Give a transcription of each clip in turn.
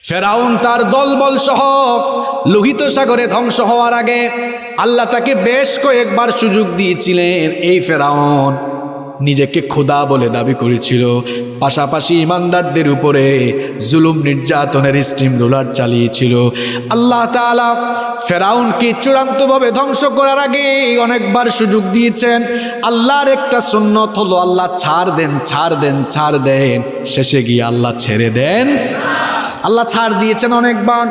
ফেরাউন তার দলবল সহ লোহিত সাগরে ধ্বংস হওয়ার আগে আল্লাহ তাকে বেশ কয়েকবার সুযোগ দিয়েছিলেন। এই ফেরাউন নিজেকে খোদা বলে দাবি করেছিল, পাশাপাশি ইমানদারদের উপরে জুলুম নির্যাতনের স্টিম রোলার চালিয়েছিল। আল্লাহ তাআলা ফেরাউনকে চূড়ান্তভাবে ধ্বংস করার আগে অনেকবার সুযোগ দিয়েছেন। আল্লাহর একটা সুন্নত হলো আল্লাহ ছাড় দেন, ছাড় দেন, ছাড় দেন, শেষে গিয়ে আল্লাহ ছেড়ে দেন। আল্লাহ ছাড় দিয়েছেন অনেকবার।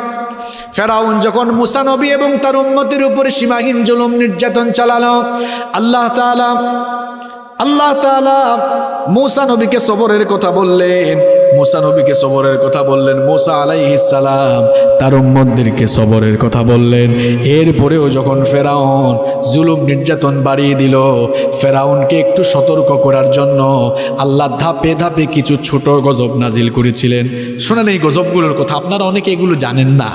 ফেরাউন যখন মুসা নবী এবং তার উম্মতের উপরে সীমাহীন জুলুম নির্যাতন চালালো, আল্লাহ তাআলা মুসা নবীকে সবরের কথা বললেন। মুসা আলাইহিস সালাম তার উম্মতদেরকে সবরের কথা বললেন। এরপরেও যখন ফেরাউন জুলুম নির্যাতন বাড়িয়ে দিল, ফেরাউনকে একটু সতর্ক করার জন্য আল্লাহ ধাপে ধাপে কিছু ছোট গজব নাজিল করেছিলেন। শোনেন এই গজবগুলোর কথা, আপনারা অনেকে এগুলো জানেন না,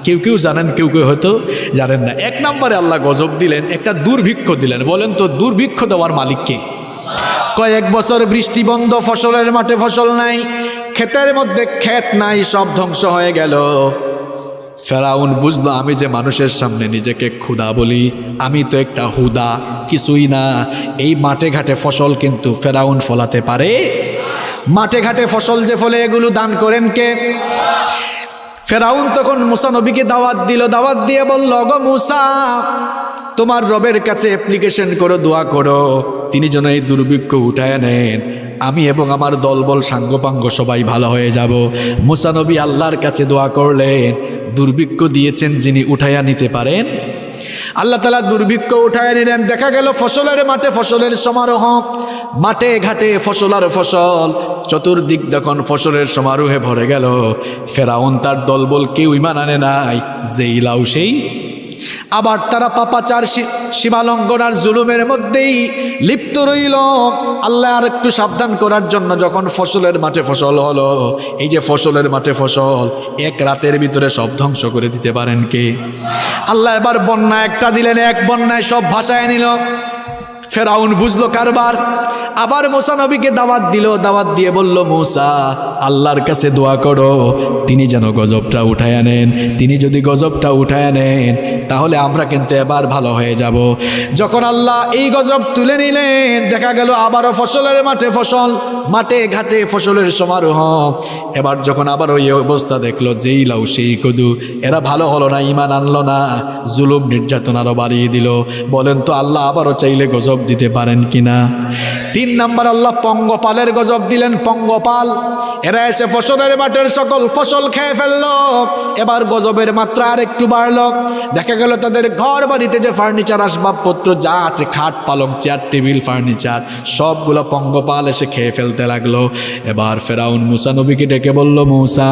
কেউ কেউ জানেন, কেউ কেউ হয়তো জানেন না। এক নম্বরে আল্লাহ গজব দিলেন, একটা দুর্ভিক্ষ দিলেন। বলেন তো দুর্ভিক্ষ দেওয়ার মালিককে? কয়েক বছর বৃষ্টি বন্ধ, ফসলের মাঠে ফসল নাই, ক্ষেতের মধ্যে ক্ষেত নাই, সব ধ্বংস হয়ে গেল। ফেরাউন বুঝলো আমি যে মানুষের সামনে নিজেকে খোদা বলি, আমি তো একটা হুদা, কিছুই না। এই মাঠে ঘাটে ফসল কিন্তু ফেরাউন ফলাতে পারে? মাঠে ঘাটে ফসল যে ফলে এগুলো দান করেন কে? ফেরাউন তখন মুসা নবীকে দাওয়াত দিল, দাওয়াত দিয়ে বলল, গো মুসা, তোমার রবের কাছে অ্যাপ্লিকেশন করো, দোয়া করো, তিনি যেন এই দুর্ভিক্ষ উঠায় নেন, আমি এবং আমার দলবল সাঙ্গপাঙ্গ সবাই ভালো হয়ে যাব। মুসা নবী আল্লাহর কাছে দোয়া করলেন, দুর্ভিক্ষ দিয়েছেন যিনি উঠাইয়া নিতে পারেন। আল্লাহ তাআলা দুর্ভিক্ষ উঠায় নিলেন। দেখা গেল ফসলের মাঠে ফসলের সমারোহ, মাঠে ঘাটে ফসল আর ফসল, চতুর্দিক যখন ফসলের সমারোহে ভরে গেল, ফেরাউন তার দলবল কেউ ঈমান আনে নাই, যেই লাউ সেই। আবার তারা পাপাচার, সীমালঙ্ঘন আর জুলুমের মধ্যেই লিপ্ত রইল। আল্লাহ আর একটু সাবধান করার জন্য যখন ফসলের মাঠে ফসল হলো, এই যে ফসলের মাঠে ফসল, এক রাতের ভিতরে সব ধ্বংস করে দিতে পারেন কে? আল্লাহ এবার বন্যা একটা দিলেন, এক বন্যায় সব ভাসায় নিল। ফেরাউন বুঝলো কারবার। আবার মুসা নবীকে দাওয়াত দিল, দাওয়াত দিয়ে বলল, মুসা, আল্লাহর কাছে দোয়া করো, তিনি যেন গজবটা উঠায় নেন। তিনি যদি গজবটা উঠায় নেন তাহলে আমরা কিন্তু এবার ভালো হয়ে যাব। যখন আল্লাহ এই গজব তুলে নিলেন, দেখা গেল আবারও ফসলের মাঠে ফসল, মাঠে ঘাটে ফসলের সমারোহ। এবার যখন আবার ওই অবস্থা দেখলো, যেই লাউ সেই কদু, এরা ভালো হলো না, ঈমান আনলো না, জুলুম নির্যাতন আরো বাড়িয়ে দিল। বলেন তো আল্লাহ আবারও চাইলে গজব দিতে পারেন কিনা? 3 নাম্বার আল্লাহ পঙ্গপালের গজব দিলেন। পঙ্গপাল এরা এসে ফসলের মাঠের সকল ফসল খেয়ে ফেললো। এবার গজবের মাত্রা আর একটু বাড়লো। দেখা গেল তাদের ঘর বাড়িতে যে ফার্নিচার আসবাবপত্র যা আছে, খাট পালং চেয়ার টেবিল ফার্নিচার, সবগুলো পঙ্গপাল এসে খেয়ে ফেলতে লাগলো। এবার ফেরাউন মুসা নবীকে ডেকে বলল, মুসা,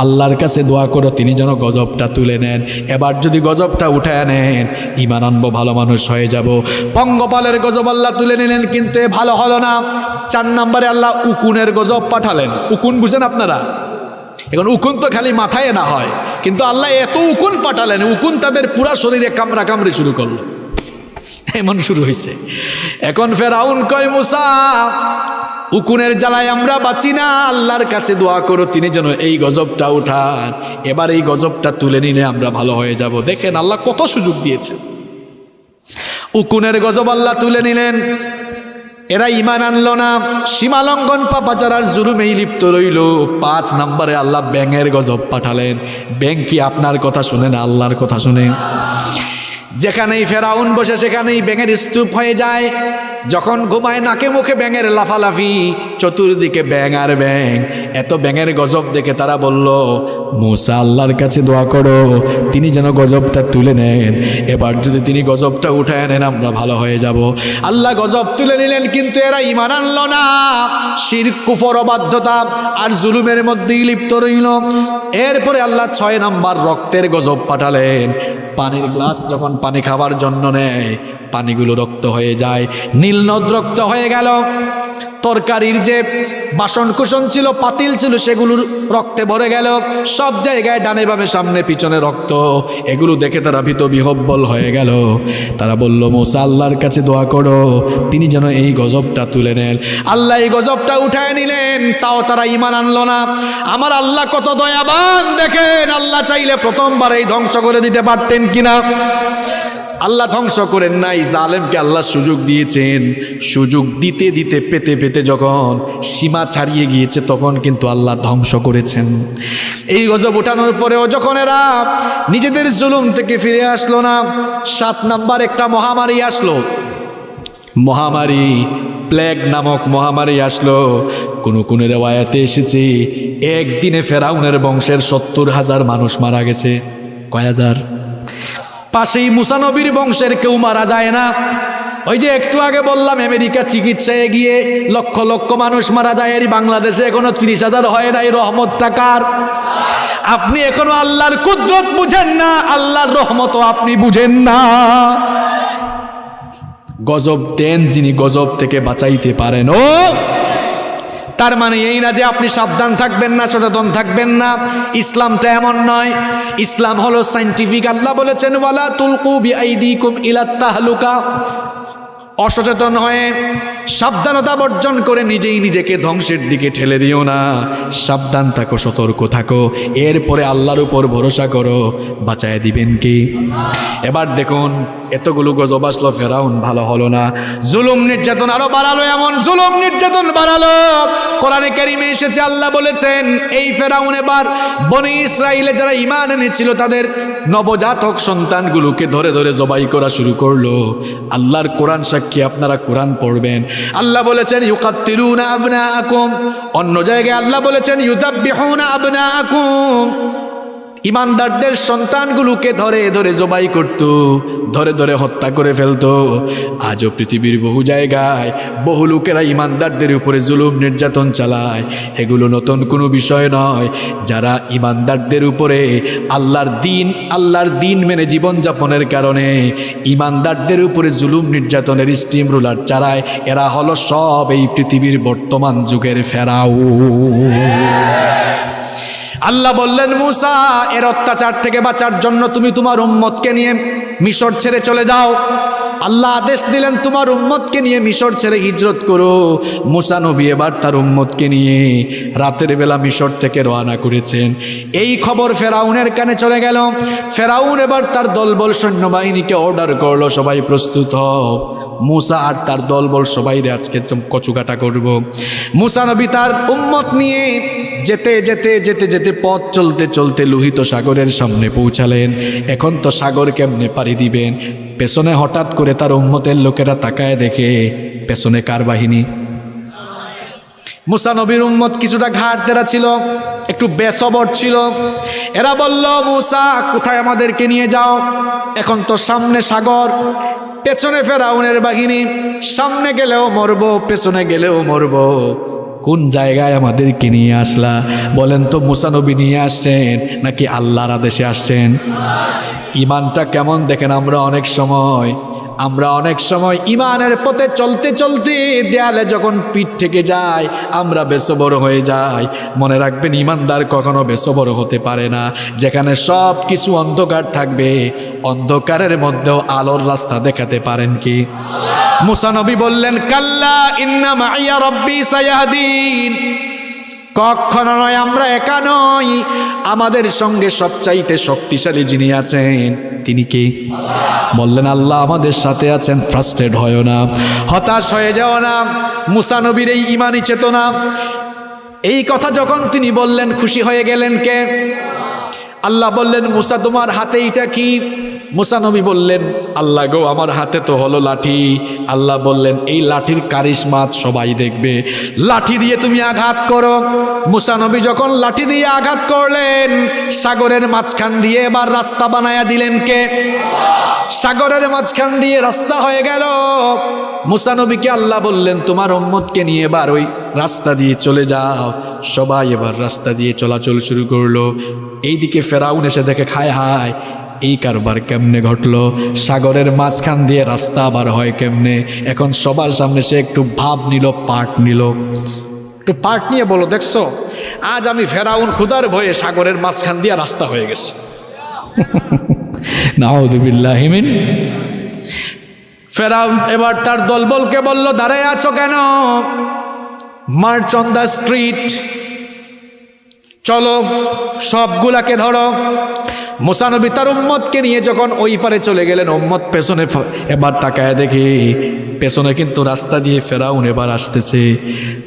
আল্লাহর কাছে দোয়া করো, তিনি যেন গজবটা তুলে নেন। এবার যদি গজবটা উঠায় নেন, ঈমান আনবো, ভালো মানুষ হয়ে যাব। পঙ্গপালের গজব আল্লাহ তুলে নিলেন, কিন্তু এ ভালো হলো না। 4 নম্বরে আল্লাহ উকুনের গজব পাঠালেন। উকুন বুঝেন আপনারা? এখন উকুন তো খালি মাথায় না হয়, কিন্তু আল্লাহ এত উকুন পাঠালেন, উকুন তাদের পুরা শরীরে কামড়া কামড়ি শুরু করলো। এমন শুরু হয়েছে। এখন ফেরাউন কয়, মুসা, উকুনের জ্বালায় আমরা বাঁচি না, আল্লাহর কাছে দোয়া করো, তিনি যেন এই গজবটা উঠান। এবার এই গজবটা তুলে নিলে আমরা ভালো হয়ে যাব। দেখেন আল্লাহ কত সুযোগ দিয়েছে। উকুনের গজব আল্লাহ তুলে নিলেন। এরা ঈমান আনলো না, সীমালঙ্ঘন পাপাচার আর জুলুমেই লিপ্ত রইল। 5 নম্বরে আল্লাহ ব্যাঙের গজব পাঠালেন। ব্যাঙ কি আপনার কথা শুনে না, আল্লাহর কথা শুনে? যেখানেই ফেরাউন বসে সেখানেই ব্যাঙের স্তূপ হয়ে যায়। যখন ঘুমায় নাকে মুখে ব্যাঙের লাফালাফি, চতুর্দিকে ব্যাঙ আর ব্যাঙ। এত ব্যাঙের গজব দেখে তারা বলল, মুসা, আল্লাহর কাছে দোয়া করো, তিনি যেন গজবটা তুলে নেন। এবার যদি তিনি গজবটা উঠায় নেন, আমরা ভালো হয়ে যাব। আল্লাহ গজব তুলে নিলেন, কিন্তু এরা ঈমান আনলো না, শিরক কুফর অবাধ্যতা আর জুলুমের মধ্যেই লিপ্ত রইল। এরপরে আল্লাহ 6 নম্বর রক্তের গজব পাঠালেন। পানির গ্লাস যখন পানি খাবার জন্য নেয়, পানিগুলো রক্ত হয়ে যায়, নীল নদ রক্ত হয়ে গেল। তরকারির যে বাসন কুসন ছিল, পাতিল ছিল, সেগুলোর রক্তে ভরে গেল। সব জায়গায় ডানে বামে সামনে পিছনে রক্ত। এগুলো দেখে তারা ভীত বিহব্বল হয়ে গেল। তারা বলল, মুসা আল্লাহর কাছে দোয়া করো তিনি যেন এই গজবটা তুলে নেন। আল্লাহ এই গজবটা উঠায় নিলেন, তাও তারা ঈমান আনলো না। আমার আল্লাহ কত দয়াবান দেখেন, আল্লাহ চাইলে প্রথমবার এই ধ্বংস করে দিতে পারতেন কিনা? আল্লাহ ধ্বংস করেন নাই, জালেমকে আল্লাহ সুযোগ দিয়েছেন। সুযোগ দিতে দিতে পেতে পেতে যখন সীমা ছাড়িয়ে গিয়েছে তখন কিন্তু আল্লাহ ধ্বংস করেছেন। এই গজব ওঠানোর পরেও যখন এরা নিজেদের জুলুম থেকে ফিরে আসলো না, 7 নাম্বার একটা মহামারী আসলো। মহামারী প্লেগ নামক মহামারী আসলো। কোন রেওয়ায়াতে এসেছে একদিনে ফেরাউনের বংশের 70,000 মানুষ মারা গেছে। কয় হাজার? পাশেই মুসা নবীর বংশের কেউ মারা যায় না। ওই যে একটু আগে বললাম আমেরিকা চিকিৎসায় গিয়ে লক্ষ লক্ষ মানুষ মারা যায়, এর বাংলাদেশে এখনো 30,000 হয় নাই। রহমতটা কার? আপনি এখনো আল্লাহর কুদরত বুঝেন না, আল্লাহর রহমতও আপনি বুঝেন না। গজব দেন যিনি গজব থেকে বাঁচাইতে পারেন। ও তার মানে এই না যে আপনি সাবধান থাকবেন না, সচেতন থাকবেন না। ইসলামটা এমন নয়। ইসলাম হলো সাইন্টিফিক। আল্লাহ বলেছেন, ওয়ালা তুলকু বিআইদিকুম ইলাত তাহলুকা। অসচেতন হয়ে সাবধানতা বর্জন করে নিজেই নিজেকে ধ্বংসের দিকে ঠেলে দিও না। সাবধান থাকো, সতর্ক থাকো, এরপরে আল্লাহর উপর ভরসা করো, বাঁচায় দিবেন কি? এবার দেখুন এতগুলো গজব আসলো, ফেরাউন ভালো হলো না, জুলুম নির্যাতন আরো বাড়ালো। এমন জুলুম নির্যাতন বাড়ালো, কোরআনে কারিমে এসেছে, আল্লাহ বলেছেন এই ফেরাউন এবার বনি ইসরাইলে যারা ঈমান এনেছিল তাদের নবজাতক সন্তানগুলোকে ধরে ধরে জবাই করা শুরু করলো। আল্লাহর কোরআন সাক্ষী, আপনারা কোরআন পড়বেন। আল্লাহ বলেছেন ইউকাত্তিলুনা আবনাআকুম, অন্য জায়গায় আল্লাহ বলেছেন ইউযাব্বিহুনা আবনাআকুম। ইমানদারদের সন্তানগুলোকে ধরে ধরে জবাই করত, ধরে ধরে হত্যা করে ফেলতো। আজও পৃথিবীর বহু জায়গায় বহু লোকেরা ইমানদারদের উপরে জুলুম নির্যাতন চালায়। এগুলো নতুন কোনো বিষয় নয়। যারা ইমানদারদের উপরে আল্লাহর দিন মেনে জীবনযাপনের কারণে ইমানদারদের উপরে জুলুম নির্যাতনের স্টিম রুলার চালায়, এরা হলো সব এই পৃথিবীর বর্তমান যুগের ফেরাউন। আল্লাহ বললেন, মুসা এর অত্যাচার থেকে বাঁচার জন্য তুমি তোমার উম্মতকে নিয়ে মিশর ছেড়ে চলে যাও। আল্লাহ আদেশ দিলেন তোমার উম্মতকে নিয়ে মিশর ছেড়ে হিজরত করো। মুসা নবী এবার তার উম্মতকে নিয়ে রাতের বেলা মিশর থেকে রওনা করেছেন। এই খবর ফেরাউনের কানে চলে গেল। ফেরাউন এবার তার দলবল সৈন্যবাহিনীকে অর্ডার করলো, সবাই প্রস্তুত হও, মুসা আর তার দলবল সবাই আজকে কচুকাটা করব। মুসা নবী তার উম্মত নিয়ে যেতে যেতে যেতে যেতে পথ চলতে চলতে লোহিত সাগরের সামনে পৌঁছালেন। এখন তো সাগর কেমনে পাড়ি দিবেন? পেছনে হঠাৎ করে তার উম্মতের লোকেরা তাকায় দেখে পেছনে কার বাহিনী? মুসা নবীর উম্মত কিছুটা ঘাট তেরা ছিল, একটু বেসবর ছিল। এরা বলল, মুসা কোথায় আমাদেরকে নিয়ে যাও? এখন তো সামনে সাগর, পেছনে ফেরাউনের বাহিনী, সামনে গেলেও মরবো, পেছনে গেলেও মরবো, কোন জায়গায় আমাদেরকে নিয়ে আসলা? বলেন তো, মুসা নবী নিয়ে আসছেন নাকি আল্লাহর আদেশে আসছেন? ইমানটা কেমন দেখেন। আমরা অনেক সময় ইমানের পথে চলতে চলতে দেয়ালে যখন পিঠ থেকে যায় আমরা বেসবর হয়ে যাই। মনে রাখবেন, ইমানদার কখনো বেসবর হতে পারে না। যেখানে সব কিছু অন্ধকার থাকবে, অন্ধকারের মধ্যেও আলোর রাস্তা দেখাতে পারেন কি? মুসা নবী বললেন, কাল্লা ইন্না মাইয়া রব্বি সায়াহদিন। কখনো নয়, আমরা একা নই, আমাদের সঙ্গে সবচাইতে শক্তিশালী যিনি আছেন তিনি কে? বললেন, আল্লাহ আমাদের সাথে আছেন। ফ্রাস্ট্রেট হয় না, হতাশ হয়ে যাও না। মুসা নবীর এই ইমানি চেতনা, এই কথা যখন তিনি বললেন খুশি হয়ে গেলেন কে? আল্লাহ বললেন, মুসা তোমার হাতে এটা কি? মুসা নবী বললেন, আল্লাহ গো আমার হাতে তো হলো লাঠি। আল্লাহ বললেন, এই লাঠির কারিশমাত সবাই দেখবে, লাঠি দিয়ে তুমি আঘাত করো। মুসা নবী যখন লাঠি দিয়ে আঘাত করলেন, সাগরের মাঝখান দিয়ে এবার রাস্তা বানায়া দিলেন কে? সাগরের মাঝখান দিয়ে রাস্তা হয়ে গেল। মুসা নবীকে আল্লাহ বললেন, তোমার উম্মতকে নিয়ে এবার ওই রাস্তা দিয়ে চলে যাও। সবাই এবার রাস্তা দিয়ে চলাচল শুরু করলো। এইদিকে ফেরাউন এসে দেখে, খায় হায়, এই কারবার কেমনে ঘটলো, সাগরের মাঝখান দিয়ে রাস্তা আবার হয় কেমনে। এখন সবার সামনে সে একটু ভাব নিল, পাট নিল, একটু পাট নিয়ে বলো, দেখছো আজ আমি ফেরাউন ক্ষুধার ভয়ে সাগরের মাঝখান দিয়ে রাস্তা হয়ে গেছে। নাউযুবিল্লাহি মিন। ফেরাউন এবার তার দলবলকে বলল, দাঁড়ায় আছো কেন? মার্চ অন দ্য স্ট্রিট, চলো সবগুলাকে ধরো। মুসা নবী তার উম্মতকে নিয়ে যখন ওই পারে চলে গেলেন, উম্মত পেছনে এবার তাকায় দেখি পেছনে কিন্তু রাস্তা দিয়ে ফেরাউন এবার আসতেছে।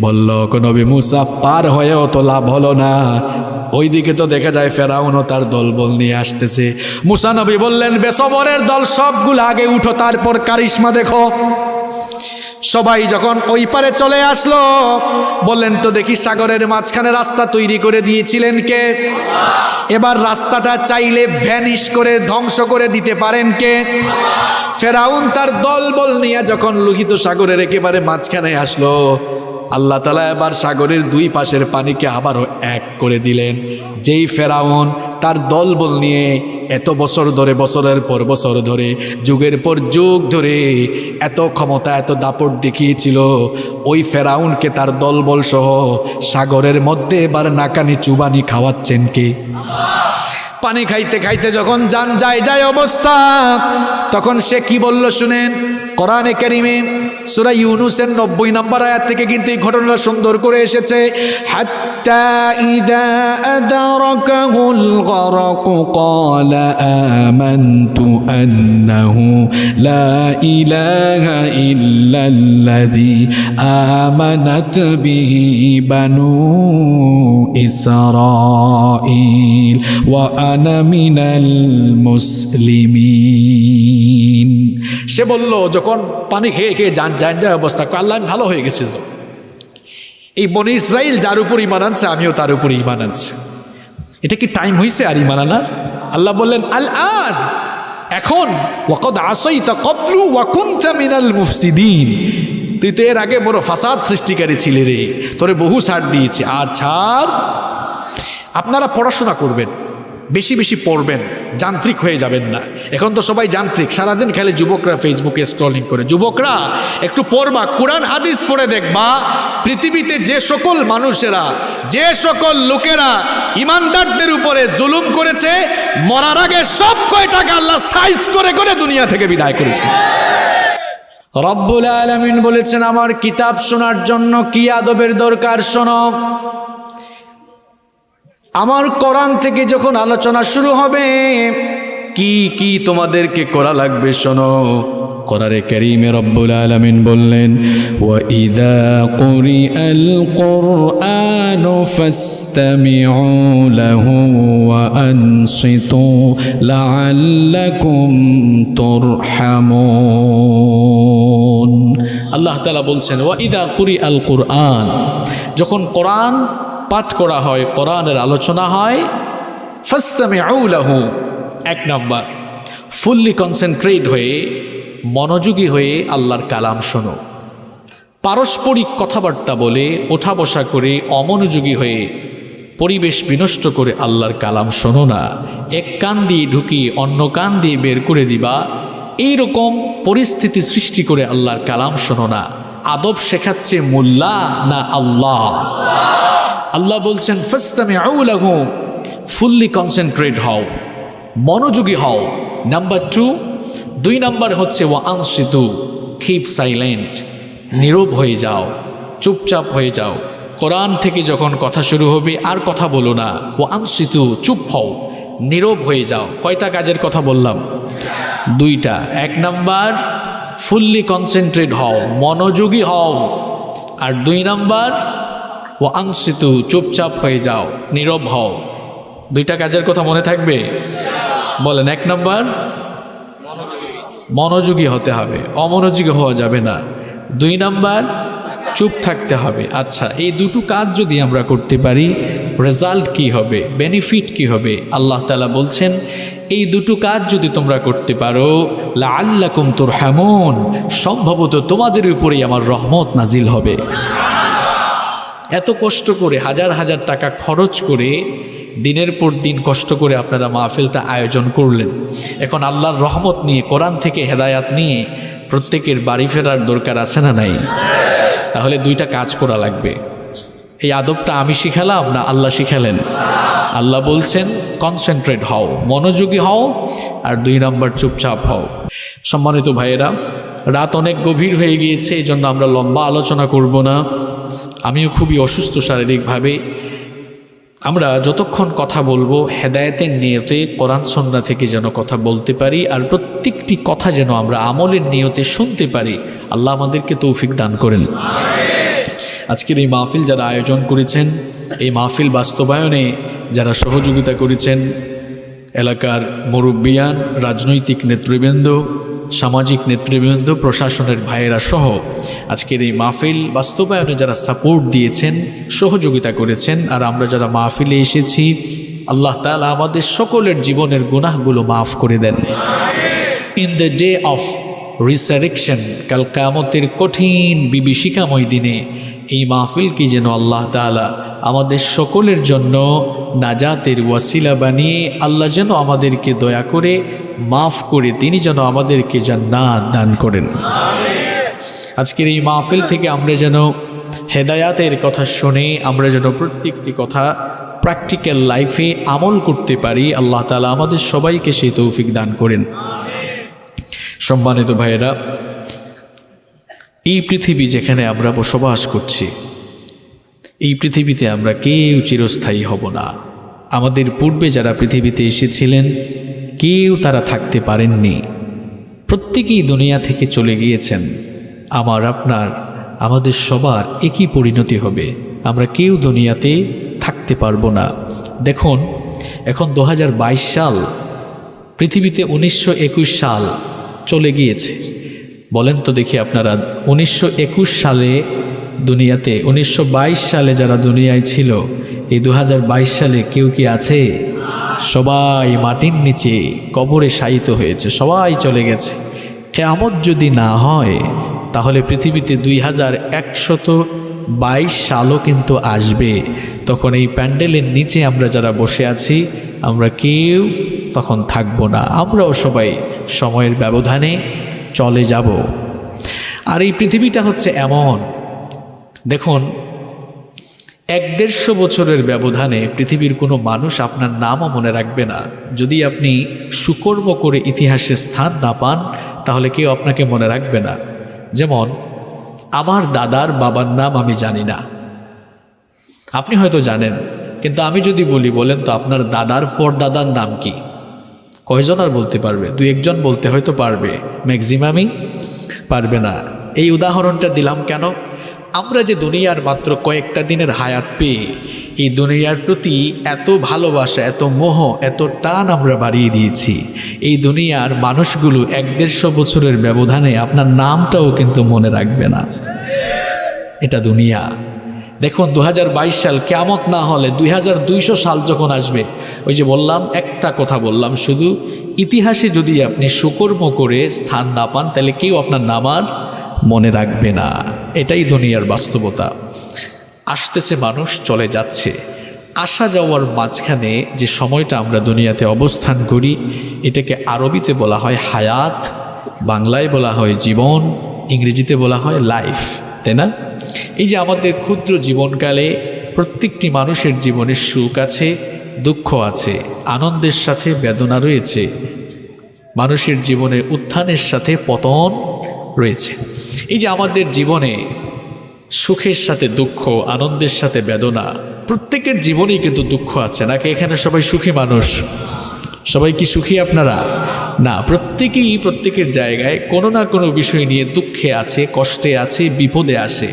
বলল, নবী মুসা পার হয়েও তো লাভ হলো না, ওইদিকে তো দেখা যায় ফেরাউনও তার দলবল নিয়ে আসতেছে। মুসা নবী বললেন, বেসবরের দল সবগুলো আগে উঠো, তারপর কারিশমা দেখো। সবাই যখন ওই পারে চলে আসলো, বললেন, তো দেখি সাগরের মাঝখানে রাস্তা তৈরি করে দিয়েছিলেন কে? এবার রাস্তাটা চাইলে ভ্যানিশ করে ধ্বংস করে দিতে পারেন কে? ফেরাউন তার দলবল নিয়ে যখন লোহিত সাগরের একেবারে মাঝখানে আসলো, আল্লাহ তাআলা এবার সাগরের দুই পাশের পানিকে আবারও এক করে দিলেন। যেই ফেরাউন তার দলবল নিয়ে এত বছর ধরে, বছরের পর বছর ধরে, যুগের পর যুগ ধরে এত ক্ষমতা, এত দাপট দেখিয়েছিল, ওই ফেরাউনকে তার দলবল সহ সাগরের মধ্যে এবার নাকানি চুবানি খাওয়াচ্ছেন কে? পানি খাইতে খাইতে যখন জান যায় অবস্থা, তখন সে কি বলল শুনেন। কোরআনে কারিমে সূরা ইউনূসের 90 নম্বর আয়াত থেকে কিন্তু এই ঘটনাটা সুন্দর করে এসেছে। হাত্তা ইযা আদরাকাহুল গরক ক্বালা আমানতু আন্নাহু লা ইলাহা ইল্লাল্লাযী আমানাত বিহি বানু ইসরাঈল ওয়া আনা মিনাল মুসলিমিন। সে বলল, যখন পানি খেয়ে খেয়ে যায় অবস্থা, আল্লাহ আমি ভালো হয়ে গেছিল, এই বনি ইসরাইল যার উপর ঈমান আনছে আমিও তার উপর ঈমান আনছি। এটা কি টাইম হয়েছে আর ঈমান আনার? আল্লাহ বললেন, আল আন, এখন, ওয়াকাদ আসাইতা ক্বাবলু ওয়া কুনতা মিনাল মুফসিদিন, তুই তো এর আগে বড় ফাসাদ সৃষ্টিকারী ছিলে রে, তোরে বহু ছাড় দিয়েছি, আর ছাড়। আপনারা পড়াশোনা করবেন, বেশি বেশি পড়বেন, যান্ত্রিক হয়ে যাবেন না। এখন তো সবাই যান্ত্রিক, সারাদিন খেলে যুবকরা ফেসবুকে স্ক্রলিং করে। যুবকরা একটু পড়বা, কোরআন হাদিস পড়ে দেখবা, পৃথিবীতে যে সকল মানুষেরা, যে সকল লোকেরা ইমানদারদের উপরে জুলুম করেছে, মরার আগে সব কয়টাকে আল্লাহ সাইজ করে করে দুনিয়া থেকে বিদায় করেছে। রব্বুল আলামিন বলেছেন, আমার কিতাব শোনার জন্য কি আদবের দরকার শোনো। আমার কোরআন থেকে যখন আলোচনা শুরু হবে, কি কি তোমাদেরকে করা লাগবে শোনো। কোরআনে কারীমে রব্বুল আলামিন বললেন, ওয়া ইযা কুরিআল কুরআনু ফাসতামিউ লাহু ওয়া আনসিতু লাআল্লাকুম তুরহামুন। আল্লাহ তাআলা বলছেন, ওয়া ইযা কুরিআল কুরআন, যখন কোরআন পাঠ করা হয়, কোরআনের আলোচনা হয়, ফাসতামিউ লাহু, এক নাম্বার ফুললি কনসেন্ট্রেট হয়ে, মনোযোগী হয়ে আল্লাহর কালাম শোনো। পারস্পরিক কথাবার্তা বলে, ওঠা বসা করে, অমনোযোগী হয়ে, পরিবেশ বিনষ্ট করে আল্লাহর কালাম শোনো না। এক কান দিয়ে ঢুকিয়ে অন্য কান দিয়ে বের করে দিবা, এইরকম পরিস্থিতি সৃষ্টি করে আল্লাহর কালাম শোনো না। আদব শেখাচ্ছে মোল্লা না আল্লাহ? আল্লাহ বলছেন, ফাসতামিউ লাহু, ফুললি কনসেন্ট্রেট হও, মনোযোগী হও। নাম্বার 2, 2 নাম্বার হচ্ছে ওয়া আনসিতু, কিপ সাইলেন্ট, নীরব হয়ে যাও, চুপচাপ হয়ে যাও। কোরআন থেকে যখন কথা শুরু হবে আর কথা বলো না। ওয়া আনসিতু, চুপ হও, নীরব হয়ে যাও। কয়টা কাজের কথা বললাম? 2টা। 1 নাম্বার ফুললি কনসেন্ট্রেট হও, মনোযোগী হও, আর 2 নাম্বার ওয়া আনসিতু, চুপচাপ হয়ে যাও, নীরব হও। 2টা কাজের কথা মনে থাকবে? বলেন। 1 নাম্বার মনোযোগী হতে হবে, অমনোযোগী হওয়া যাবে না। 2 নাম্বার চুপ থাকতে হবে। আচ্ছা, এই দুটো কাজ যদি আমরা করতে পারি, রেজাল্ট কি হবে, বেনিফিট কি হবে? আল্লাহ তাআলা বলছেন, এই দুটো কাজ যদি তোমরা করতে পারো, লাআল্লাকুম তুরহামুন, সম্ভবত তোমাদের উপরেই আমার রহমত নাজিল হবে। এত কষ্ট করে হাজার হাজার টাকা খরচ করে দিনের পর দিন কষ্ট করে আপনারা মাহফিলটা আয়োজন করলেন। এখন আল্লাহর রহমত নিয়ে, কোরআন থেকে হেদায়াত নিয়ে প্রত্যেকের বাড়ি ফেরার দরকার আছে না নাই? তাহলে দুইটা কাজ করা লাগবে। এই আদবটা আমি শিখালাম না আল্লাহ শিখালেন? আল্লাহ বলছেন কনসেন্ট্রেট হও, মনোযোগী হও, আর 2 নম্বর চুপচাপ হও। সম্মানিত ভাইয়েরা, রাত অনেক গভীর হয়ে গিয়েছে, এই জন্য আমরা লম্বা আলোচনা করব না। আমিও খুবই অসুস্থ শারীরিকভাবে। আমরা যতক্ষণ কথা বলবো হেদায়েতের নিয়তে, কোরআন সুন্নাহ থেকে যেন কথা বলতে পারি, আর প্রত্যেকটি কথা যেন আমরা আমলের নিয়তে শুনতে পারি। আল্লাহ আমাদেরকে তৌফিক দান করেন। আজকের এই মাহফিল যারা আয়োজন করেছেন, এই মাহফিল বাস্তবায়নে যারা সহযোগিতা করেছেন, এলাকার মুরব্বিয়ান, রাজনৈতিক নেতৃবৃন্দ, সামাজিক নেতৃবৃন্দ, প্রশাসনের ভাইয়েরা সহ আজকের এই মাহফিল বাস্তবায়নে যারা সাপোর্ট দিয়েছেন, সহযোগিতা করেছেন, আর আমরা যারা মাহফিলে এসেছি, আল্লাহ তাআলা আমাদের সকলের জীবনের গুনাহগুলো মাফ করে দেন। In the day of resurrection, কাল কিয়ামতের কঠিন বিভীষিকাময় দিনে এই মাহফিলকে যেন আল্লাহ তাআলা আমাদের সকলের জন্য নাজাতের ওয়াসিলা বানিয়ে আল্লাহ যেন আমাদেরকে দয়া করে মাফ করে তিনি যেন আমাদেরকে জান্নাত দান করেন। আজকের এই মাহফিল থেকে আমরা যেন হেদায়াতের কথা শুনে আমরা যেন প্রত্যেকটি কথা প্র্যাকটিক্যাল লাইফে আমল করতে পারি। আল্লাহ তাআলা আমাদের সবাইকে সেই তৌফিক দান করেন। সম্মানিত ভাইয়েরা, এই পৃথিবী যেখানে আমরা বসবাস করছি, এই পৃথিবীতে আমরা কেউ চিরস্থায়ী হব না। আমাদের পূর্বে যারা পৃথিবীতে এসেছিলেন কেউ তারা থাকতে পারেননি, প্রত্যেকেই দুনিয়া থেকে চলে গিয়েছেন। আমার, আপনার, আমাদের সবার একই পরিণতি হবে, আমরা কেউ দুনিয়াতে থাকতে পারবো না। দেখুন, এখন 2022 সাল, পৃথিবীতে 1921 সাল চলে গিয়েছে। বলেন তো দেখি আপনারা, 1921 সালে দুনিয়াতে, 1922 সালে যারা দুনিয়ায় ছিল, এই 2022 সালে কেউ কি আছে? সবাই মাটির নিচে কবরে শায়িত হয়েছে, সবাই চলে গেছে। কিয়ামত যদি না হয় তাহলে পৃথিবীতে 2122 সালও কিন্তু আসবে। তখন এই প্যান্ডেলের নিচে আমরা যারা বসে আছি, আমরা কেউ তখন থাকবো না, আমরাও সবাই সময়ের ব্যবধানে চলে যাব। আর এই পৃথিবীটা হচ্ছে এমন, দেখুন, 150 বছরের ব্যবধানে পৃথিবীর কোনো মানুষ আপনার নামও মনে রাখবে না। যদি আপনি সুকর্ম করে ইতিহাসে স্থান না পান তাহলে কেউ আপনাকে মনে রাখবে না। যেমন আমার দাদার বাবার নাম আমি জানি না, আপনি হয়তো জানেন, কিন্তু আমি যদি বলি, বলেন তো আপনার দাদার পরদাদার নাম কি, কয়জন আর বলতে পারবে? 2-1 জন বলতে হয়তো পারবে, ম্যাক্সিমামই পারবে না। এই উদাহরণটা দিলাম কেন? আমরা যে দুনিয়ার মাত্র কয়েকটা দিনের হায়াত পেয়ে এই দুনিয়ার প্রতি এত ভালোবাসা, এত মোহ, এত টান আমরা বাড়িয়ে দিয়েছি। এই দুনিয়ার মানুষগুলো 150 বছরের ব্যবধানে আপনার নামটাও কিন্তু মনে রাখবে না। এটা দুনিয়া। দেখুন 2022 সাল, কিয়ামত না হলে 2200 সাল যখন আসবে, ওই যে বললাম, একটা কথা বললাম শুধু, ইতিহাসে যদি আপনি সুকর্ম করে স্থান না পান তাহলে কেউ আপনার নাম আর মনে রাখবে না। এটাই দুনিয়ার বাস্তবতা। আসতেছে মানুষ, চলে যাচ্ছে। আসা যাওয়ার মাঝখানে যে সময়টা আমরা দুনিয়াতে অবস্থান করি, এটাকে আরবিতে বলা হয় হায়াত, বাংলায় বলা হয় জীবন, ইংরেজিতে বলা হয় লাইফ, তাই না? এই যে আমাদের ক্ষুদ্র জীবনকালে প্রত্যেকটি মানুষের জীবনে সুখ আছে, দুঃখ আছে, আনন্দের সাথে বেদনা রয়েছে, মানুষের জীবনে উত্থানের সাথে পতন রয়েছে। এই যে আমাদের জীবনে সুখের সাথে দুঃখ, আনন্দের সাথে বেদনা, প্রত্যেকের জীবনেই কিন্তু দুঃখ আছে নাকি? এখানে সবাই সুখী মানুষ? সবাই কি সুখী আপনারা? না, প্রত্যেকেই প্রত্যেকের জায়গায় কোনো না কোনো বিষয় নিয়ে দুঃখে আছে, কষ্টে আছে, বিপদে আসে।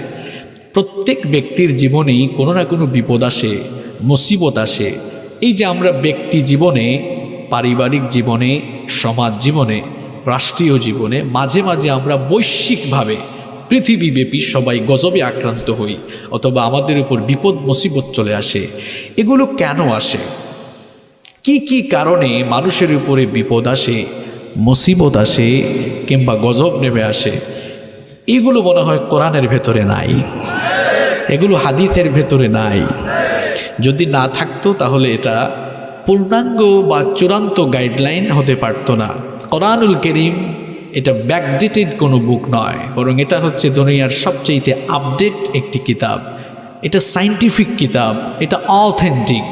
প্রত্যেক ব্যক্তির জীবনেই কোনো না কোনো বিপদ আসে, মুসিবত আসে। এই যে আমরা ব্যক্তি জীবনে, পারিবারিক জীবনে, সমাজ জীবনে, রাষ্ট্রীয় জীবনে মাঝে মাঝে আমরা বৈশ্বিকভাবে পৃথিবীব্যাপী সবাই গজবে আক্রান্ত হই, অথবা আমাদের উপর বিপদ মুসিবত চলে আসে। এগুলো কেন আসে? কি কি কারণে মানুষের উপরে বিপদ আসে, মুসিবত আসে, কিংবা গজব নেমে আসে? এগুলো মনে হয় কোরআনের ভেতরে নাই। এগুলো হাদিসের ভেতরে নাই। যদি না থাকতো তাহলে এটা পূর্ণাঙ্গ বা চূড়ান্ত গাইডলাইন হতে পারত না। কোরআনুল কারীম এটা ব্যাকডেটেড কোনো বুক নয়, বরং এটা হচ্ছে দুনিয়ার সবচেয়ে আপডেট একটি কিতাব। এটা সায়েন্টিফিক কিতাব, এটা অথেন্টিক,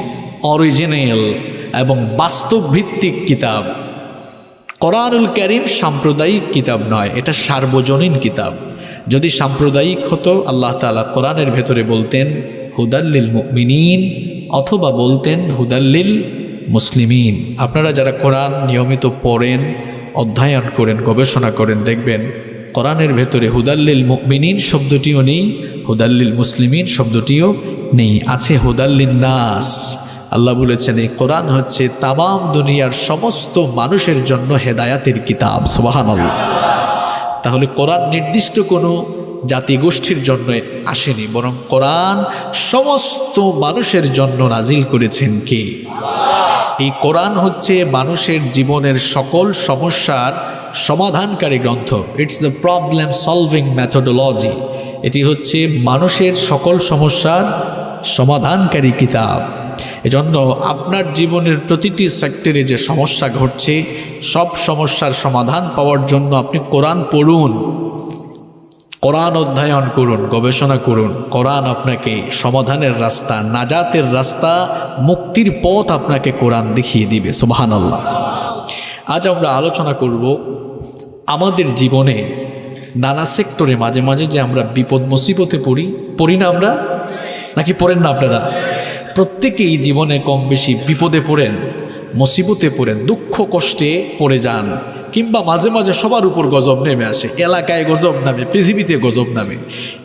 অরিজিনাল এবং বাস্তব ভিত্তিক কিতাব। কোরআনুল কারীম সাম্প্রদায়িক কিতাব নয়, এটা সার্বজনীন কিতাব। যদি সাম্প্রদায়িক হতো আল্লাহ তাআলা কোরআনের ভেতরে বলতেন হুদাল্লিল মুমিনিন, অথবা বলতেন হুদাল্লিল মুসলিমিন। আপনারা যারা কোরআন নিয়মিত পড়েন, অধ্যয়ন করেন, গবেষণা করেন, দেখবেন কোরআনের ভেতরে হুদাল্লিল মুমিনিন শব্দটিও নেই, হুদাল্লিল মুসলিমিন শব্দটিও নেই, আছে হুদাল্লিন নাস। আল্লাহ বলেছেন এই কোরআন হচ্ছে তামাম দুনিয়ার সমস্ত মানুষের জন্য হেদায়াতের কিতাব। সুবহানাল্লাহ। তাহলে কোরআন নির্দিষ্ট কোনো জাতিগোষ্ঠীর জন্য আসেনি, বরং কোরআন সমস্ত মানুষের জন্য নাজিল করেছেন কে? এই কোরআন হচ্ছে মানুষের জীবনের সকল সমস্যার সমাধানকারী গ্রন্থ। It's the problem solving methodology. এটি হচ্ছে মানুষের সকল সমস্যার সমাধানকারী কিতাব। এজন্য আপনার জীবনের প্রতিটি সেক্টরে যে সমস্যা ঘটছে, সব সমস্যার সমাধান পাওয়ার জন্য আপনি কোরআন পড়ুন, কোরআন অধ্যয়ন করুন, গবেষণা করুন। কোরআন আপনাকে সমাধানের রাস্তা, নাজাতের রাস্তা, মুক্তির পথ আপনাকে কোরআন দেখিয়ে দিবে। সুবহানাল্লাহ। আজ আমরা আলোচনা করব আমাদের জীবনে নানা সেক্টরে মাঝে মাঝে যে আমরা বিপদ মুসিবতে পড়ি না আমরা, নাকি পড়েন না আপনারা? প্রত্যেকেই জীবনে কম বেশি বিপদে পড়েন, মুসিবতে পড়েন, দুঃখ কষ্টে পড়ে যান, কিংবা মাঝে মাঝে সবার উপর গজব নেমে আসে, এলাকায় গজব নামে, পৃথিবীতে গজব নামে।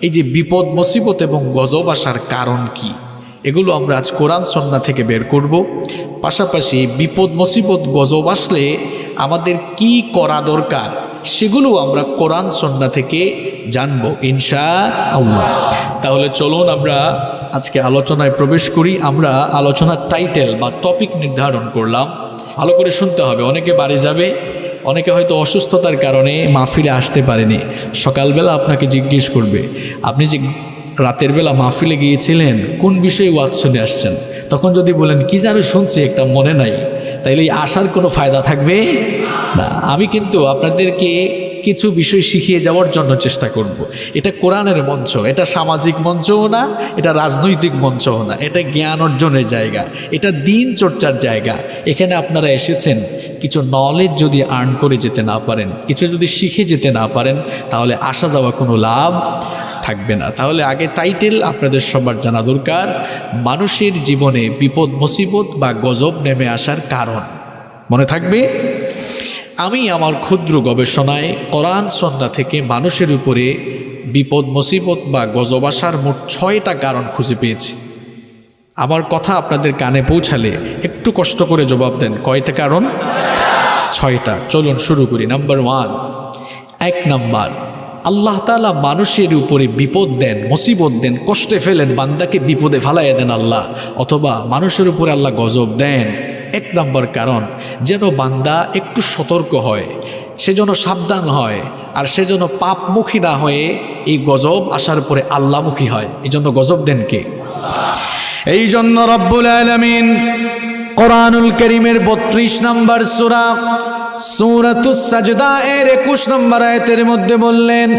এই যে বিপদ মুসিবত এবং গজব আসার কারণ কি, এগুলো আমরা আজ কোরআন সুন্নাহ থেকে বের করব। পাশাপাশি বিপদ মুসিবত গজব আসলে আমাদের কি করা দরকার, সেগুলো আমরা কোরআন সুন্নাহ থেকে জানবো ইনশাআল্লাহ। তাহলে চলুন আমরা আজকে আলোচনায় প্রবেশ করি। আমরা আলোচনার টাইটেল বা টপিক নির্ধারণ করলাম, ভালো করে শুনতে হবে। অনেকে বাড়ি যাবে, অনেকে হয়তো অসুস্থতার কারণে মাহফিলে আসতে পারেনি। সকালবেলা আপনাকে জিজ্ঞেস করবে আপনি যে রাতের বেলা মাহফিলে গিয়েছিলেন কোন বিষয়ে ওয়াজ শুনে আসছেন, তখন যদি বলেন কি জানো শুনছি একটা মনে নাই, তাইলে আসার কোনো ফায়দা থাকবে না। আমি কিন্তু আপনাদেরকে কিছু বিষয় শিখিয়ে যাওয়ার জন্য চেষ্টা করব। এটা কোরআনের মঞ্চ, এটা সামাজিক মঞ্চও না, এটা রাজনৈতিক মঞ্চও না, এটা জ্ঞান অর্জনের জায়গা, এটা দিন চর্চার জায়গা। এখানে আপনারা এসেছেন কিছু নলেজ যদি আর্ন করে যেতে না পারেন, কিছু যদি শিখে যেতে না পারেন, তাহলে আসা যাওয়া কোনো লাভ থাকবে না। তাহলে আগে টাইটেল আপনাদের সবার জানা দরকার, মানুষের জীবনে বিপদ মুসিবত বা গজব নেমে আসার কারণ। মনে থাকবে? আমি আমার ক্ষুদ্র গবেষণায় কোরআন সুন্নাহ থেকে মানুষের উপরে বিপদ মুসিবত বা গজব আসার মোট 6টা কারণ খুঁজে পেয়েছি। আমার কথা আপনাদের কানে পৌঁছালে একটু কষ্ট করে জবাব দেন, কয়টা কারণ? 6টা। চলুন শুরু করি। নাম্বার 1, 1 নাম্বার, আল্লাহ তাআলা মানুষের উপরে বিপদ দেন, মুসিবত দেন, কষ্টে ফেলেন, বান্দাকে বিপদে ফালাইয়া দেন আল্লাহ, অথবা মানুষের উপরে আল্লাহ গজব দেন। 1 নম্বর কারণ, যেন বান্দা একটু সতর্ক হয়, সে যেন সাবধান হয়, আর সে যেন পাপমুখী না হয়ে এই গজব আসার পরে আল্লাহমুখী হয়। এই জন্য গজব দেন কে? এই জন্য রব্বুল আলামিন কোরআনুল কারীমের 32 নম্বর সূরা সূরাতুস সাজদা এর 21 নম্বর আয়াতের মধ্যে বললেন,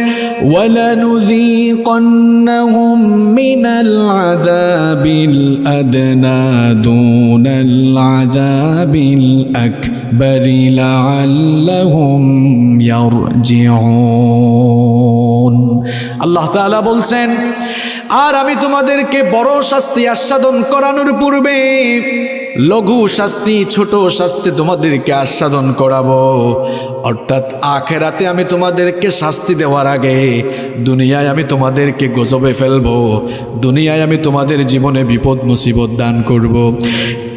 ওয়ালানুযীকান্নাহুম মিনাল আযাবিল আদনা দুনাল আযাবিল আকবারি লাআল্লাহুম ইয়ারজিউন। আল্লাহ তাআলা বলছেন, আর আমি তোমাদেরকে বড় শাস্তি আস্বাদন করানোর পূর্বে লঘু শাস্তি, ছোট শাস্তি তোমাদেরকে আস্বাদন করাবো। অর্থাৎ আখেরাতে আমি তোমাদেরকে শাস্তি দেওয়ার আগে দুনিয়ায় আমি তোমাদেরকে গজবে ফেলবো, দুনিয়ায় আমি তোমাদের জীবনে বিপদ মুসিবত দান করব।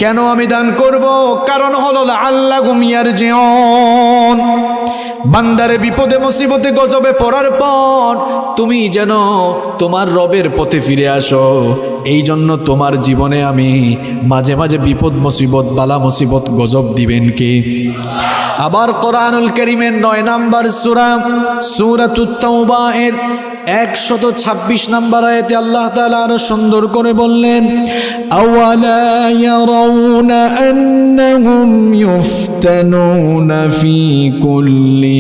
কেন আমি দান করব? কারণ হলো লাআল্লাহুম ইয়ারজিউন। বান্দারে বিপদে মুসিবতে গজবে পড়ার পর তুমি যেন তোমার রবের পথে ফিরে আসো, এই জন্য তোমার জীবনে আমি মাঝে মাঝে বিপদ মুসিবত, বালা মুসিবত, গজব দিবেন কে? আবার কোরআনুল কারীমের 9 নম্বর সূরা সূরাতুত তাওবা এর 126 নম্বর আয়াতে আল্লাহ তাআলা আরো সুন্দর করে বললেন, আওয়ালা ইয়ারাউনা আন্নাহুম ইফতানুনা ফি কুল্লি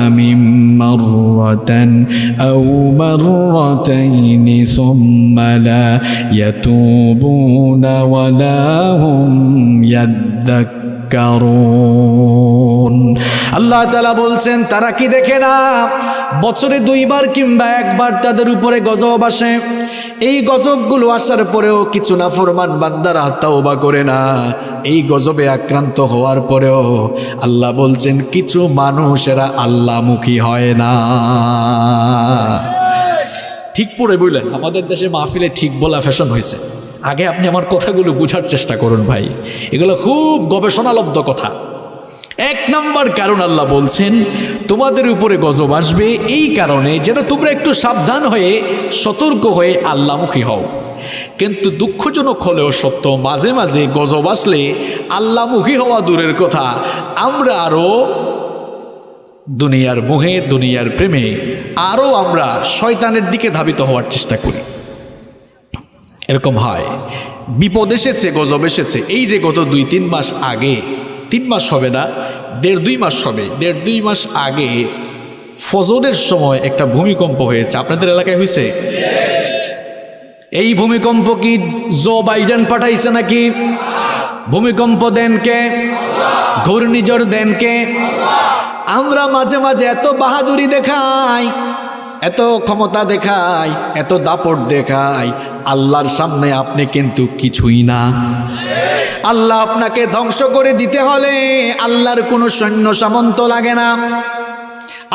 আমিন মাররাতান আও মাররাতাইনি সুম্মা লা ইয়াতুবুনা ওয়ালা হুম ইয়াযাক্কারুন। আল্লাহ তাআলা বলছেন, তারা কি দেখে না বছরে 2 বার কিংবা 1 বার তাদের উপরে গজব আসে। এই গজবগুলো আসার পরেও কিছু নাফরমান বান্দারা তাওবা করে না। এই গজবে আক্রান্ত হওয়ার পরেও আল্লাহ বলছেন কিছু মানুষেরা আল্লাহমুখী হয় না। ঠিক পড়ে বললেন, আমাদের দেশে মাহফিলে ঠিক বলা ফ্যাশন হয়েছে। আগে আপনি আমার কথাগুলো বুঝার চেষ্টা করুন ভাই, এগুলো খুব গবেষণালব্ধ কথা। 1 নম্বর কারণ আল্লাহ বলছেন তোমাদের উপরে গজব আসবে এই কারণে যেন তোমরা একটু সাবধান হয়ে সতর্ক হয়ে আল্লাহমুখী হও। কিন্তু দুঃখজনক হলেও সত্য, মাঝে মাঝে গজব আসলে আল্লাহমুখী হওয়া দূরের কথা, আমরা আরও দুনিয়ার মোহে দুনিয়ার প্রেমে আরও আমরা শয়তানের দিকে ধাবিত হওয়ার চেষ্টা করি। এরকম হয়, বিপদ এসেছে, গজব এসেছে। এই যে গত 2-3 মাস আগে, 3 মাস হবে না, 1.5-2 মাস হবে, 1.5-2 মাস আগে ফজরের সময় একটা ভূমিকম্প হয়েছে। আপনাদের এলাকায় হয়েছে? এই ভূমিকম্প কি জো বাইডেন পাঠাইছে নাকি? ভূমিকম্প দেন কে? ঘূর্ণিঝড় দেন কে? আমরা মাঝে মাঝে এত বাহাদুরি দেখাই, এত ক্ষমতা দেখাই, এত দাপট দেখাই, আল্লাহর সামনে আপনি কিন্তু কিছুই না। আল্লাহ আপনাকে ধ্বংস করে দিতে হলে আল্লাহর কোনো সৈন্য সামন্ত লাগে না।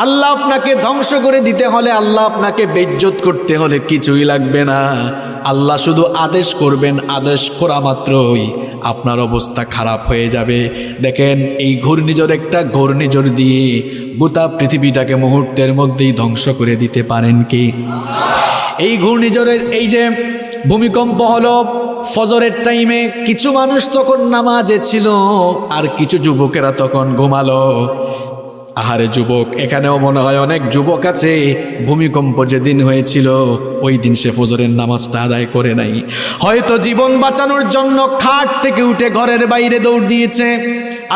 আল্লাহ আপনাকে ধ্বংস করে দিতে হলে, আল্লাহ আপনাকে বেইজ্জত করতে হলে কিছুই লাগবে না। আল্লাহ শুধু আদেশ করবেন, আদেশ করা মাত্রই আপনার অবস্থা খারাপ হয়ে যাবে। দেখেন, এই ঘূর্ণিঝড়, একটা ঘূর্ণিঝড় দিয়ে গোটা পৃথিবীটাকে মুহূর্তের মধ্যেই ধ্বংস করে দিতে পারেন কি? এই ঘূর্ণিঝড়ের এই যে ভূমিকম্প হলো ফজরের টাইমে, কিছু মানুষ তখন নামাজে ছিল আর কিছু যুবকেরা তখন ঘুমালো। আহারে যুবক, এখানেও মনে হয় অনেক যুবক আছে, ভূমিকম্প যেদিন হয়েছিল ওই দিন সে ফজরের নামাজটা আদায় করে নাই। হয়তো জীবন বাঁচানোর জন্য খাট থেকে উঠে ঘরের বাইরে দৌড় দিয়েছে।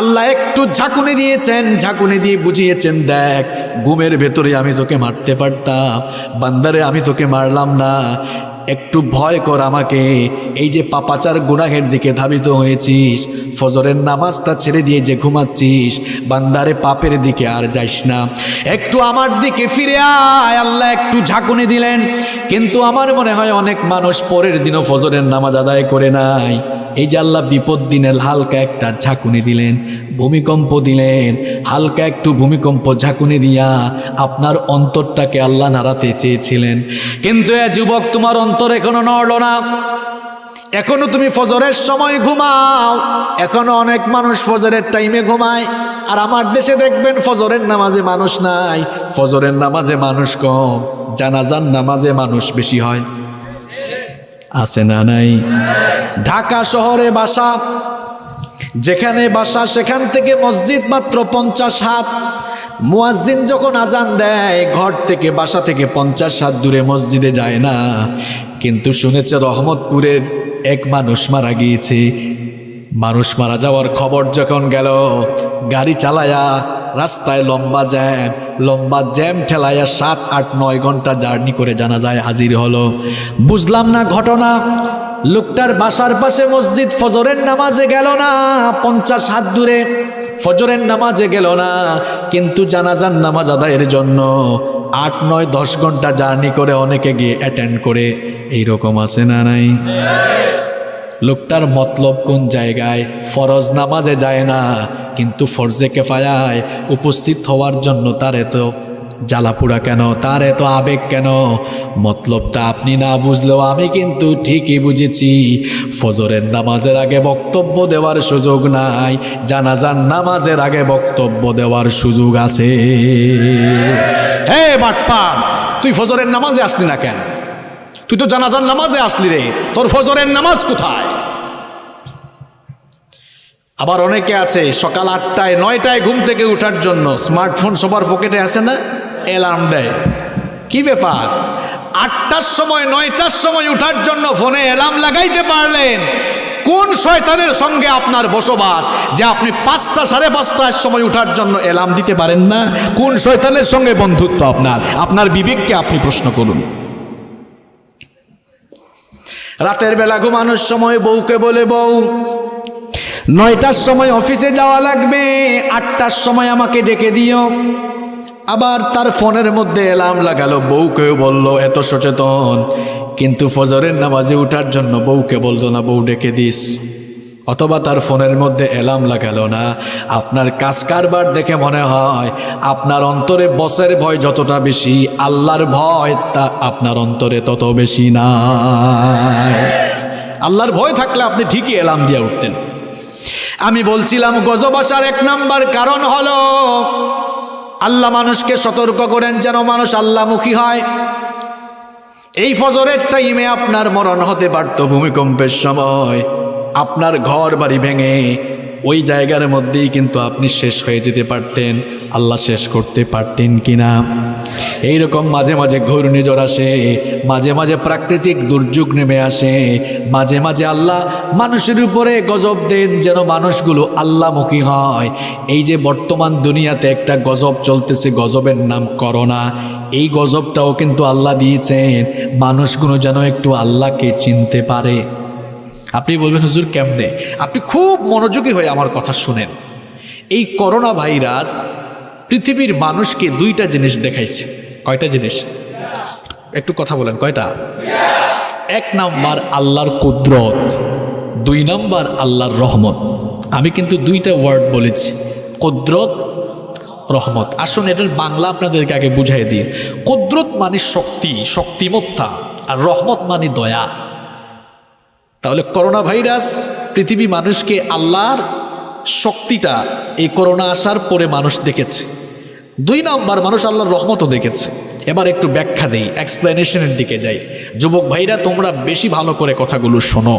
আল্লাহ একটু ঝাঁকুনি দিয়েছেন, ঝাঁকুনি দিয়ে বুঝিয়েছেন, দেখ ঘুমের ভেতরে আমি তোকে মারতে পারতাম, বান্দারে আমি তোকে মারলাম না, একটু ভয় কর আমাকে। এই যে পাপাচার গুনাহের দিকে ধাবিত হয়েছিস, ফজরের নামাজটা ছেড়ে দিয়ে যে ঘুমাচ্ছিস, বান্দারে পাপের দিকে আর যাইস না, একটু আমার দিকে ফিরে আয়। আল্লাহ একটু ঝাঁকুনি দিলেন, কিন্তু আমার মনে হয় অনেক মানুষ পরের দিনও ফজরের নামাজ আদায় করে নাই। এই যে আল্লাহ বিপদ দিনে হালকা একটা ঝাঁকুনি দিলেন, ভূমিকম্প দিলেন, হালকা একটু ভূমিকম্প ঝাঁকুনি দিয়া আপনার অন্তরটাকে আল্লাহ নাড়াতে চেয়েছিলেন। কিন্তু এ যুবক, তোমার অন্তর এখনো নড়ল না, এখনো তুমি ফজরের সময় ঘুমাও। এখনো অনেক মানুষ ফজরের টাইমে ঘুমায়। আর আমার দেশে দেখবেন ফজরের নামাজে মানুষ নাই, ফজরের নামাজে মানুষ কম, জানাজার নামাজে মানুষ বেশি হয়। আছে না নাই? ঢাকা শহরে বাসা, যেখানে বাসা সেখান থেকে মসজিদ মাত্র 50 হাত। মুয়াজ্জিন যখন আজান দেয়, ঘর থেকে বাসা থেকে 50 হাত দূরে মসজিদে যায় না। কিন্তু শুনেছে রহমতপুরের এক মানুষ মারা গিয়েছে। মানুষ মারা যাওয়ার খবর যখন গেল, গাড়ি চালায়া রাস্তায় লম্বা জ্যাম ঠেলাইয়া 7, 8, 9 ঘন্টা জার্নি করে জানাজায় হাজির হলো। বুঝলাম না ঘটনা, লোকটার বাসার পাশে মসজিদ, ফজরের নামাজে গেল না, 50 হাত দূরে ফজরের নামাজে গেল না, কিন্তু জানাজার নামাজ আদায়ের জন্য 8, 9, 10 ঘন্টা জার্নি করে অনেকে গিয়ে অ্যাটেন্ড করে। এইরকম আছে না নাই? লোকটার মতলব কোন জায়গায়? ফরজ নামাজে যায় না, কিন্তু ফরজে কেফায়ায় উপস্থিত হওয়ার জন্য তার এত জ্বালাপুড়া কেন, তার এত আবেগ কেন? মতলবটা আপনি না বুঝলেও আমি কিন্তু ঠিকই বুঝেছি। ফজরের নামাজের আগে বক্তব্য দেওয়ার সুযোগ নাই, জানাজার নামাজের আগে বক্তব্য দেওয়ার সুযোগ আছে। হে বাটপার, তুই ফজরের নামাজে আসলি না কেন? তুই তো জানাজার নামাজে আসলি রে, তোর ফজরের নামাজ কোথায়? আবার অনেকে আছে সকাল 8টায় 9টায় ঘুম থেকে উঠার জন্য স্মার্টফোন সবার পকেটে আছে না, অ্যালার্ম দেয়, কি ব্যাপার? 8টার সময় 9টার সময় উঠার জন্য ফোনে অ্যালার্ম লাগাইতে পারলেন? কোন শয়তানের সঙ্গে আপনার বসবাস যে আপনি 5টা 5:30টার সময় উঠার জন্য অ্যালার্ম দিতে পারেন না? কোন শয়তানের সঙ্গে বন্ধুত্ব আপনার? আপনার বিবেককে আপনি প্রশ্ন করুন। রাতের বেলা ঘুমানোর সময় বউকে বলে, বউ 9টার সময় অফিসে যাওয়া লাগবে, 8টার সময় আমাকে ডেকে দিও। আবার তার ফোনের মধ্যে অ্যালার্ম লাগালো, বউকেও বলল, এত সচেতন, কিন্তু ফজরের নামাজে উঠার জন্য বউকে বলতো না, বউ ডেকে দিস। অথবা তার ফোনের মধ্যে অ্যালার্ম লাগালো না। আপনার কাজ কারবার দেখে মনে হয় আপনার অন্তরে বসের ভয় যতটা বেশি, আল্লাহর ভয় তা আপনার অন্তরে তত বেশি না। আল্লাহর ভয় থাকলে আপনি ঠিকই অ্যালার্ম দিয়ে উঠতেন। আমি বলছিলাম গজব আসার 1 নাম্বার কারণ হলো আল্লাহ মানুষকে সতর্ক করেন যেন মানুষ আল্লাহমুখী হয়। এই ফজরের টাইমে আপনার মরণ হতে পারত ভূমিকম্পের সময়, আপনার ঘর বাড়ি ভেঙে ওই জায়গার মধ্যেই কিন্তু আপনি শেষ হয়ে যেতে পারতেন। আল্লাহ শেষ করতে পারতেন কিনা? এইরকম মাঝে মাঝে ঘূর্ণিঝড় আসে, মাঝে মাঝে প্রাকৃতিক দুর্যোগ নেমে আসে, মাঝে মাঝে আল্লাহ মানুষের উপরে গজব দেন যেন মানুষগুলো আল্লাহমুখী হয়। এই যে বর্তমান দুনিয়াতে একটা গজব চলতেছে, গজবের নাম করোনা, এই গজবটাও কিন্তু আল্লাহ দিয়েছেন মানুষগুলো যেন একটু আল্লাহকে চিনতে পারে। আপনি বলবেন হুজুর কেমনে? আপনি খুব মনোযোগী হয়ে আমার কথা শুনেন। এই করোনা ভাইরাস পৃথিবীর মানুষকে 2টা জিনিস দেখাইছে। কয়টা জিনিস? একটু কথা বলেন, কয়টা? 1 নাম্বার আল্লাহর কুদরত, 2 নাম্বার আল্লাহর রহমত। আমি কিন্তু 2টা ওয়ার্ড বলেছি, কুদরত, রহমত। আসুন এটার বাংলা আপনাদেরকে আগে বুঝাই দিই। কুদরত মানে শক্তি, শক্তিমত্তা, আর রহমত মানে দয়া। তাহলে করোনা ভাইরাস পৃথিবী মানুষকে আল্লাহর শক্তিটা এই করোনা আসার পরে মানুষ দেখেছে। 2 নাম্বার মানুষ আল্লাহর রহমতও দেখেছে। এবার একটু ব্যাখ্যা দেই, এক্সপ্লেনেশনের দিকে যাই। যুবক ভাইরা তোমরা বেশি ভালো করে কথাগুলো শোনো।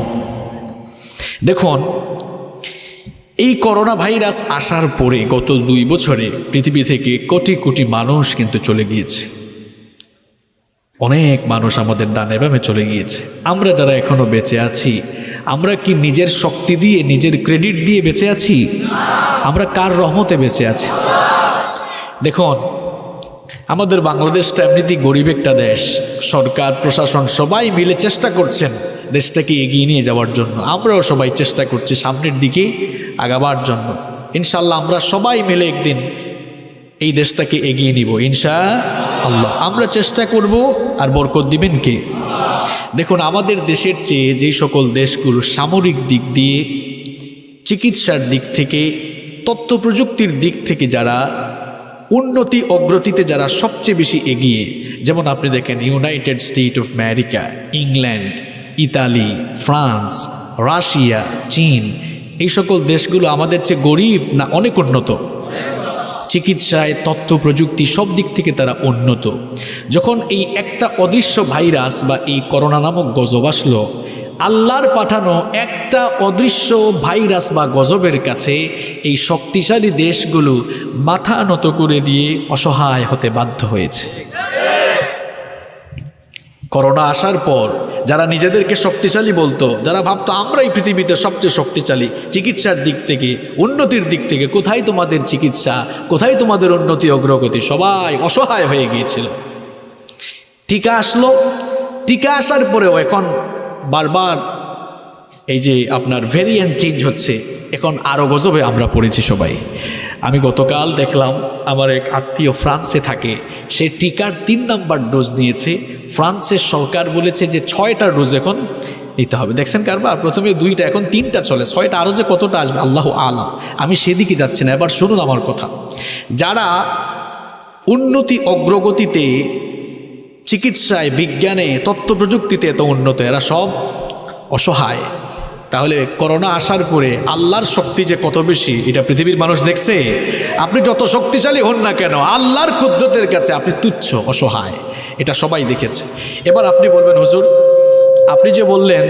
দেখুন, এই করোনা ভাইরাস আসার পরে গত 2 বছরে পৃথিবী থেকে কোটি কোটি মানুষ কিন্তু চলে গিয়েছে। অনেক মানুষ আমাদের ডানে বামে চলে গিয়েছে। আমরা যারা এখনো বেঁচে আছি, আমরা কি নিজের শক্তি দিয়ে, নিজের ক্রেডিট দিয়ে বেঁচে আছি? আমরা কার রহমতে বেঁচে আছি? দেখুন, আমাদের বাংলাদেশটা এমনিতেই গরিব একটা দেশ। সরকার প্রশাসন সবাই মিলে চেষ্টা করছেন দেশটাকে এগিয়ে নিয়ে যাওয়ার জন্য। আমরাও সবাই চেষ্টা করছি সামনের দিকে আগাবার জন্য। ইনশাল্লাহ আমরা সবাই মিলে একদিন এই দেশটাকে এগিয়ে নিব ইনশাআল্লাহ। আমরা চেষ্টা করব, আর বরকত দিবেন কে? দেখুন, আমাদের দেশের চেয়ে যেই সকল দেশগুলো সামরিক দিক দিয়ে, চিকিৎসার দিক থেকে, তথ্য প্রযুক্তির দিক থেকে যারা উন্নতি অগ্রতিতে যারা সবচেয়ে বেশি এগিয়ে, যেমন আপনি দেখেন United state of America, England, Italy, France, Russia, চীন, এই সকল দেশগুলো আমাদের চেয়ে গরিব না অনেক উন্নত? চিকিৎসায়, তথ্য প্রযুক্তি সব দিক থেকে তারা উন্নত। যখন এই একটা অদৃশ্য ভাইরাস বা এই করোনা নামক গজব আসলো, আল্লাহর পাঠানো একটা অদৃশ্য ভাইরাস বা গজবের কাছে এই শক্তিশালী দেশগুলো মাথা নত করে দিয়ে অসহায় হতে বাধ্য হয়েছে। করোনা আসার পর যারা নিজেদেরকে শক্তিশালী বলতো, যারা ভাবতো আমরাই পৃথিবীতে সবচেয়ে শক্তিশালী চিকিৎসার দিক থেকে, উন্নতির দিক থেকে, কোথায় তোমাদের চিকিৎসা, কোথায় তোমাদের উন্নতি অগ্রগতি, সবাই অসহায় হয়ে গিয়েছিল। টিকা আসলো, টিকা আসার পরেও এখন বারবার এই যে আপনার ভেরিয়েন্ট চেঞ্জ হচ্ছে, এখন আরও গজবে আমরা পড়েছি সবাই। আমি গতকাল দেখলাম আমার এক আত্মীয় ফ্রান্সে থাকে, সে টিকার 3 নাম্বার ডোজ নিয়েছে। ফ্রান্সের সরকার বলেছে যে 6টা ডোজ এখন নিতে হবে। দেখছেন কারবার, প্রথমে 2টা, এখন 3টা চলে, 6টা আরও যে কতটা আসবে আল্লাহ আলাম। আমি সেদিকে যাচ্ছি না, এবার শুনুন আমার কথা। যারা উন্নতি অগ্রগতিতে, চিকিৎসায়, বিজ্ঞানে, তথ্য প্রযুক্তিতে এত উন্নত, এরা সব অসহায়। তাহলে করোনা আসার পরে আল্লাহর শক্তি যে কত বেশি এটা পৃথিবীর মানুষ দেখছে। আপনি যত শক্তিশালী হন না কেন, আল্লাহর কুদরতের কাছে আপনি তুচ্ছ, অসহায়, এটা সবাই দেখেছে। এবার আপনি বলবেন হুজুর, আপনি যে বললেন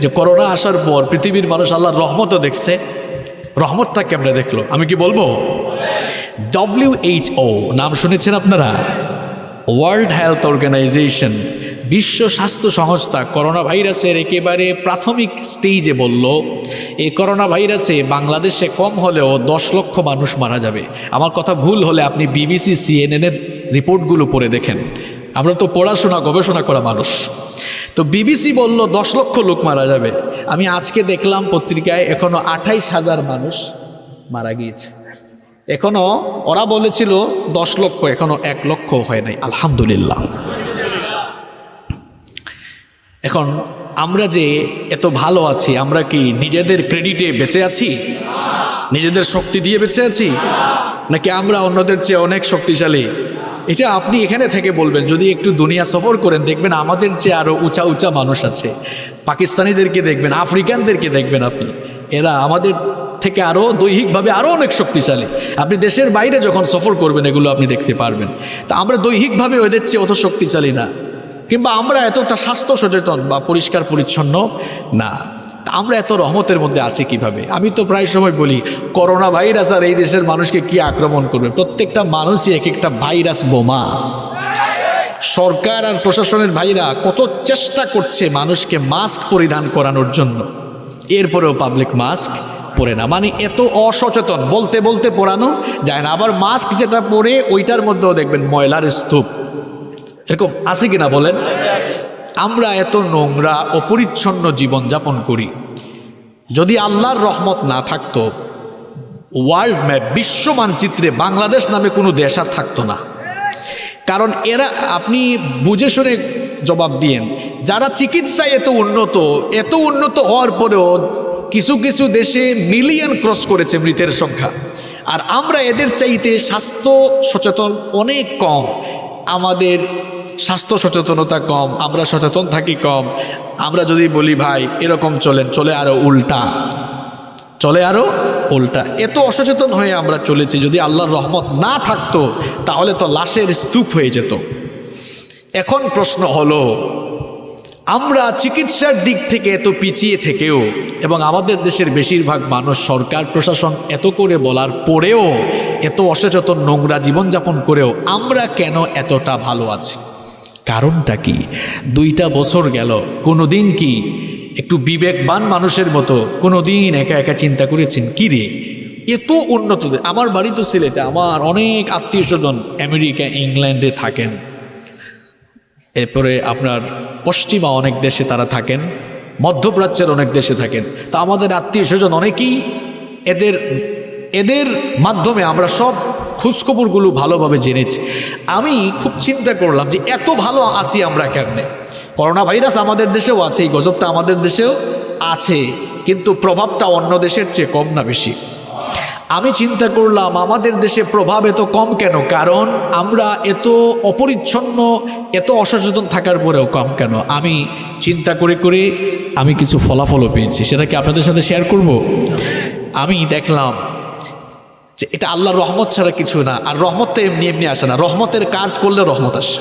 যে করোনা আসার পর পৃথিবীর মানুষ আল্লাহর রহমতও দেখছে, রহমতটা কেমনে দেখলো? আমি কি বলবো? WHO নাম শুনেছেন আপনারা? ওয়ার্ল্ড হেলথ অর্গানাইজেশন, বিশ্ব স্বাস্থ্য সংস্থা করোনা ভাইরাসের একেবারে প্রাথমিক স্টেজে বলল এই করোনা ভাইরাসে বাংলাদেশে কম হলেও 10 লক্ষ মানুষ মারা যাবে। আমার কথা ভুল হলে আপনি BBC CNN-এর রিপোর্টগুলো পড়ে দেখেন, আমরা তো পড়াশোনা গবেষণা করা মানুষ। তো BBC বলল 10 লক্ষ লোক মারা যাবে। আমি আজকে দেখলাম পত্রিকায় এখনো 28,000 মানুষ মারা গিয়েছে। এখনো ওরা বলেছিল 10 লক্ষ, এখনো 1 লক্ষ হয় নাই। আলহামদুলিল্লাহ। এখন আমরা যে এত ভালো আছি, আমরা কি নিজেদের ক্রেডিটে বেঁচে আছি, নিজেদের শক্তি দিয়ে বেঁচে আছি, নাকি আমরা অন্যদের চেয়ে অনেক শক্তিশালী? এটা আপনি এখানে থেকে বলবেন। যদি একটু দুনিয়া সফর করেন দেখবেন আমাদের চেয়ে আরো উঁচা উঁচা মানুষ আছে। পাকিস্তানিদেরকে দেখবেন, আফ্রিকানদেরকে দেখবেন, আপনি এরা আমাদের থেকে আরো দৈহিকভাবে আরো অনেক শক্তিশালী। আপনি দেশের বাইরে যখন সফর করবেন এগুলো আপনি দেখতে পারবেন। তা আমরা দৈহিকভাবে ওদের চেয়ে অত শক্তিশালী না, কিংবা আমরা এতটা স্বাস্থ্য সচেতন বা পরিষ্কার পরিচ্ছন্ন না। আমরা এত রহমতের মধ্যে আছি কিভাবে? আমি তো প্রায় সময় বলি করোনা ভাইরাস আর এই দেশের মানুষকে কি আক্রমণ করবে? প্রত্যেকটা মানুষই এক একটা ভাইরাস বোমা। সরকার আর প্রশাসনের ভাইরা কত চেষ্টা করছে মানুষকে মাস্ক পরিধান করানোর জন্য, এরপরেও পাবলিক মাস্ক পরে না। মানে এত অসচেতন, বলতে বলতে পরানো যায় না। আবার মাস্ক যেটা পরে ওইটার মধ্যেও দেখবেন ময়লার স্তূপ। এরকম আছে কিনা বলেন? আমরা এত নোংরা অপরিচ্ছন্ন জীবনযাপন করি। যদি আল্লাহর রহমত না থাকতো, ওয়ার্ল্ড ম্যাপ, বিশ্ব মানচিত্রে বাংলাদেশ নামে কোনো দেশ আর থাকতো না। কারণ এরা, আপনি বুঝে শুনে জবাব দিয়েন, যারা চিকিৎসায় এত উন্নত হওয়ার পরেও কিছু কিছু দেশে মিলিয়ন ক্রস করেছে মৃতের সংখ্যা, আর আমরা এদের চাইতে স্বাস্থ্য সচেতন অনেক কম। আমাদের স্বাস্থ্য সচেতনতা কম, আমরা সচেতন থাকি কম। আমরা যদি বলি ভাই এরকম চলেন, চলে আরো উল্টা, চলে আরো উল্টা। এত অসচেতন হয়ে আমরা চলেছি। যদি আল্লাহর রহমত না থাকতো তাহলে তো লাশের স্তূপ হয়ে যেত। এখন প্রশ্ন হলো, আমরা চিকিৎসার দিক থেকে এত পিছিয়ে থেকেও, এবং আমাদের দেশের বেশিরভাগ মানুষ সরকার প্রশাসন এত করে বলার পরেও, এত অসচেতন নোংরা জীবনযাপন করেও আমরা কেন এতটা ভালো আছি? কারণটা কি? 2টা বছর গেল, কোনোদিন কি একটু বিবেকবান মানুষের মতো কোনোদিন একা একা চিন্তা করেছেন কি রে এত উন্নত? আমার বাড়ি তো সিলেটে, আমার অনেক আত্মীয় স্বজন আমেরিকা ইংল্যান্ডে থাকেন, এরপরে আপনার পশ্চিমা অনেক দেশে তারা থাকেন, মধ্যপ্রাচ্যের অনেক দেশে থাকেন। তা আমাদের আত্মীয় স্বজন অনেকেই এদের মাধ্যমে আমরা সব খোঁজখবরগুলো ভালোভাবে জেনেছি। আমি খুব চিন্তা করলাম যে এত ভালো আছি আমরা কেমনে? করোনা ভাইরাস আমাদের দেশেও আছে, এই গজবটা আমাদের দেশেও আছে, কিন্তু প্রভাবটা অন্য দেশের চেয়ে কম না বেশি? আমি চিন্তা করলাম আমাদের দেশে প্রভাব এত কম কেন? কারণ আমরা এত অপরিচ্ছন্ন, এত অসচেতন থাকার পরেও কম কেন? আমি চিন্তা করে করে আমি কিছু ফলাফলও পেয়েছি, সেটা কি আপনাদের সাথে শেয়ার করব? আমি দেখলাম যে এটা আল্লাহর রহমত ছাড়া কিছু না। আর রহমত তো এমনি এমনি আসে না, রহমতের কাজ করলে রহমত আসে।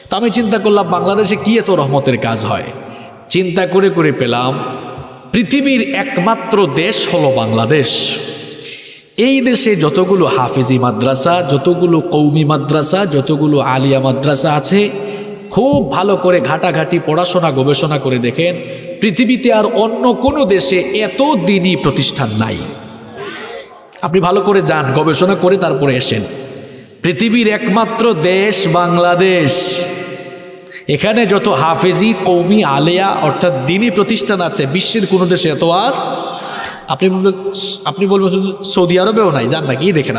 তো আমি চিন্তা করলাম বাংলাদেশে কি এত রহমতের কাজ হয়। চিন্তা করে করে পেলাম পৃথিবীর একমাত্র দেশ হলো বাংলাদেশ। এই দেশে যতগুলো হাফেজি মাদ্রাসা, যতগুলো কৌমি মাদ্রাসা, যতগুলো আলিয়া মাদ্রাসা আছে, খুব ভালো করে ঘাটাঘাটি পড়াশোনা গবেষণা করে দেখেন পৃথিবীতে আর অন্য কোনো দেশে এত দিনী প্রতিষ্ঠান নাই। আপনি ভালো করে যান, গবেষণা করে তারপরে এসেন। পৃথিবীর একমাত্র দেশ বাংলাদেশ। এখানে যত হাফেজি, কৌমি, আলিয়া অর্থাৎ দিনী প্রতিষ্ঠান আছে বিশ্বের কোনো দেশে এত আর আপনি বলবেন শুধু সৌদি আরবেও নাই, যান না গিয়ে দেখেন,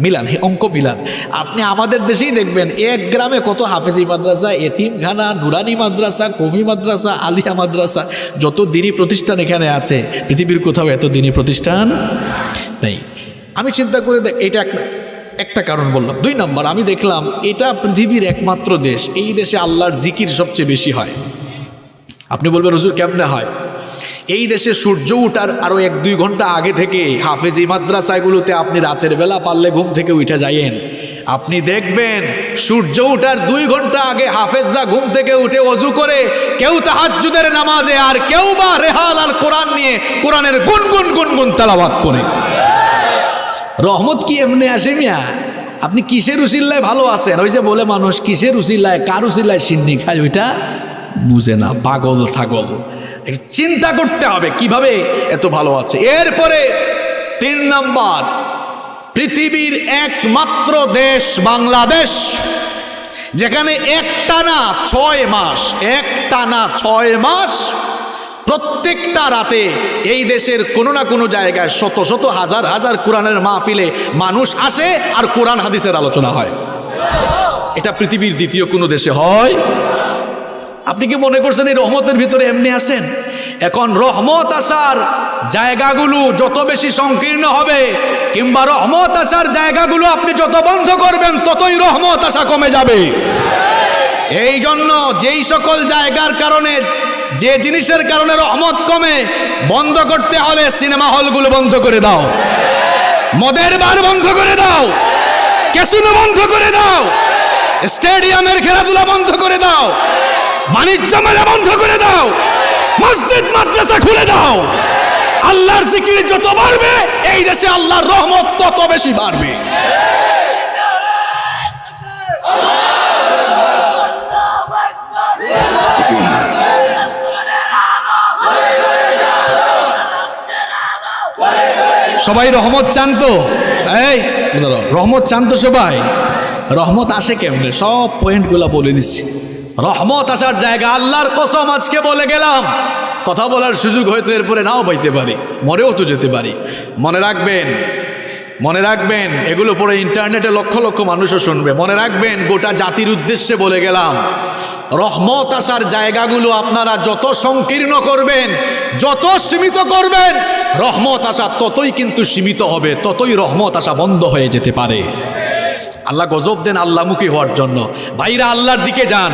মিলান, অঙ্ক মিলান। আপনি আমাদের দেশেই দেখবেন এক গ্রামে কত হাফেজি মাদ্রাসা, এতিমখানা, নুরানি মাদ্রাসা, কওমি মাদ্রাসা, আলিয়া মাদ্রাসা, যত দিনী প্রতিষ্ঠান এখানে আছে পৃথিবীর কোথাও এত দিনী প্রতিষ্ঠান নেই। আমি চিন্তা করে এটা একটা কারণ বললাম। 2 নম্বর, আমি দেখলাম এটা পৃথিবীর একমাত্র দেশ, এই দেশে আল্লাহর জিকির সবচেয়ে বেশি হয়। আপনি বলবেন হুজুর কেমনে হয়? এই দেশে সূর্য উঠার আরো 1-2 ঘন্টা আগে থেকে হাফেজি মাদ্রাসাগুলোতে আপনি রাতের বেলা পারলে ঘুম থেকে উঠে যাইয়েন, আপনি দেখবেন সূর্য উঠার 2 ঘন্টা আগে হাফেজরা ঘুম থেকে উঠে ওযু করে, কেউ তাহাজ্জুদের নামাজে আর কেউ বা রেহাল আর কোরআন নিয়ে কোরআনের গুনগুন গুনগুন তেলাওয়াত করে। রহমত কি এমনি আসে মিয়া? আপনি কিসের উসিল্লায় ভালো আছেন? ওই যে বলে মানুষ কিসের উসিল্লায় কার উসিল্লায় সিন্নি খায়, ওইটা বুঝে না, পাগল ছাগল। চিন্তা করতে হবে কিভাবে এত ভালো আছে। এরপরে 3 নাম্বার, পৃথিবীর একমাত্র দেশ বাংলাদেশ, যেখানে একটানা 6 মাস প্রত্যেকটা রাতে এই দেশের কোনো না কোনো জায়গায় শত শত হাজার হাজার কোরআনের মাহফিলে মানুষ আসে আর কোরআন হাদিসের আলোচনা হয়। এটা পৃথিবীর দ্বিতীয় কোনো দেশে হয়। আপনি কি মনে করছেন এই রহমতের ভিতরে এমনি আসেন? এখন রহমত আসার জায়গাগুলো যত বেশি সংকীর্ণ হবে কিংবা রহমত আসার জায়গাগুলো আপনি যত বন্ধ করবেন ততই রহমত আসা কমে যাবে। এই জন্য যেই সকল জায়গার কারণে, যে জিনিসের কারণে রহমত কমে, বন্ধ করতে হলে সিনেমা হলগুলো বন্ধ করে দাও, মদের বার বন্ধ করে দাও, ক্যাসিনো বন্ধ করে দাও, স্টেডিয়ামের খেলাধুলা বন্ধ করে দাও, বাণিজ্য মেলা বন্ধ করে দাও, মসজিদ মাদ্রাসা খুলে দাও। আল্লাহর জিকির যত বাড়বে এই দেশে আল্লাহর রহমত তত বেশি বাড়বে। সবাই রহমত চান তো? এই রহমত চান তো সবাই? রহমত আসে কেমনে? সব পয়েন্টগুলো বলে দিচ্ছি। রহমত আসার জায়গা, আল্লাহর কসম আজকে বলে গেলাম, কথা বলার সুযোগ হয়তো এরপরে নাও পাইতে পারি, মরেও তো যেতে পারি। মনে রাখবেন এগুলো পরে ইন্টারনেটে লক্ষ লক্ষ মানুষও শুনবে। মনে রাখবেন গোটা জাতির উদ্দেশ্যে বলে গেলাম, রহমত আসার জায়গাগুলো আপনারা যত সংকীর্ণ করবেন, যত সীমিত করবেন, রহমত আসা ততই কিন্তু সীমিত হবে, ততই রহমত আসা বন্ধ হয়ে যেতে পারে। আল্লাহ গজব দেন আল্লাহমুখী হওয়ার জন্য। ভাইরা আল্লাহর দিকে যান,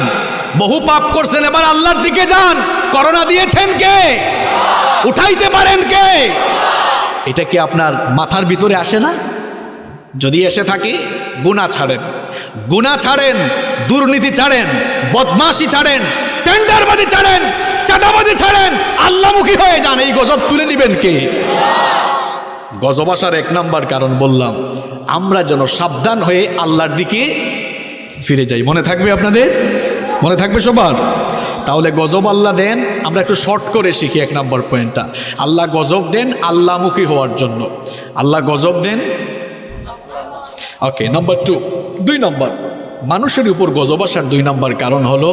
বহু পাপ করছেন, এবার আল্লাহর দিকে যান। করোনা দিয়েছেন কে? উঠাইতে পারেন কে? এটা কি আপনার মাথার ভিতরে আসে না? যদি এসে থাকে, গুনাহ ছাড়েন, দুর্নীতি ছাড়েন, বদমাশি ছাড়েন, টেন্ডারবাজি ছাড়েন, চাঁদাবাজি ছাড়েন, আল্লাহমুখী হয়ে যান। এই গজব তুলে নেবেন কে? গজব আসার 1 নাম্বার কারণ বললাম, আমরা যেন সাবধান হয়ে আল্লাহর দিকে ফিরে যাই। মনে থাকবে আপনাদের? মনে থাকবে সবার? তাহলে গজব আল্লাহ দেন, আমরা একটু শর্ট করে শিখি 1 নাম্বার পয়েন্টটা। আল্লাহ গজব দেন আল্লাহমুখী হওয়ার জন্য। আল্লাহ গজব দেন, ওকে। নাম্বার 2 নাম্বার, মানুষের উপর গজব আসার 2 নাম্বার কারণ হলো,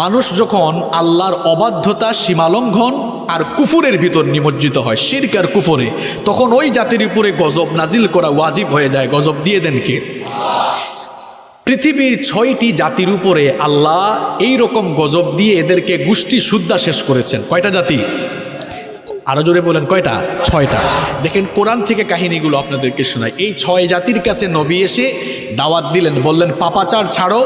মানুষ যখন আল্লাহর অবাধ্যতা, সীমালঙ্ঘন আর কুফুরের ভিতর নিমজ্জিত হয়, শিরক আর কুফরে, তখন ওই জাতির উপরে গজব নাজিল করা ওয়াজিব হয়ে যায়। গজব দিয়ে দেন কে? পৃথিবীর 6টি জাতির উপরে আল্লাহ এই রকম গজব দিয়ে এদেরকে গোষ্ঠী সুদ্ধা শেষ করেছেন। কয়টা জাতি? আরো জোরে বলেন, কয়টা? 6টা। দেখেন কোরআন থেকে কাহিনীগুলো আপনাদেরকে শোনাই। এই 6 জাতির কাছে নবী এসে দাওয়াত দিলেন, বললেন পাপাচার ছাড়ো,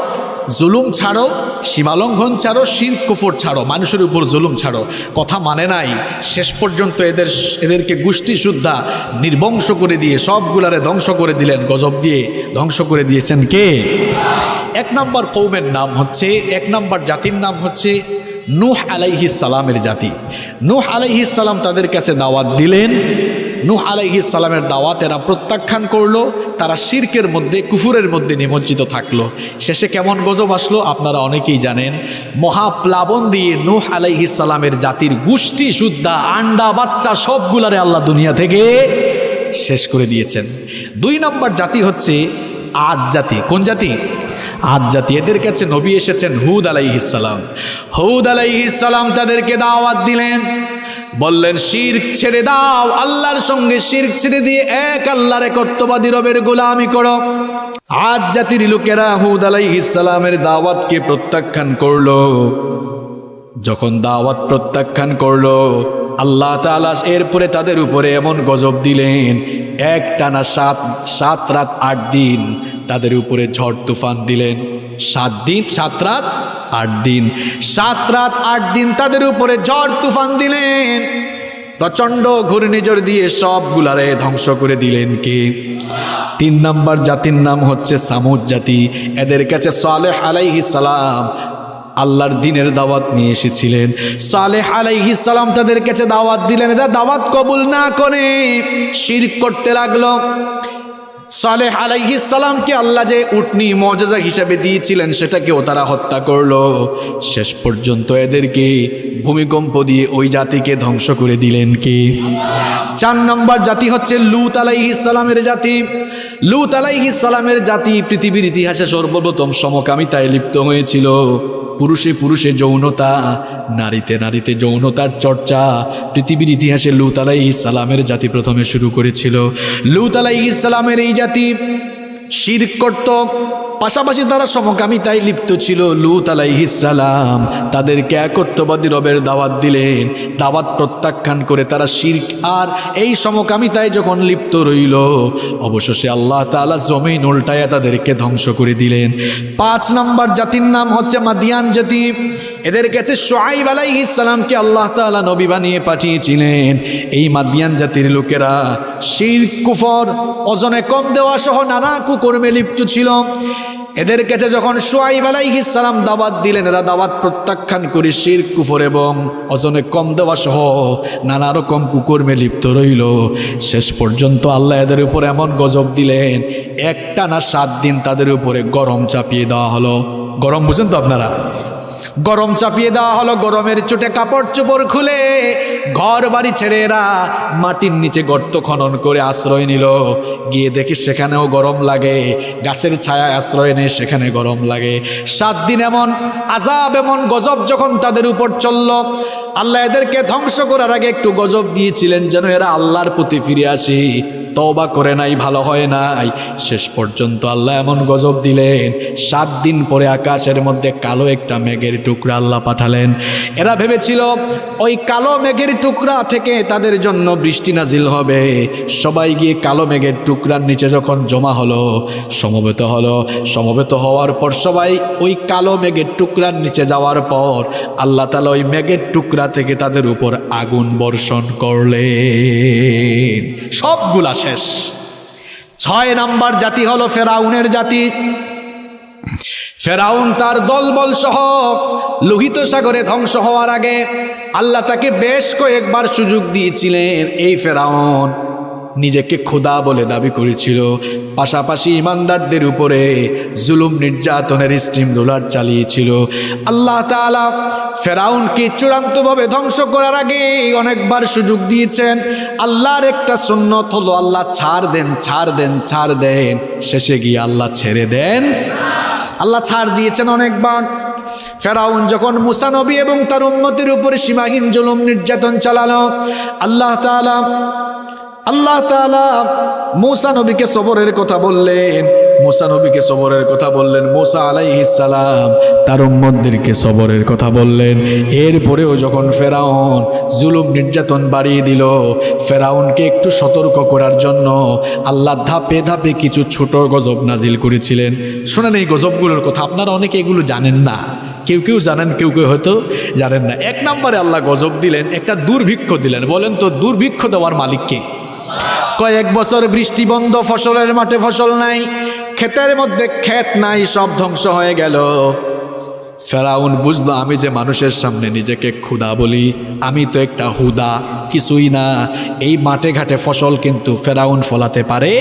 জুলুম ছাড়ো, সীমালঙ্ঘন ছাড়ো, শিরক কুফর ছাড়ো, মানুষের উপর জুলুম ছাড়ো। কথা মানে নাই, শেষ পর্যন্ত এদেরকে গোষ্ঠী সুদ্ধা নির্বংশ করে দিয়ে সবগুলারে ধ্বংস করে দিলেন। গজব দিয়ে ধ্বংস করে দিয়েছেন কে? 1 নাম্বার কওমের নাম হচ্ছে, 1 নাম্বার জাতির নাম হচ্ছে নূহ আলাইহিস সালামের জাতি। নূহ আলাইহিস সালাম তাদের কাছে দাওয়াত দিলেন। নূহ আলাইহিস সালামের দাওয়াত এরা প্রত্যাখ্যান করলো, তারা শিরকের মধ্যে, কুফুরের মধ্যে নিমজ্জিত থাকলো। শেষে কেমন গজব আসলো আপনারা অনেকেই জানেন। মহাপ্লাবন দিয়ে নূহ আলাইহিস সালামের জাতির গোষ্ঠী সুদ্ধা, আন্ডা বাচ্চা সবগুলারে আল্লাহ দুনিয়া থেকে শেষ করে দিয়েছেন। 2 নম্বর জাতি হচ্ছে আদ জাতি। কোন জাতি? আদ জাতি। এদের কাছে নবী এসেছেন হুদ আলাইহিস সালাম। হুদ আলাইহিস সালাম তাদেরকে দাওয়াত দিলেন, বললেন শিরক ছেড়ে দাও, আল্লাহর সঙ্গে শিরক ছেড়ে দিয়ে এক আল্লাহর একত্ববাদী রবের গোলামি করো। আদ জাতির লোকেরা হুদ আলাইহিস সালামের দাওয়াতকে প্রত্যাখ্যান করলো। যখন দাওয়াত প্রত্যাখ্যান করলো, আল্লাহ তাআলা এরপরে তাদের উপরে এমন গজব দিলেন, একটানা 7 রাত 8 দিন তাদের উপরে ঝড় তুফান দিলেন। 7 দিন 7 রাত 8 দিন, 7 রাত 8 দিন তাদের উপরে ঝড় তুফান দিলেন। প্রচণ্ড ঘূর্ণিঝড় দিয়ে সবগুলারে ধ্বংস করে দিলেন কে? 3 নম্বর জাতির নাম হচ্ছে সামুদ জাতি। এদের কাছে সালেহ আলাইহিস সালাম আল্লাহর দ্বীনের দাওয়াত নিয়ে এসেছিলেন। সালেহ আলাইহিস সালাম তাদের কাছে দাওয়াত দিলেন, এরা দাওয়াত কবুল না করে শিরক করতে লাগলো। সালেহ আলাইহিস সালামকে আল্লাহ যে উটনি মুআজিজা হিসেবে দিয়েছিলেন সেটাকেও তারা হত্যা করলো। শেষ পর্যন্ত এদেরকে ভূমিকম্প দিয়ে ওই জাতিকে ধ্বংস করে দিলেন কি? 4 নম্বর জাতি হচ্ছে লূত আলাইহিস সালামের জাতি। লূত আলাইহিস সালামের জাতি পৃথিবীর ইতিহাসে সর্বপ্রথম সমকামিতায় লিপ্ত হয়েছিল। পুরুষে পুরুষে যৌনতা, নারীতে নারীতে যৌনতার চর্চা পৃথিবীর ইতিহাসে লূত আলাইহিস সালামের জাতি প্রথমে শুরু করেছিল। লূত আলাইহিস সালামের এই জাতি শিরক করত, পাশাপাশি তারা সমকামিতায় লিপ্ত ছিল। লূত আলাইহিস সালাম তাদেরকে একত্ববাদী রবের দাওয়াত দিলেন। দাওয়াত প্রত্যাখ্যান করে তারা শিরক আর এই সমকামিতায় যখন লিপ্ত রইল, অবশেষে আল্লাহ তাআলা জমিন উল্টায়া তাদেরকে ধ্বংস করে দিলেন। 5 নম্বর জাতির নাম হচ্ছে মাদিয়ান জাতি। এদের কাছে শুআইব আলাইহিস সালামকে আল্লাহ তাআলা নবী বানিয়ে পাঠিয়েছিলেন। এই মাদিয়ান জাতির লোকেরা শিরক, কুফর, ওজনে কম দেওয়া সহ নানা কুকর্মে লিপ্ত ছিল। এদের কাছে যখন শুআইব আলাইহিস সালাম দাওয়াত দিলেন, এরা দাওয়াত প্রত্যাখ্যান করে শিরক, কুফর এবং ওজনে কম দেওয়া সহ নানা রকম কুকর্মে লিপ্ত রইল। শেষ পর্যন্ত আল্লাহ এদের উপর এমন গজব দিলেন, একটানা 7 দিন তাদের উপরে গরম চাপিয়ে দেওয়া হলো। গরম বুঝেন তো আপনারা? গরম চাপিয়ে দেওয়া হলো। গরমের চোটে কাপড় চোপড় খুলে ঘর বাড়ি ছেড়ে এরা মাটির নিচে গর্ত খনন করে আশ্রয় নিল। গিয়ে দেখি সেখানেও গরম লাগে, গাছের ছায়ায় আশ্রয় নেয়, সেখানে গরম লাগে। 7 দিন এমন আযাব, এমন গজব যখন তাদের উপর চলল, আল্লাহ এদেরকে ধ্বংস করার আগে একটু গজব দিয়েছিলেন যেন এরা আল্লাহর প্রতি ফিরে আসে। তওবা করে নাই, ভালো হয় নাই। শেষ পর্যন্ত আল্লাহ এমন গজব দিলেন, 7 দিন পরে আকাশের মধ্যে কালো একটা মেঘের টুকরা আল্লাহ পাঠালেন। এরা ভেবেছিল ওই কালো মেঘের টুকরা থেকে তাদের জন্য বৃষ্টি নাজিল হবে। সবাই গিয়ে কালো মেঘের টুকরার নিচে যখন জমা হলো, সমবেত হওয়ার পর সবাই ওই কালো মেঘের টুকরার নিচে যাওয়ার পর আল্লাহ তাআলা ওই মেঘের টুকরা থেকে তাদের উপর আগুন বর্ষণ করলেন। সবগুলা শেষ। 6 নম্বর জাতি হলো ফেরাউনের জাতি। ফেরাউন তার দলবল সহ লোহিত সাগরে ধ্বংস হওয়ার আগে আল্লাহ তাকে বেশ কয়েকবার সুযোগ দিয়েছিলেন। এই ফেরাউন নিজেকে খোদা বলে দাবি করেছিল, পাশাপাশি ইমানদারদের উপরে জুলুম নির্যাতনের স্টিম রোলার চালিয়েছিল। আল্লাহ তাআলা ফেরাউনকে চূড়ান্তভাবে ধ্বংস করার আগে অনেকবার সুযোগ দিয়েছেন। আল্লাহর একটা সুন্নত হলো আল্লাহ ছাড় দেন, শেষে গিয়ে আল্লাহ ছেড়ে দেন। আল্লাহ ছাড় দিয়েছেন অনেকবার। ফেরাউন যখন মুসা নবী এবং তার উম্মতের উপরে সীমাহীন জুলুম নির্যাতন চালালো, আল্লাহ তাআলা মুসা নবীকে সবরের কথা বললেন। মুসা আলাইহিস সালাম তার উম্মতদেরকে সবরের কথা বললেন। এরপরেও যখন ফেরাউন জুলুম নির্যাতন বাড়িয়ে দিল, ফেরাউনকে একটু সতর্ক করার জন্য আল্লাহ ধাপে ধাপে কিছু ছোট গজব নাজিল করেছিলেন। শোনেন এই গজবগুলোর কথা, আপনারা অনেকে এগুলো জানেন না, কেউ জানেন, কেউ হয়তো জানেন না। 1 নম্বরে আল্লাহ গজব দিলেন, একটা দুর্ভিক্ষ দিলেন। বলেন তো দুর্ভিক্ষ দেওয়ার মালিক কে? কয়েক বছর বৃষ্টি বন্ধ, ফসলের মাঠে ফসল নাই, ক্ষেতের মধ্যে ক্ষেত নাই, সব ধ্বংস হয়ে গেল। ফেরাউন বুঝলো আমি যে মানুষের সামনে নিজেকে খোদা বলি, আমি তো একটা হুদা, কিছুই না। এই মাঠে ঘাটে ফসল কিন্তু ফেরাউন ফলাতে পারে?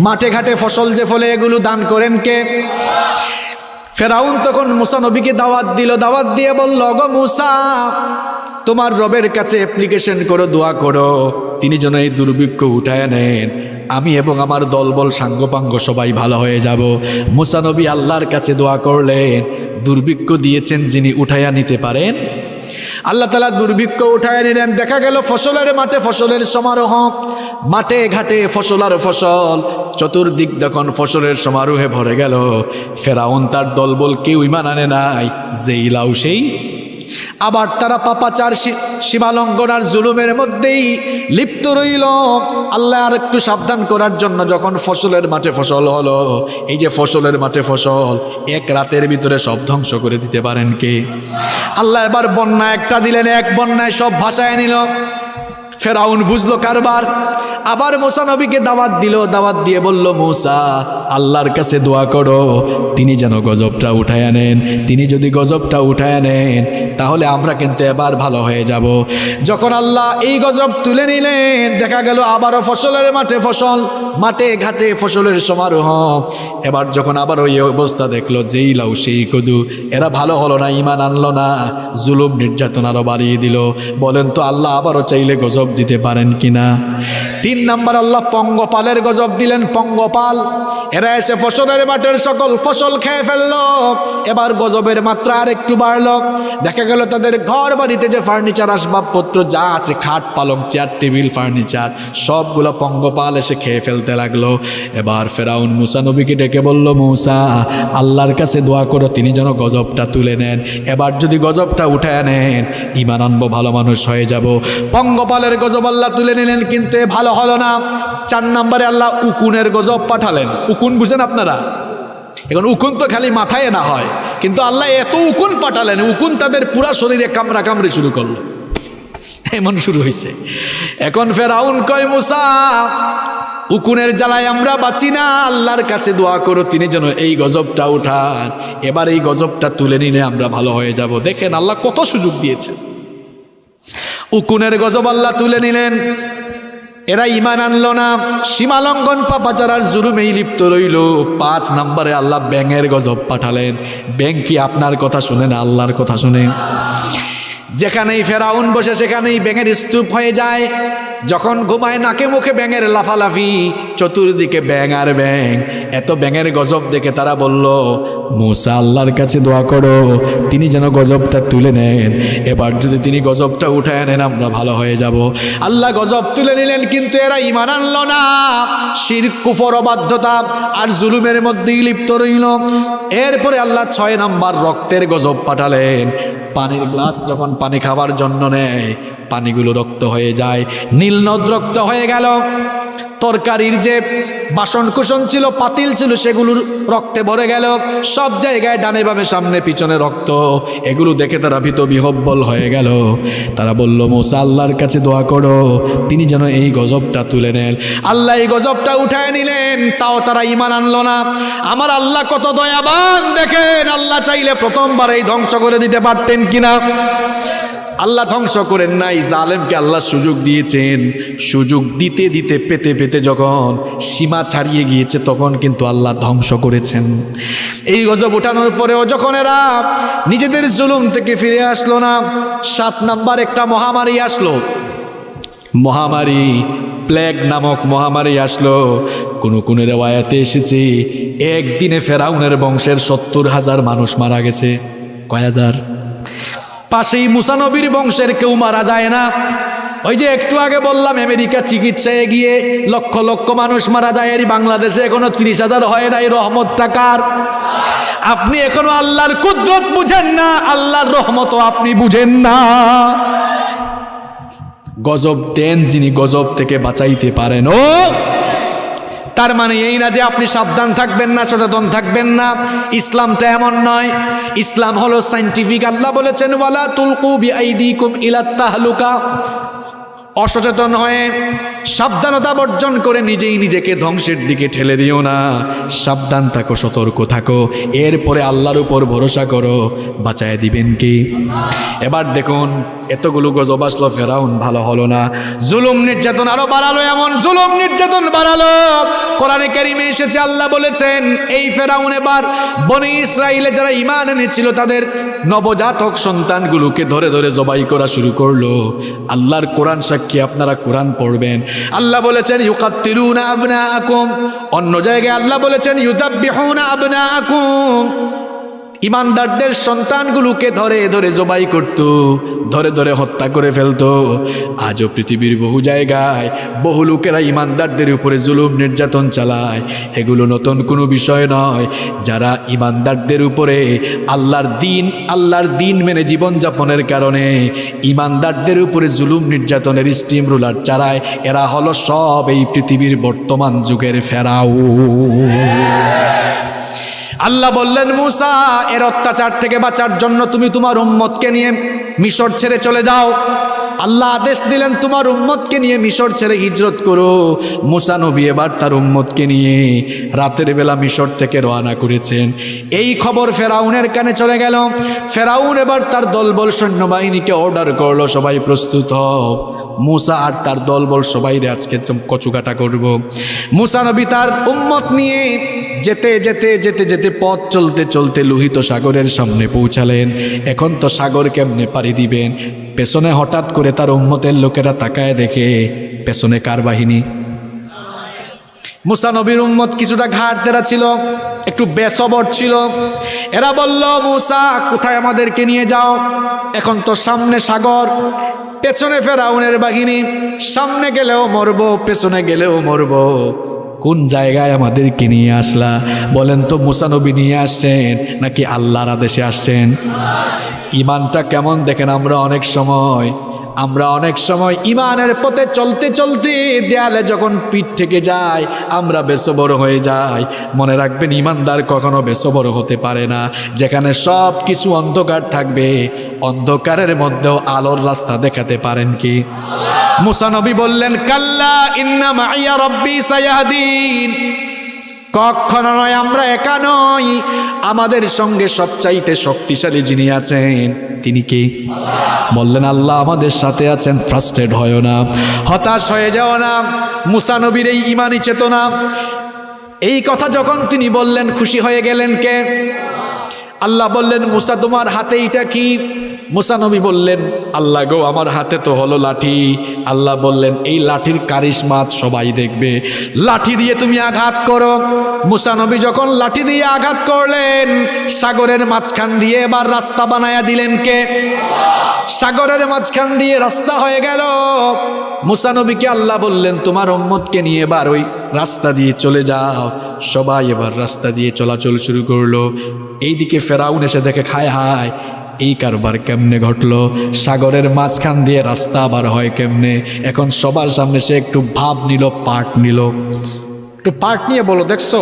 মাঠে ঘাটে ফসল যে ফলে এগুলো দান করেন কে? ফেরাউন তখন মুসা নবীকে দাওয়াত দিয়ে বলল, গো মুসা, তোমার রবের কাছে অ্যাপ্লিকেশন করো, দোয়া করো, তিনি যেন এই দুর্ভিক্ষ উঠায় নেন, আমি এবং আমার দলবল সাঙ্গপাঙ্গ সবাই ভালো হয়ে যাব। মুসা নবী আল্লাহর কাছে দোয়া করলেন, দুর্ভিক্ষ দিয়েছেন যিনি উঠাইয়া নিতে পারেন। আল্লাহ তাআলা দুর্ভিক্ষ উঠায় নিলেন। দেখা গেল ফসলের মাঠে ফসলের সমারোহ, মাঠে ঘাটে ফসল আর ফসল, চতুর্দিক যখন ফসলের সমারোহে ভরে গেল, ফেরাউন তার দলবল কেউ ঈমান আনে নাই, যেই লাউ সেই। আবার তারা পাপাচার, সীমালঙ্ঘন আর জুলুমের মধ্যেই লিপ্ত রইল। আল্লাহ আর একটু সাবধান করার জন্য যখন ফসলের মাঠে ফসল হলো, এই যে ফসলের মাঠে ফসল, 1 রাতের ভিতরে সব ধ্বংস করে দিতে পারেন কে? আল্লাহ এবার বন্যা একটা দিলেন, 1 বন্যায় সব ভাসায় নিল। ফেরাউন বুঝলো কারবার, আবার মূসা নবীকে দাওয়াত দিল, দাওয়াত দিয়ে বলল, মূসা আল্লাহর কাছে দোয়া করো তিনি যেন গজবটা উঠায় আনেন। তিনি যদি গজবটা উঠায় আনেন তাহলে আমরা কিন্তু এবার ভালো হয়ে যাব। যখন আল্লাহ এই গজব তুলে নিলেন, দেখা গেল আবারও ফসলের মাঠে ফসল, মাঠে ঘাটে ফসলের সমারোহ। এবার যখন আবার ওই অবস্থা দেখলো, যেই লাউ সেই কদু, এরা ভালো হলো না, ঈমান আনলো না, জুলুম নির্যাতন আরো বাড়িয়ে দিল। বলেন তো আল্লাহ আবারও চাইলে গজব দিতে পারেন কিনা? 3 নাম্বার আল্লাহ পঙ্গপালের গজব দিলেন। পঙ্গপাল এরা এসে ফসলের মাঠের সকল ফসল খেয়ে ফেললো। এবার গজবের মাত্রা আর একটু বাড়লো। দেখা গেল তাদের ঘর বাড়িতে যে ফার্নিচার আসবাবপত্র যা আছে, খাট পালং চেয়ার টেবিল ফার্নিচার, সবগুলো পঙ্গপাল এসে খেয়ে ফেলতে লাগলো। এবার ফেরাউন মূসা নবীকে ডেকে বলল, মূসা আল্লাহর কাছে দোয়া করো তিনি যেন গজবটা তুলে নেন। এবার যদি গজবটা উঠায় নেন ঈমান আনবো, ভালো মানুষ হয়ে যাব। পঙ্গপালের গজব আল্লাহ তুলে নিলেন, কিন্তু এ ভালো হলো না। 4 নম্বরে আল্লাহ উকুনের গজব পাঠালেন। উকুন বুঝেন আপনারা? এখন উকুন তো খালি মাথায় না হয়, কিন্তু আল্লাহ এত উকুন পাঠালেন, উকুন তাদের পুরা শরীরে কামড়া কামড়ি শুরু করলো। এমন শুরু হয়েছে। এখন ফেরাউন কয়, মূসা উকুনের জ্বালায় আমরা বাঁচি না, আল্লাহর কাছে দোয়া করো তিনি যেন এই গজবটা উঠান। এবার এই গজবটা তুলে নিলে আমরা ভালো হয়ে যাব। দেখেন আল্লাহ কত সুযোগ দিয়েছে। উকুনের গজব আল্লাহ তুলে নিলেন, এরা ঈমান আনলো না, সীমালঙ্ঘন পাপাচারার জুলুমেই লিপ্ত রইল। 5 নম্বরে আল্লাহ ব্যাঙের গজব পাঠালেন। ব্যাঙ কি আপনার কথা শুনে না, আল্লাহর কথা শুনে? যেখানেই ফেরাউন বসে সেখানেই ব্যাঙের স্তূপ হয়ে যায়। যখন ঘুমায় নাকে মুখে ব্যাঙের লাফালাফি, চতুর্দিকে ব্যাঙ আর ব্যাঙ। এত ব্যাঙের গজব দেখে তারা বলল, মূসা আল্লাহর কাছে দোয়া করো তিনি যেন গজবটা তুলে নেন। এবার যদি তিনি গজবটা উঠায় নেন আমরা ভালো হয়ে যাব। আল্লাহ গজব তুলে নিলেন, কিন্তু এরা ঈমান আনলো না, শিরক কুফর অবাধ্যতা আর জুলুমের মধ্যেই লিপ্ত রইল। এরপরে আল্লাহ 6 নম্বর রক্তের গজব পাঠালেন। পানির গ্লাস যখন পানি খাবার জন্য নেয়, পানিগুলো রক্ত হয়ে যায়, নীলনদ রক্ত হয়ে গেল। তরকারির যে বাসন কুসন ছিল, পাতিল ছিল, সেগুলোর রক্তে ভরে গেল। সব জায়গায় ডানে বামে সামনে পিছনে রক্ত। এগুলো দেখে তারা ভীত বিহব্বল হয়ে গেল। তারা বলল, মূসা আল্লাহর কাছে দোয়া করো তিনি যেন এই গজবটা তুলে নেন। আল্লাহ এই গজবটা উঠায় নিলেন, তাও তারা ঈমান আনলো না। আমার আল্লাহ কত দয়াবান দেখেন, আল্লাহ চাইলে প্রথমবারেই ধ্বংস করে দিতে পারতেন কিনা? আল্লাহ ধ্বংস করেন নাই, জালেমকে আল্লাহ সুযোগ দিয়েছেন। সুযোগ দিতে দিতে পেতে পেতে যখন সীমা ছাড়িয়ে গিয়েছে তখন কিন্তু আল্লাহ ধ্বংস করেছেন। এই গজব উঠানোর পরেও যখন এরা নিজেদের জুলুম থেকে ফিরে আসলো না, 7 নাম্বার একটা মহামারী আসলো। মহামারী প্লেগ নামক মহামারী আসলো। কোন রেওয়ায়াতে এসেছে একদিনে ফেরাউনের বংশের 70,000 মানুষ মারা গেছে। কয় হাজার? পাশেই মূসা নবীর বংশের কেউ মারা যায় না। ওই যে একটু আগে বললাম আমেরিকা চিকিৎসায় গিয়ে লক্ষ লক্ষ মানুষ মারা যায়, এর বাংলাদেশে এখনো 30,000 হয় নাই। রহমত টাকার আপনি এখনো আল্লাহর কুদরত বুঝেন না, আল্লাহর রহমতও আপনি বুঝেন না। গজব দেন যিনি গজব থেকে বাঁচাইতে পারেন। ও তার মানে এই না যে আপনি সাবধান থাকবেন না, সচেতন থাকবেন না। ইসলামটা এমন নয়। ইসলাম হলো সাইন্টিফিক। আল্লাহ বলেছেন, ওয়ালা তুলকু বিআইদিকুম ইলাত তাহলুকা। অসচেতন হয়ে সাবধানতা বর্জন করে নিজেই নিজেকে ধ্বংসের দিকে ঠেলে দিও না। সাবধান থাকো, সতর্ক থাকো, এরপরে আল্লাহর উপর ভরসা করো, বাঁচায় দিবেন কি? এবার দেখুন এতগুলো গজব আসলো, ফেরাউন ভালো হলো না, জুলুম নির্যাতন আরো বাড়ালো। এমন জুলুম নির্যাতন বাড়ালো, কোরআনে কারিমে এসেছে আল্লাহ বলেছেন এই ফেরাউন এবার বনি ইসরাইলে যারা ঈমান এনেছিল তাদের নবজাতক সন্তানগুলোকে ধরে ধরে জবাই করা শুরু করলো। আল্লাহর কোরআন সাক্ষী, আপনারা কোরআন পড়বেন। আল্লাহ বলেছেন ইউকাত্তিলুনা আবনাআকুম, অন্য জায়গায় আল্লাহ বলেছেন ইউযাব্বিহুনা আবনাআকুম। ইমানদারদের সন্তানগুলোকে ধরে ধরে জবাই করত, ধরে ধরে হত্যা করে ফেলতো। আজও পৃথিবীর বহু জায়গায় বহু লোকেরা ইমানদারদের উপরে জুলুম নির্যাতন চালায়। এগুলো নতুন কোনো বিষয় নয়। যারা ইমানদারদের উপরে আল্লাহর দিন মেনে জীবনযাপনের কারণে ইমানদারদের উপরে জুলুম নির্যাতনের স্টিম রুলার চালায়, এরা হলো সব এই পৃথিবীর বর্তমান যুগের ফেরাউন। আল্লাহ বললেন, মূসা এর অত্যাচার থেকে বাঁচার জন্য তুমি তোমার উম্মতকে নিয়ে মিশর ছেড়ে চলে যাও। আল্লাহ আদেশ দিলেন তোমার উম্মতকে নিয়ে মিশর ছেড়ে হিজরত করো। মুসা নবী এবার তার উম্মতকে নিয়ে রাতের বেলা মিশর থেকে রওনা করেছেন। এই খবর ফেরাউনের কানে চলে গেল। ফেরাউন এবার তার দলবল সৈন্যবাহিনীকে অর্ডার করলো, সবাই প্রস্তুত হও, মুসা আর তার দলবল সবাই আজকে কচুকাটা করব। মুসা নবী তার উম্মত নিয়ে যেতে যেতে যেতে যেতে পথ চলতে চলতে লোহিত সাগরের সামনে পৌঁছালেন। এখন তো সাগর কেমনে পাড়ি দিবেন? পেছনে হঠাৎ করে তার উম্মতের লোকেরা তাকায় দেখে পেছনে কার বাহিনী? মুসা নবীর উম্মত কিছুটা ঘাট তেরা ছিল, একটু বেসবর ছিল। এরা বলল, মুসা কোথায় আমাদেরকে নিয়ে যাও? এখন তো সামনে সাগর, পেছনে ফেরাউনের বাহিনী, সামনে গেলেও মরব, পেছনে গেলেও মরব, কোন জায়গায় আমাদেরকে নিয়ে আসলা? বলেন তো, মুসা নবী নিয়ে আসছেন নাকি আল্লাহর আদেশে আসছেন? ইমানটা কেমন দেখেন। আমরা অনেক সময় ইমানের পথে চলতে চলতে দেয়ালে যখন পিঠ থেকে যায় আমরা বেসবর হয়ে যাই। মনে রাখবেন, ইমানদার কখনো বেসবর হতে পারে না। যেখানে সব কিছু অন্ধকার থাকবে, অন্ধকারের মধ্যেও আলোর রাস্তা দেখাতে পারেন কি? মুসা নবী বললেন, কাল্লা ইন্না মাইয়া রব্বি সায়াহদিন। কখনো নয়, আমরা একা নই, আমাদের সঙ্গে সবচাইতে শক্তিশালী যিনি আছেন তিনি কে? বললেন, আল্লাহ আমাদের সাথে আছেন। ফ্রাস্ট্রেট হয় না, হতাশ হয়ে যাও না। মুসা নবীর এই ইমানি চেতনা, এই কথা যখন তিনি বললেন খুশি হয়ে গেলেন কে? আল্লাহ বললেন, মুসা তোমার হাতে এইটা কি? মুসা নবী বললেন, আল্লাহ গো, আমার হাতে তো হলো লাঠি। আল্লাহ বললেন, এই লাঠির কারিশমাত সবাই দেখবে, লাঠি দিয়ে তুমি আঘাত করো। মুসা নবী যখন লাঠি দিয়ে আঘাত করলেন, সাগরের মাঝখান দিয়ে এবার রাস্তা বানায়া দিলেন কে? সাগরের মাঝখান দিয়ে রাস্তা হয়ে গেল। মুসা নবীকে আল্লাহ বললেন, তোমার উম্মতকে নিয়ে এবার ওই রাস্তা দিয়ে চলে যাও। সবাই এবার রাস্তা দিয়ে চলাচল শুরু করলো। এইদিকে ফেরাউন এসে দেখে, খায় হায়, এই কারবার কেমনে ঘটলো? সাগরের মাঝখান দিয়ে রাস্তা আবার হয় কেমনে? এখন সবার সামনে সে একটু ভাব নিল, পার্ট নিল। একটু পার্ট নিয়ে বলো, দেখছো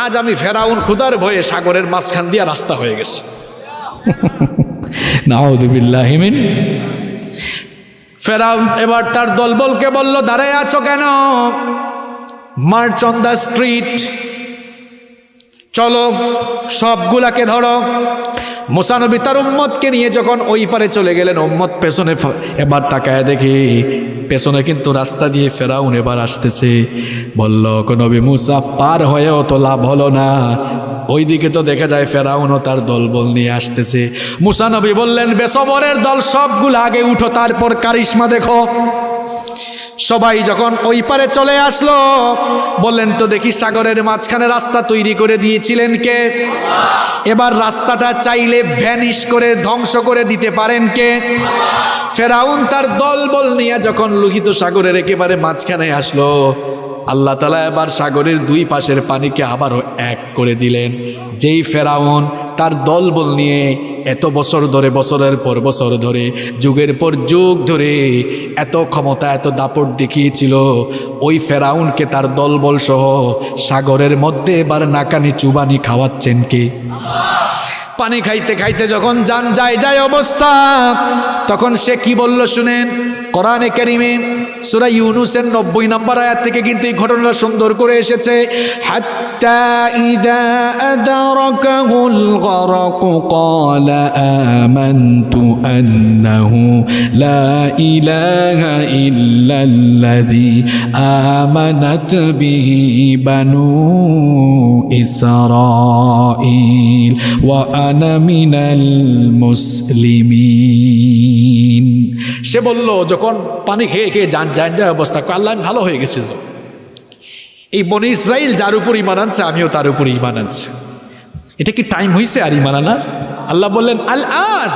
আজ আমি ফেরাউন ক্ষুধার ভয়ে সাগরের মাঝখান দিয়ে রাস্তা হয়ে গেছে। নাউযুবিল্লাহি মিন। ফেরাউন এবার তার দলবলকে বলল, দাঁড়ায় আছো কেন? মার্চ অন দ্য স্ট্রিট, চলো সবগুলাকে ধরো। মুসা নবী তার উম্মতকে নিয়ে যখন ওই পারে চলে গেলেন, উম্মত পেছনে এবার তাকায় দেখি পেছনে কিন্তু রাস্তা দিয়ে ফেরাউন এবার আসতেছে। বলল, নবী মুসা পার হয়েও তো লাভ হলো না, ওইদিকে তো দেখা যায় ফেরাউনও তার দলবল নিয়ে আসতেছে। মুসা নবী বললেন, বেসবরের দল সবগুলো আগে উঠো, তারপর কারিশমা দেখো। সবাই যখন ওই পারে চলে আসলো, বললেন, তো দেখি সাগরের মাঝখানে রাস্তা তৈরি করে দিয়েছিলেন কে? এবার রাস্তাটা চাইলে ভ্যানিশ করে ধ্বংস করে দিতে পারেন কে? ফেরাউন তার দলবল নিয়ে যখন লোহিত সাগরের একেবারে মাঝখানে আসলো, আল্লাহ তাআলা এবার সাগরের দুই পাশের পানিকে আবারও এক করে দিলেন। যেই ফেরাউন তার দলবল নিয়ে এত বছর ধরে, বছরের পর বছর ধরে, যুগের পর যুগ ধরে এত ক্ষমতা, এত দাপট দেখিয়েছিল, ওই ফেরাউনকে তার দলবল সহ সাগরের মধ্যে এবার নাকানি চুবানি খাওয়াচ্ছেন কে? পানি খাইতে খাইতে যখন জান যায় অবস্থা, তখন সে কি বলল শুনেন। কোরআনে কারিমে সূরা ইউনূসের 90 নম্বর আয়াত থেকে কিন্তু এই ঘটনাটা সুন্দর করে এসেছে। হাত্তা ইযা আদরাকাহুল গরক ক্বালা আমানতু আন্নাহু লা ইলাহা ইল্লাল্লাযী আমানাত বিহি বানু ইসরাঈল ওয়া আনা মিনাল মুসলিমিন। সে বলল, যখন পানি খেয়ে খেয়ে যায় অবস্থা, আল্লাহ আমি ভালো হয়ে গেছিল, এই বনি ইসরাইল যার উপর ঈমান আনছে আমিও তার উপর ঈমান আনছি। এটা কি টাইম হয়েছে আর ঈমান আনার? আল্লাহ বললেন, আল আন,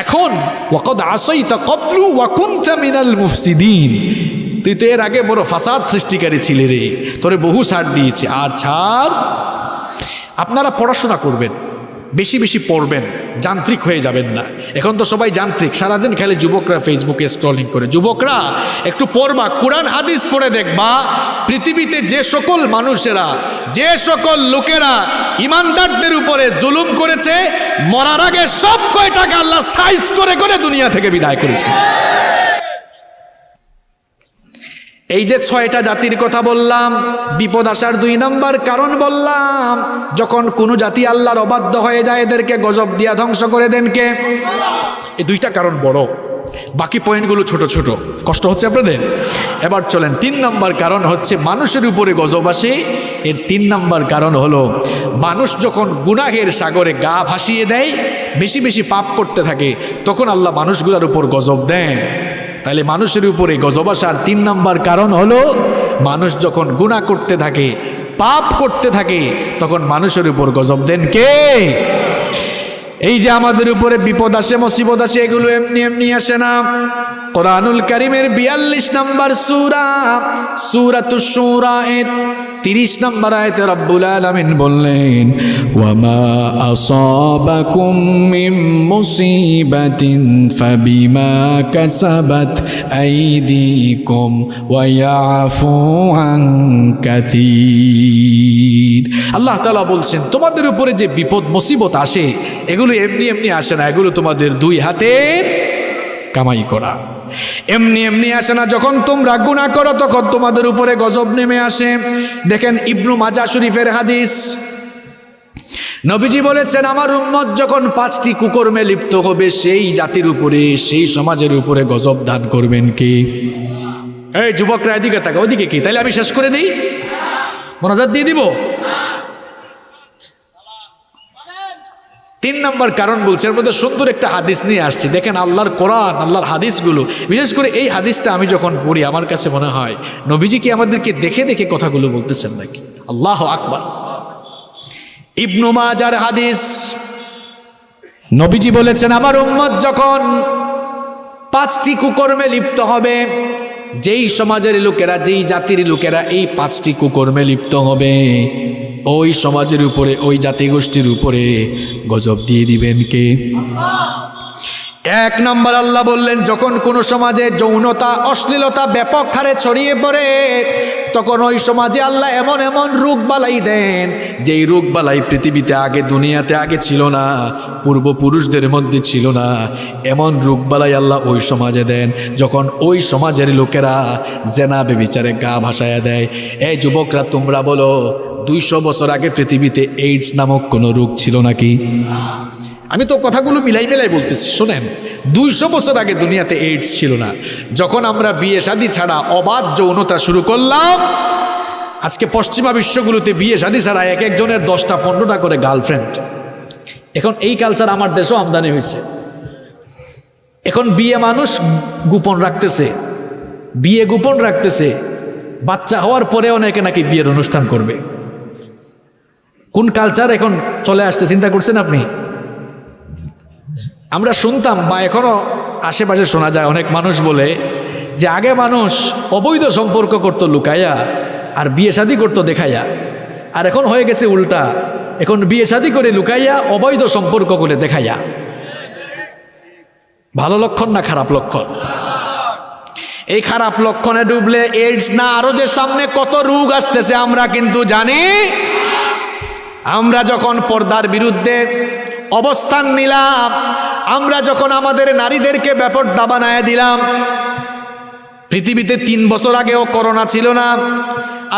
এখন, ওয়াকাদ আসাইতা ক্বাবলু ওয়া কুনতা মিনাল মুফসিদিন, তুই তো এর আগে বড় ফাসাদ সৃষ্টিকারী ছিলি রে, তোরে বহু ছাড় দিয়েছি, আর ছাড়। আপনারা পড়াশোনা করবেন, বেশি বেশি পড়বেন, যান্ত্রিক হয়ে যাবেন না। এখন তো সবাই যান্ত্রিক, সারাদিন খেলে যুবকরা ফেসবুকে স্ক্রলিং করে। যুবকরা একটু পড়বা, কোরআন হাদিস পড়ে দেখবা, পৃথিবীতে যে সকল মানুষেরা, যে সকল লোকেরা ইমানদারদের উপরে জুলুম করেছে, মরার আগে সব কয়টাকে আল্লাহ সাইজ করে করে দুনিয়া থেকে বিদায় করেছে। এই যে 6টা জাতির কথা বললাম, বিপদ আসার 2 নম্বর কারণ বললাম, যখন কোনো জাতি আল্লাহর অবাধ্য হয়ে যায় এদেরকে গজব দিয়া ধ্বংস করে দেন কে? এই 2টা কারণ বড়, বাকি পয়েন্টগুলো ছোট ছোট। কষ্ট হচ্ছে আপনাদের? এবার চলেন 3 নম্বর কারণ হচ্ছে মানুষের উপরে গজব আসে। এর 3 নম্বর কারণ হলো মানুষ যখন গুনাহের সাগরে গা ভাসিয়ে দেয়, বেশি বেশি পাপ করতে থাকে, তখন আল্লাহ মানুষগুলোর উপর গজব দেন। তাহলে মানুষের উপরে গজব আসার 3 নম্বর কারণ হলো মানুষ যখন গুনাহ করতে থাকে, পাপ করতে থাকে, তখন মানুষের উপর গজব দেন কে? এই যে আমাদের উপরে বিপদ আসে, মুসিবত আসে, এগুলো এমনি এমনি আসে না। কোরআনুল কারীমের 42 নম্বর সূরা, সূরাতুশ শুরা এর 30 নম্বর আয়াতে রব্বুল আলামিন বললেন, ওয়ামা আসাবাকুম মিন মুসিবাতিন ফাবিমা কাসাবাত আইদিকুম ওয়া ইয়াফু আন কাসীর। আল্লাহ তাআলা বলছেন তোমাদের উপরে যে বিপদ মুসিবত আসে এগুলো এমনি এমনি আসে না, এগুলো তোমাদের 2 হাতের কামাই করা। এমনি এমনি আসে না। যখন তোমরা গুনাহ করো তখন তোমাদের উপরে গজব নেমে আসে। দেখেন ইবনু মাজাহ শরীফের হাদিস, নবীজি বলেছেন আমার উম্মত যখন 5টি কুকর্মে লিপ্ত হবে সেই জাতির উপরে, সেই সমাজের উপরে গজব দান করবেন কে? এই যুবকরা এদিকে তাকাও, ওদিকে কি? তাইলে আমি শেষ করে দিই, মোনাজাত দিয়ে দিব। 3 নম্বর কারণ বলছে, এর মধ্যে সুন্দর একটা হাদিস নিয়ে আসছি। দেখেন আল্লাহর কোরআন, আল্লাহর হাদিসগুলো, বিশেষ করে এই হাদিসটা আমি যখন পড়ি আমার কাছে মনে হয় নবীজি কি আমাদেরকে দেখে দেখে কথাগুলো বলতেছেন নাকি? আল্লাহু আকবার। ইবনু মাজার হাদিস, নবীজি বলেছেন আমার উম্মত যখন 5টি কুকর্মে লিপ্ত হবে, যেই সমাজের লোকেরা, যেই জাতির লোকেরা এই 5টি কুকর্মে লিপ্ত হবে, ওই সমাজের উপরে, ওই জাতিগোষ্ঠীর উপরে গজব দিয়ে দিবেন কে? 1 নম্বর আল্লাহ বললেন যখন কোনো সমাজে যৌনতা, অশ্লীলতা ব্যাপক হারে ছড়িয়ে পড়ে, তখন ওই সমাজে আল্লাহ এমন এমন রোগ বালাই দেন, যেই রোগ বালাই পৃথিবীতে আগে, দুনিয়াতে আগে ছিল না, পূর্বপুরুষদের মধ্যে ছিল না। এমন রোগ বালাই আল্লাহ ওই সমাজে দেন যখন ওই সমাজের লোকেরা জেনা বেবিচারে গা ভাসায়া দেয়। এই যুবকরা তোমরা বলো 200 বছর আগে পৃথিবীতে এইডস নামক কোনো রোগ ছিল নাকি? আমি তো কথাগুলো মিলাই মিলাই বলতেছি, শোনেন। 200 বছর আগে দুনিয়াতে এইডস ছিল না। যখন আমরা বিয়ে শাদী ছাড়া অবাধ যৌনতা শুরু করলাম, আজকে পশ্চিমা বিশ্বগুলোতে বিয়ে শাদী ছাড়া এক একজনের 10টা 15টা করে গার্লফ্রেন্ড। এখন এই কালচার আমার দেশেও আমদানি হয়েছে। এখন বিয়ে মানুষ গোপন রাখতেছে, বিয়ে গোপন রাখতেছে, বাচ্চা হওয়ার পরে অনেকে নাকি বিয়ের অনুষ্ঠান করবে। কোন কালচার এখন চলে আসছে চিন্তা করছেন আপনি? আমরা শুনতাম বা এখনো আশেপাশে শোনা যায়, অনেক মানুষ বলে যে আগে মানুষ অবৈধ সম্পর্ক করতো লুকাইয়া আর বিয়ে শাদী করতো দেখাইয়া, আর এখন হয়ে গেছে উল্টা। এখন বিয়ে শাদী করে লুকাইয়া, অবৈধ সম্পর্ক করে দেখাইয়া। ভালো লক্ষণ না খারাপ লক্ষণ? এই খারাপ লক্ষণে ডুবলে এইডস না আরো যে সামনে কত রোগ আসতেছে আমরা কিন্তু জানি। আমরা যখন পর্দার বিরুদ্ধে অবস্থান নিলাম, আমরা যখন আমাদের নারীদেরকে বেপরদা বানায় দিলাম, পৃথিবীতে 3 বছর আগেও করোনা ছিল না,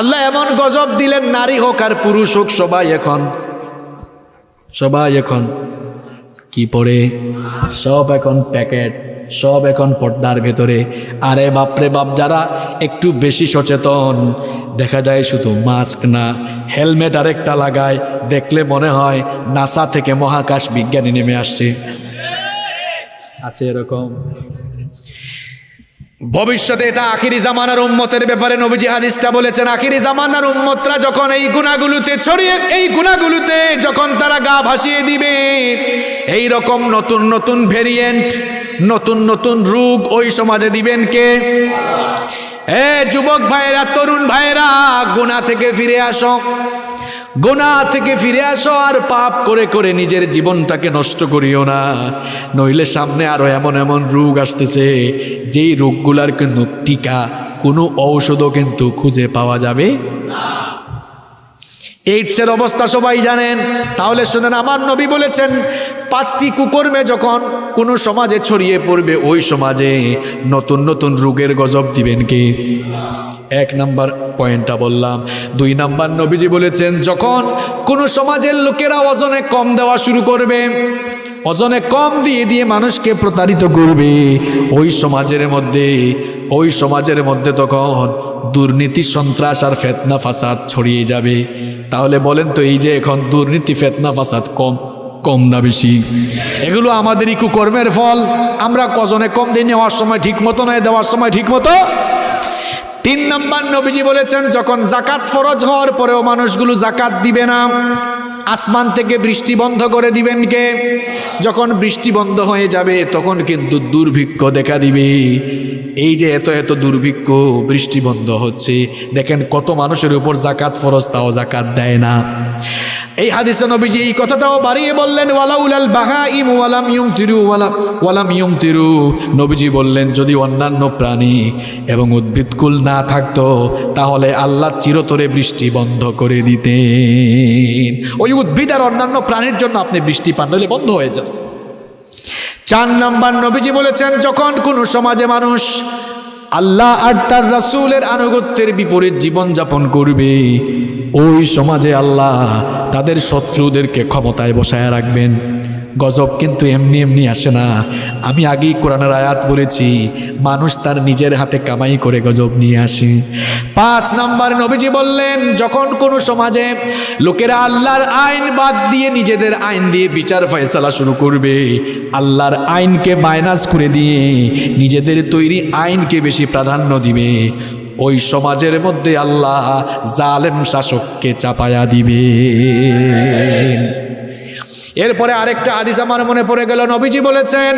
আল্লাহ এমন গজব দিলেন, নারী হোক আর পুরুষ হোক সবাই এখন কি পড়ে? সব এখন প্যাকেট, সব এখন পর্দার ভেতরে। আরে বাপরে বাপ, যারা একটু বেশি সচেতন দেখা যায় শুধু মাস্ক না, হেলমেট আরেকটা লাগায়, দেখলে মনে হয় নাসা থেকে মহাকাশ বিজ্ঞানী নেমে আসছে। আছে এরকম। ভবিষ্যতে এটা আখিরি জামানার উম্মতের ব্যাপারে নবীজি হাদিসটা বলেছেন, আখিরি জামানার উম্মতরা যখন এই গুনাহগুলোতে ছড়িয়ে, এই গুনাহগুলোতে যখন তারা গা ভাসিয়ে দিবে, এই রকম নতুন নতুন ভেরিয়েন্ট, নতুন নতুন রোগ ওই সমাজে দিবেন কে? যুবক ভাইয়েরা, তরুণ ভাইয়েরা, গুনাহ থেকে ফিরে আসো, গুনাহ থেকে ফিরে আসো, আর পাপ করে করে নিজের জীবনটাকে নষ্ট করিও না, নইলে সামনে আরো এমন এমন রোগ আসতেছে যেই রোগগুলার কিন্তু টিকা, কোনো ঔষধও কিন্তু খুঁজে পাওয়া যাবে। এইডসের অবস্থা সবাই জানেন। তাহলে শুনেন, আমার নবী বলেছেন 5টি কুকর্মে যখন কোনো সমাজে ছড়িয়ে পড়বে, ওই সমাজে নতুন নতুন রোগের গজব দিবেন কে? 1 নাম্বার পয়েন্টটা বললাম। 2 নাম্বার, নবীজি বলেছেন যখন কোনো সমাজের লোকেরা ওজনে কম দেওয়া শুরু করবে, ওজনে কম দিয়ে দিয়ে মানুষকে প্রতারিত করবে, ওই সমাজের মধ্যে তখন দুর্নীতি, সন্ত্রাস আর ফিতনা ফাসাদ ছড়িয়ে যাবে। তাহলে বলেন তো, এই যে এখন দুর্নীতি, ফিতনা ফাসাদ কম না বেশি? এগুলো আমাদেরই কুকর্মের ফল। আমরা ওজনে কম দিয়ে নেওয়ার সময় ঠিক মতো নয়, দেওয়ার সময় ঠিক মতো। 3 নাম্বার, নবীজি বলেছেন যখন জাকাত ফরজ হওয়ার পরেও মানুষগুলো জাকাত দিবে না, আসমান থেকে বৃষ্টি বন্ধ করে দিবেন কে? যখন বৃষ্টি বন্ধ হয়ে যাবে তখন কিন্তু দুর্ভিক্ষ দেখা দিবে। এই যে এত এত দুর্ভিক্ষ, বৃষ্টি বন্ধ হচ্ছে, দেখেন কত মানুষের উপর জাকাত ফরজ, তাও জাকাত দেয় না। এই হাদিসে নবীজি এই কথাটাও বাড়িয়ে বললেন, ওয়ালাউলাল বাহাইম ওয়ালাম ইউমতিরু। নবীজি বললেন যদি অন্যান্য প্রাণী এবং উদ্ভিদকুল না থাকতো তাহলে আল্লাহ চিরতরে বৃষ্টি বন্ধ করে দিতেন। ওই উদ্ভিদ আর অন্যান্য প্রাণীর জন্য আপনি বৃষ্টি পান, নইলে বন্ধ হয়ে যেত। 4 নাম্বার, নবীজি বলেছেন যখন কোনো সমাজে মানুষ আল্লাহ আর তার রাসূলের আনুগত্যের বিপরীত জীবনযাপন করবে, ওই সমাজে আল্লাহ তাদের শত্রুদেরকে ক্ষমতায় বসায় রাখবেন। গজব কিন্তু এমনি এমনি আসে না। আমি আগেই কোরআনের আয়াত বলেছি, মানুষ তার নিজের হাতে কামাই করে গজব নিয়ে আসে। 5 নাম্বার, নবীজি বললেন যখন কোনো সমাজে লোকেরা আল্লাহর আইন বাদ দিয়ে নিজেদের আইন দিয়ে বিচার ফয়সালা শুরু করবে, আল্লাহর আইনকে মাইনাস করে দিয়ে নিজেদের তৈরি আইনকে বেশি প্রাধান্য দিবে, ওই সমাজের মধ্যে আল্লাহ জালেম শাসককে চাপায়া দিবে। এরপরে আরেকটা হাদিস আমার মনে পড়ে গেল, নবীজি বলেছেন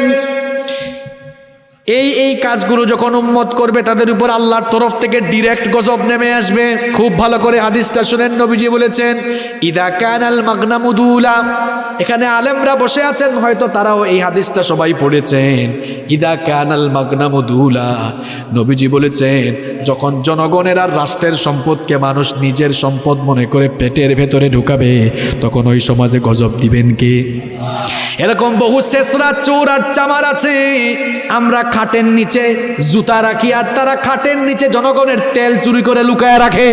এই কাজগুলো যখন উম্মত করবে তাদের উপর আল্লাহর তরফ থেকে ডিরেক্ট গজব নেমে আসবে। খুব ভালো করে হাদিসটা শুনেন, নবীজি বলেছেন ইদা কানাল মাগনামু দুলা। এখানে আলেমরা বসে আছেন, হয়তো তারাও এই হাদিসটা সবাই পড়েছেন। ইদা কানাল মাগনামু দুলা, নবীজি বলেছেন যখন জনগণের আর রাষ্ট্রের সম্পদকে মানুষ নিজের সম্পদ মনে করে পেটের ভেতরে ঢুকাবে, তখন ওই সমাজে গজব দিবেন কে? এরকম বহু শেষরা চোর আর চামার আছে, আমরা খাটের নিচে জুতা রাখি আর তারা খাটের নিচে জনগণের তেল চুরি করে লুকায় রাখে।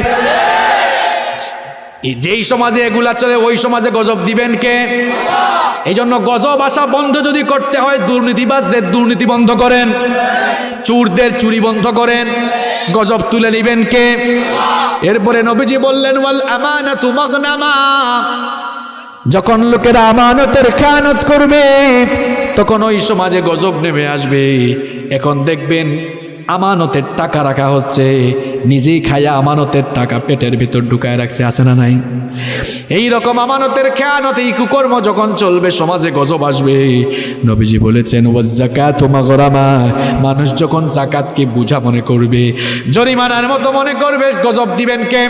যেই সমাজে এগুলা চলে, ওই সমাজে গজব দিবেন কে? এই জন্য গজব আসা বন্ধ যদি করতে হয়, দুর্নীতিবাজদের দুর্নীতি বন্ধ করেন, চোরদের চুরি বন্ধ করেন, গজব তুলে নিবেন কে? এরপরে নবীজি বললেন ওয়াল আমানাতু মাগনামা। যখন লোকেরা আমানতের খেয়ানত করবে তখন ওই সমাজে গজব নেমে আসবে। এখন দেখবেন আমানতের টাকা রাখা হচ্ছে, নিজেই খায়া আমানতের টাকা পেটের ভিতর ঢুকায় রাখছে, আছে না নাই? এই রকম আমানতের খেয়ানত, এই কুকর্ম যখন চলবে সমাজে গজব আসবে। নবীজি বলেছেন ওয়াজ যাকাতু মাগরামা। মানুষ যখন যাকাতকে বোঝা মনে করবে, জরিমানার মতো মনে করবে, গজব দিবেন কে?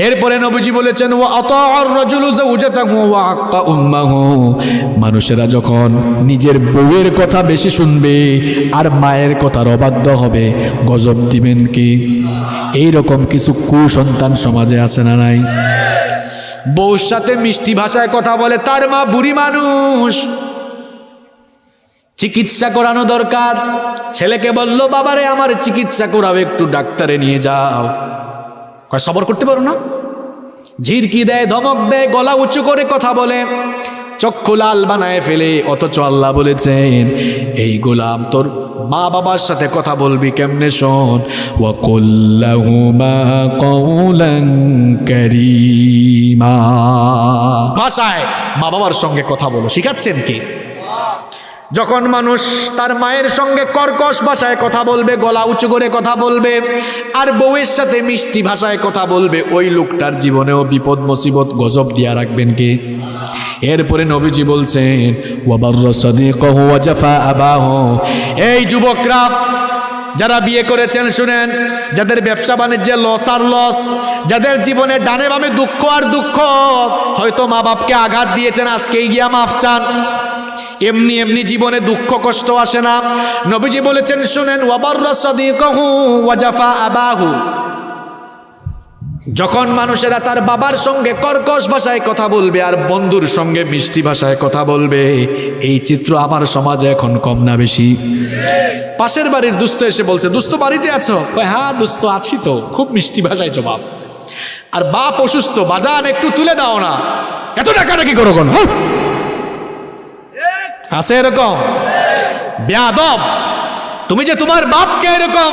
এরপরে নবীজি বলেছেন ওয়া আতাআর রাজুলু যাওজাতাহু ওয়া আক্কা উম্মাহু। মানুষেরা যখন নিজের বউয়ের কথা বেশি শুনবে আর মায়ের কথার অবাধ্য হবে, গজব দিবেন কি? এই রকম কিছু কুসন্তান সমাজে আছে না নাই? বউর সাথে মিষ্টি ভাষায় কথা বলে, তার মা বুড়ি মানুষ, চিকিৎসা করানো দরকার। ছেলেকে বলল বাবারে আমার চিকিৎসা করাবে, একটু ডাক্তারে নিয়ে যাও। সবর করতে পারো না, ঝিরকি দেয়, ধমক দেয়, গলা উঁচু করে কথা বলে, চক্ষু লাল বানায় ফেলে। অথচ আল্লাহ বলেছেন এই গোলাম তোর মা বাবার সাথে কথা বলবি কেমনে শোন, ওয়া কুল লাহুমা কওলান কারীমা। ভাষায় মা বাবার সঙ্গে কথা বলো শিখাচ্ছেন কি? যখন মানুষ তার মায়ের সঙ্গে কর্কশ ভাষায় কথা বলবে, গলা উঁচু করে কথা বলবে, আর বউয়ের সাথে মিষ্টি ভাষায় কথা বলবে, ওই লোকটার জীবনেও বিপদ মুসিবত গজব দিয়া রাখবেন কে? এরপরে নবীজি বলছেন ওয়া বাররা সাদিকাহু ওয়া জাফা আবাহু। এই যুবকরা যারা বিয়ে করেছেন শুনেন, যাদের ব্যবসা বাণিজ্যে লস আর লস, যাদের জীবনে ডানে বামে দুঃখ আর দুঃখ, হয়তো মা বাপকে আঘাত দিয়েছেন, আজকেই গিয়া মাফ চান। এমনি এমনি জীবনে দুঃখ কষ্ট আসে না। নবীজি বলেছেন শুনেন ওয়া বাররা সাদিকাহু ওয়া জাফা আবাহু। যখন মানুষেরা তার বাবার সঙ্গে কর্কশ ভাষায় কথা বলবে আর বন্ধুর সঙ্গে মিষ্টি ভাষায় কথা বলবে, এই চিত্র আমার সমাজে এখন কম না বেশি? পাশের বাড়ির দুস্থ এসে বলছে, দুস্থ বাড়িতে আছো? কয় হ্যাঁ দুস্থ আছি তো। খুব মিষ্টি ভাষায় জবাব। আর বাপ অসুস্থ, বাজান একটু তুলে দাও না, এত টাকা নাকি করো কোন আছে এরকম? বেয়াদব, তুমি যে তোমার বাপকে এরকম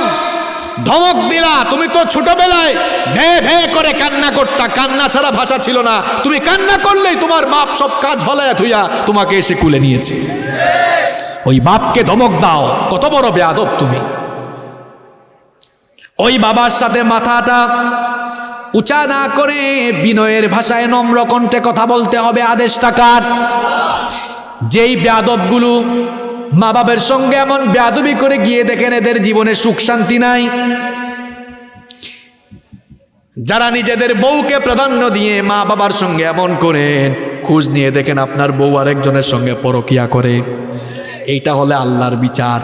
ধমক দিলা, তুমি তো ছোটবেলায় ভে ভে করে কান্না করতা, কান্না ছাড়া ভাষা ছিল না, তুমি কান্না করলেই তোমার বাপ সব কাজ ফলায়া থুইয়া তোমাকে এসে কুলে নিয়েছে। ওই বাপকে ধমক দাও, কত বড় বেয়াদব তুমি। ওই বাবার সাথে মাথাটা উঁচা না করে বিনয়ের ভাষায় নম্র কণ্ঠে কথা বলতে হবে। আদেশটা কার? যেই বেয়াদবগুলো মা বাবার সঙ্গে এমন বেয়াদবি করে গিয়ে দেখেন এদের জীবনে সুখ শান্তি নাই। যারা নিজেদের বউকে প্রাধান্য দিয়ে মা বাবার সঙ্গে এমন করেন, খোঁজ নিয়ে দেখেন আপনার বউ আরেকজনের সঙ্গে পরকিয়া করে। এইটা হলে আল্লাহর বিচার।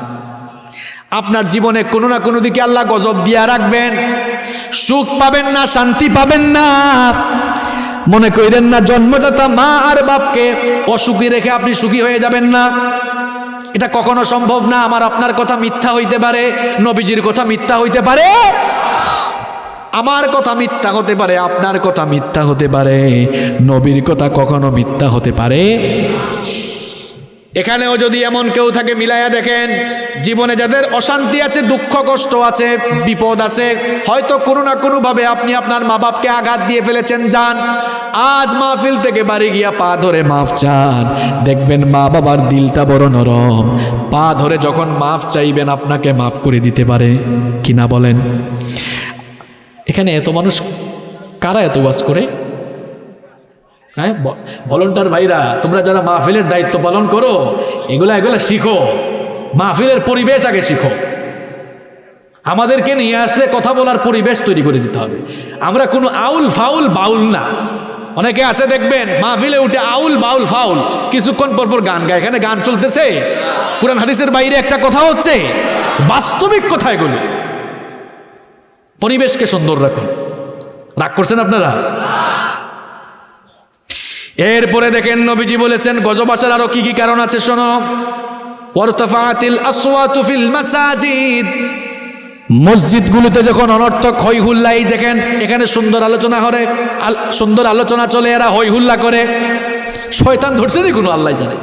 আপনার জীবনে কোনো না কোনো দিকে আল্লাহ গজব দিয়া রাখবেন, সুখ পাবেন না, শান্তি পাবেন না। মনে করেন না জন্মদাতা মা আর বাপকে অসুখী রেখে আপনি সুখী হয়ে যাবেন না, এটা কখনো সম্ভব না। আমার আপনার কথা মিথ্যা হইতে পারে, নবীজির কথা মিথ্যা হইতে পারে, আমার কথা মিথ্যা হতে পারে, আপনার কথা মিথ্যা হতে পারে, নবীর কথা কখনো মিথ্যা হতে পারে। এখানেও যদি এমন কেউ থাকে মিলাইয়া দেখেন, জীবনে যাদের অশান্তি আছে, দুঃখ কষ্ট আছে, বিপদ আছে, হয়তো কোনো না কোনোভাবে আপনি আপনার মা বাপকে আঘাত দিয়ে ফেলেছেন, যান আজ মাহফিল থেকে বাড়ি গিয়া পা ধরে মাফ চান, দেখবেন মা বাবার দিলটা বড় নরম। পা ধরে যখন মাফ চাইবেন আপনাকে মাফ করে দিতে পারে কিনা বলেন? এখানে এত মানুষ কারা এত ওয়াজ করে? হ্যাঁ, ভলান্টিয়ার ভাইরা, তোমরা যারা মাহফিলের দায়িত্ব পালন করো, এগুলা শিখো, মাহফিলের পরিবেশ আগে শিখো। আমাদেরকে নিয়ে আসলে কথা বলার পরিবেশ তৈরি করে দিতে হবে। আমরা কোনো আউল ফাউল বাউল না। অনেকে আছে দেখবেন মাহফিলে উঠে আউল বাউল ফাউল, কিছুক্ষণ পরপর গান গায়। এখানে গান চলতেছে, কুরআন হাদিসের বাইরে একটা কথা হচ্ছে, বাস্তবিক কথা এগুলো। পরিবেশকে সুন্দর রাখুন। রাগ করছেন আপনারা? এরপরে দেখেন নবীজি বলেছেন গজব আসার আরো কি কি কারণ আছে শোনো। ওয়ারতাফাতিল আসওয়াতু ফিল মাসাজিদ, মসজিদগুলোতে যখন অনর্থক হই হুল্লাই, দেখেন এখানে সুন্দর আলোচনা করে, সুন্দর আলোচনা চলে, এরা হই হুল্লা করে। শয়তান ধরছে নি কোনো, আল্লাহ জানে।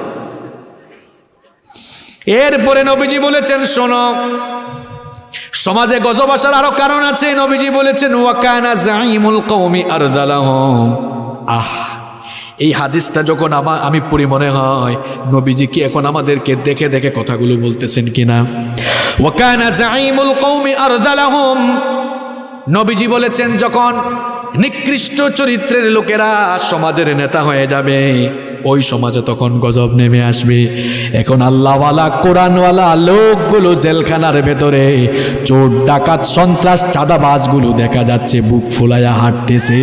এরপরে নবীজি বলেছেন শোনো, সমাজে গজব আসার আরো কারণ আছে। নবীজি বলেছেন ওয়া কানা যাইমুল কওমি আরদালাহুম। এই হাদিসটা যখন আমি পড়ি মনে হয় নবীজি কি এখন আমাদেরকে দেখে দেখে কথাগুলো বলতেছেন কিনা। ওয়া কানা যাইমুল কওমি আরদালাহুম, নবীজি বলেছেন যখন নিকৃষ্ট চরিত্রের লোকেরা সমাজের নেতা হয়ে যাবে, ওই সমাজে তখন গজব নেমে আসবে। এখন আল্লাহওয়ালা কোরআনওয়ালা লোকগুলো জেলখানার ভেতরে, চোর ডাকাত সন্ত্রাস চাঁদাবাজগুলো দেখা যাচ্ছে বুক ফুলাইয়া হাঁটতেছে।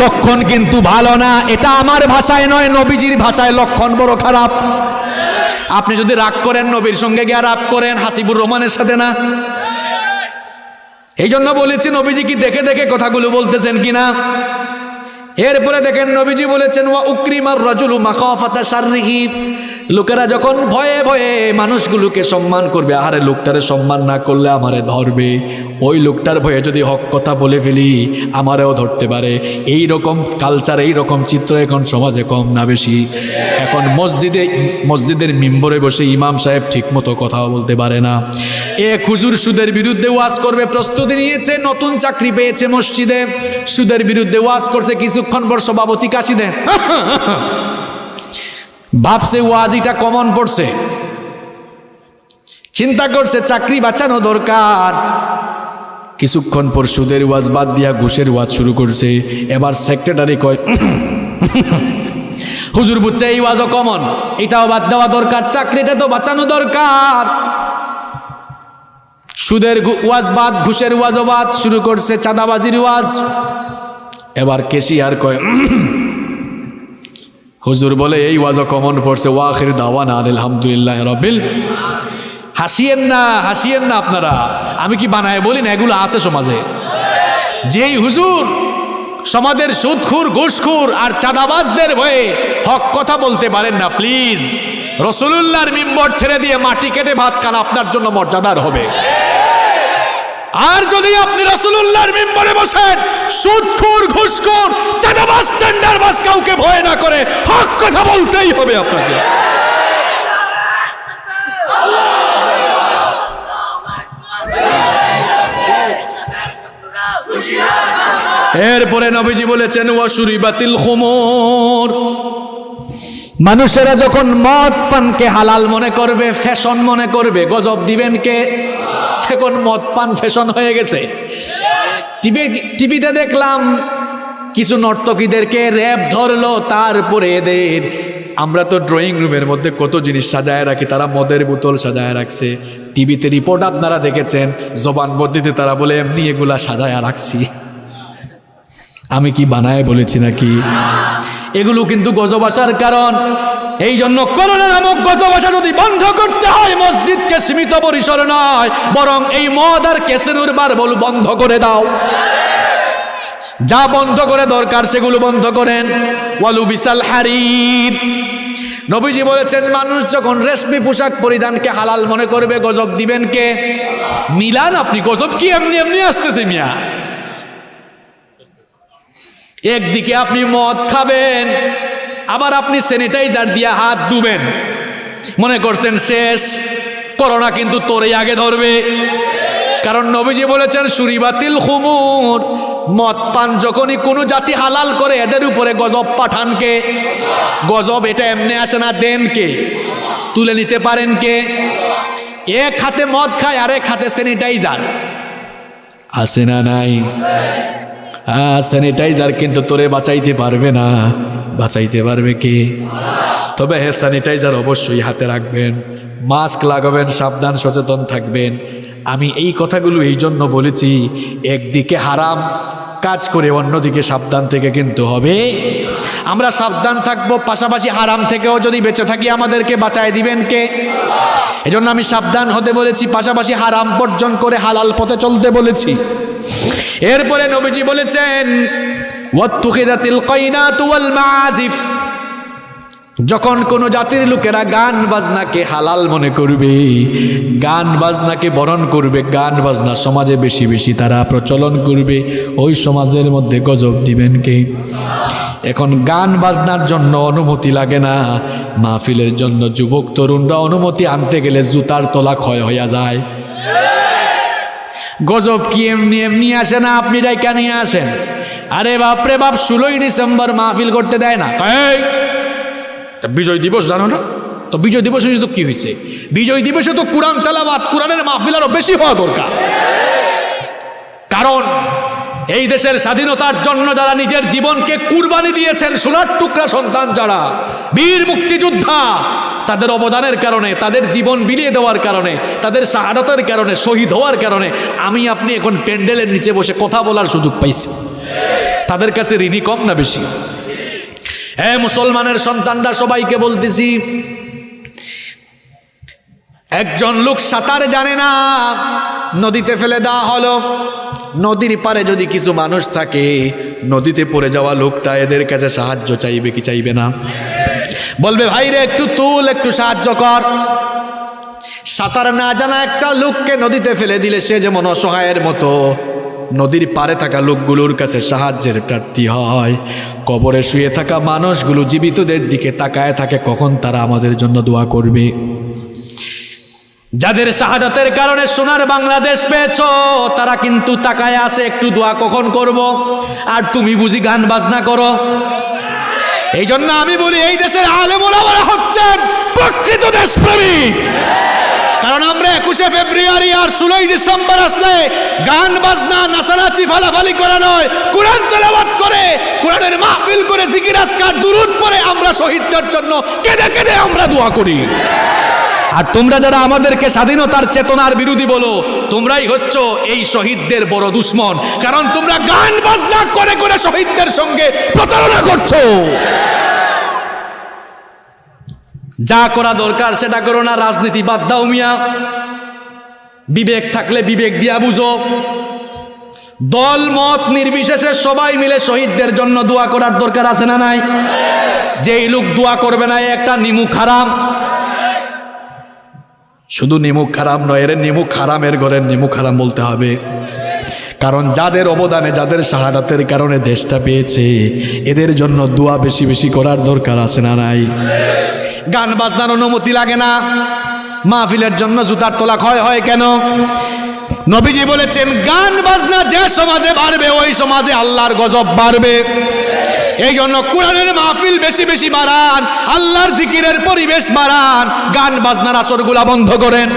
লক্ষণ কিন্তু ভালো না। এটা আমার ভাষায় নয়, নবীজির ভাষায় লক্ষণ বড় খারাপ। আপনি যদি রাগ করেন নবীর সঙ্গে গিয়ে রাগ করেন, হাসিবুর রহমানের সাথে না। এই জন্য বলেছি নবীজি কি দেখে দেখে কথাগুলো বলতেছেন কিনা। এরপরে দেখেন নবীজি বলেছেন ওয়া উকরিমার রাজুলু মাখাফাতা শাররিহি, লোকেরা যখন ভয়ে ভয়ে মানুষগুলোকে সম্মান করবে, আহারে লোকটারে সম্মান না করলে আমারে ধরবে, ওই লোকটার ভয়ে যদি হক কথা বলে ফেলি আমারেও ধরতে পারে। এই রকম কালচার, এই রকম চিত্র এখন সমাজে কম না বেশি। এখন মসজিদের মিম্বরে বসে ইমাম সাহেব ঠিকমতো কথাও বলতে পারে না। এক হুজুর সুদের বিরুদ্ধে ওয়াজ করবে, প্রস্তুতি নিয়েছে, নতুন চাকরি পেয়েছে মসজিদে, সুদের বিরুদ্ধে ওয়াজ করছে, কিছুক্ষণ পর সভাপতি কাশি দেন, ভাবছে ওয়াজিটা কমন পড়ছে, চিন্তা করছে চাকরি বাঁচানো দরকার। কিছুক্ষণ পর সুদের ওয়াজ বাদ দিয়া ঘুষের ওয়াজ শুরু করছে। এবার সেক্রেটারি কয় হুজুর বুঝছে এই ওয়াজও কমন, এটাও বাদ দেওয়া দরকার, চাকরিটা তো বাঁচানো দরকার। সুদের ওয়াজ বাদ, ঘুষের ওয়াজও বাদ, শুরু করছে চাঁদাবাজির ওয়াজ। এবার কেশিয়ার কয় হুজুর বলে এই ওয়াজও কমন পড়ছে, ওয়া আখির দাওয়ানা আলহামদুলিল্লাহ রাব্বিল। হাসিয়েন না, হাসিয়েন না আপনারা, আমি কি বানায় বলি না, এগুলো আছে সমাজে। যেই হুজুর সমাজের সুদখুর ঘুষখুর আর চাঁদাবাজদের ভয়ে হক কথা বলতে পারেন না, প্লিজ রাসূলুল্লাহর মিম্বর ছেড়ে দিয়ে মাটি কেটে ভাত খান, আপনার জন্য মর্যাদার হবে। আর যদি আপনি রাসূলুল্লাহর মিম্বরে বসেন সুদখুর ঘুষখুর চাঁদাবাজ টেন্ডারবাজ কাউকে ভয় না করে হক কথা বলতেই হবে আপনাকে। এরপরে নবীজি বলেছেন ওয়াশুরিবাতিল খুমুর, মানুষেরা যখন মদ পানকে হালাল মনে করবে, ফ্যাশন মনে করবে, গজব দিবেন কে? এখন মদ পান ফ্যাশন হয়ে গেছে। টিভিতে দেখলাম কিছু নর্তকীদেরকে র্যাব ধরলো, তারপরে এদের, আমরা তো ড্রয়িং রুমের মধ্যে কত জিনিস সাজায় রাখি, তারা মদের বোতল সাজায় রাখছে। টিভিতে রিপোর্ট আপনারা দেখেছেন, জবানবন্দিতে তারা বলে এমনি এগুলা সাজায় রাখছি। আমি কি বানায় বলেছি নাকি? এগুলো কিন্তু গজব আসার কারণ। এই জন্য করোনা নামক গজব আসা যদি বন্ধ করতে হয়, মসজিদকে সীমিত পরিসরে নয়, বরং এই মদ আর ক্যাসিনোর বার বল বন্ধ করে দাও। যা বন্ধ করে দরকার সেগুলো বন্ধ করেন। ওয়ালু বিসাল হারির, নবীজি বলেছেন মানুষ যখন রেশমি পোশাক পরিধানকে হালাল মনে করবে, গজব দিবেন কে? মিলান আপনি, গজব কি এমনি এমনি আসতেছে মিয়া? একদিকে আপনি মদ খাবেন, আবার আপনি স্যানিটাইজার দিয়ে হাত ধুবেন, মনে করছেন শেষ, করোনা কিন্তু তোরেই আগে ধরবে। কারণ নবীজি বলেছেন শুরিবাতিল খুমুর, মদ পান যখনই কোনো জাতি হালাল করে এদের উপরে গজব পাঠান কে? গজব এটা এমনি আসে না, দেন কে? তুলে নিতে পারেন কে? এক হাতে মদ খায় আর এক হাতে স্যানিটাইজার, আসে না নাই? স্যানিটাইজার কিন্তু তোরে বাঁচাইতে পারবে না, বাঁচাইতে পারবে কে? তবে হ্যাঁ, স্যানিটাইজার অবশ্যই হাতে রাখবেন, মাস্ক লাগাবেন, সাবধান সচেতন থাকবেন। আমি এই কথাগুলো এই জন্য বলেছি, একদিকে হারাম কাজ করে অন্যদিকে সাবধান থেকে কিন্তু হবে। আমরা সাবধান থাকবো, পাশাপাশি হারাম থেকেও যদি বেঁচে থাকি আমাদেরকে বাঁচায় দিবেন কে? এজন্য আমি সাবধান হতে বলেছি, পাশাপাশি হারাম বর্জন করে হালাল পথে চলতে বলেছি। এরপরে নবীজি বলেছেন ওয়াত্তুখিদাতিল কাইনাতু ওয়াল মাআজিফ, যখন কোন জাতির লোকেরা গান বাজনাকে হালাল মনে করবে, গান বাজনাকে বরণ করবে, গান বাজনা সমাজে বেশি বেশি তারা প্রচলন করবে, ওই সমাজের মধ্যে গজব দিবেন কে? এখন গান বাজনার জন্য অনুমতি লাগে না, মাহফিলের জন্য যুবক তরুণরা অনুমতি আনতে গেলে জুতার তলা ক্ষয় হইয়া যায়। গজব কি এমনি এমনি আসে না, আপনি ডাইকা নিয়ে আসেন। আরে বাপরে বাপ, 16ই ডিসেম্বর মাহফিল করতে দেয় না। বিজয় দিবস জানো না? তো বিজয় দিবস তো কি হয়েছে? বিজয় দিবসে তো কোরআন তেলাওয়াত, কোরআনের মাহফিল আরো বেশি হওয়া দরকার। কারণ এই দেশের স্বাধীনতার জন্য যারা নিজের জীবনকে কুরবানি দিয়েছেন, সোনার টুকরা সন্তান যারা বীর মুক্তিযোদ্ধা, তাদের অবদানের কারণে, তাদের জীবন বিলিয়ে দেওয়ার কারণে, তাদের শাহাদাতের কারণে, শহীদ হওয়ার কারণে আমি আপনি এখন প্যান্ডেলের নিচে বসে কথা বলার সুযোগ পাইছি। তাদের কাছে ঋণী কম না বেশি? হ্যাঁ, মুসলমানের সন্তানরা সবাইকে বলতেছি, একজন লোক সাঁতার জানে না, নদীতে ফেলে দেওয়া হলো। নদীর পারে যদি কিছু মানুষ থাকে, নদীতে পড়ে যাওয়া লোকটা এদের কাছে সাহায্য চাইবে কি চাইবে না? বলবে ভাই রে একটু তুল, একটু সাহায্য কর। সাঁতার না জানা একটা লোককে নদীতে ফেলে দিলে সে যেমন অসহায়ের মতো, নদীর পারে থাকা লোকগুলোর কাছে সাহায্যের প্রার্থী হয়। কবরে শুয়ে থাকা মানুষগুলো জীবিতদের দিকে তাকায় থাকে, কখন তারা আমাদের জন্য দোয়া করবে। যাদের শাহাদাতের কারণে সোনার বাংলাদেশ পেয়েছ, তারা কিন্তু তাকায় আছে একটু দোয়া কখন করব। আর তুমি বুঝি গান বাজনা করো। এই জন্য আমি বলি, এই দেশের আলেম ওলামারা হচ্ছেন প্রকৃত দেশপ্রেমিক। কারণ আমরা 21শে ফেব্রুয়ারি আর 16ই ডিসেম্বর আসলে গান বাজনা, নাচানাচি, ফালাফালি করা নয়, কোরআন তেলাওয়াত করে, কোরআনের মাহফিল করে, জিকির আজকার, দুরূদ পড়ে আমরা শহীদদের জন্য কেঁদে কেঁদে আমরা দোয়া করি। আর তোমরা যারা আমাদেরকে স্বাধীনতার চেতনার বিরোধী বলো, তোমরাই হচ্ছ এই শহীদদের বড় দুশ্মন। কারণ তোমরা গান বাজনা করে করে শহীদদের সঙ্গে প্রতারণা করছো। যা করা দরকার সেটা করো না, রাজনীতি বাদ দাও মিয়া। বিবেক থাকলে বিবেক দিয়া বুঝো। দল মত নির্বিশেষে সবাই মিলে শহীদদের জন্য দোয়া করার দরকার আছে না নাই? যেই লোক দোয়া করবে না একটা নিমুখ হারাম। শুধু নিমুখ হারাম নয়, এর নিমুখ হারামের ঘরের নিমুখ হারাম বলতে হবে। কারণ যাদের অবদানে, যাদের শাহাদাতের কারণে দেশটা পেয়েছে, এদের জন্য দোয়া বেশি বেশি করার দরকার আছে না নাই? গান বাজনার অনুমতি লাগে না। মাহফিলের জন্য জুতার তোলা ক্ষয় হয় কেন? নবীজি বলেছেন গান বাজনা যে সমাজে বাড়বে ওই সমাজে আল্লাহর গজব বাড়বে। এই জন্য কোরআনের মাহফিল বেশি বেশি বাড়ান, আল্লাহর জিকিরের পরিবেশ বাড়ান, গান বাজনার আসরগুলা বন্ধ করেন।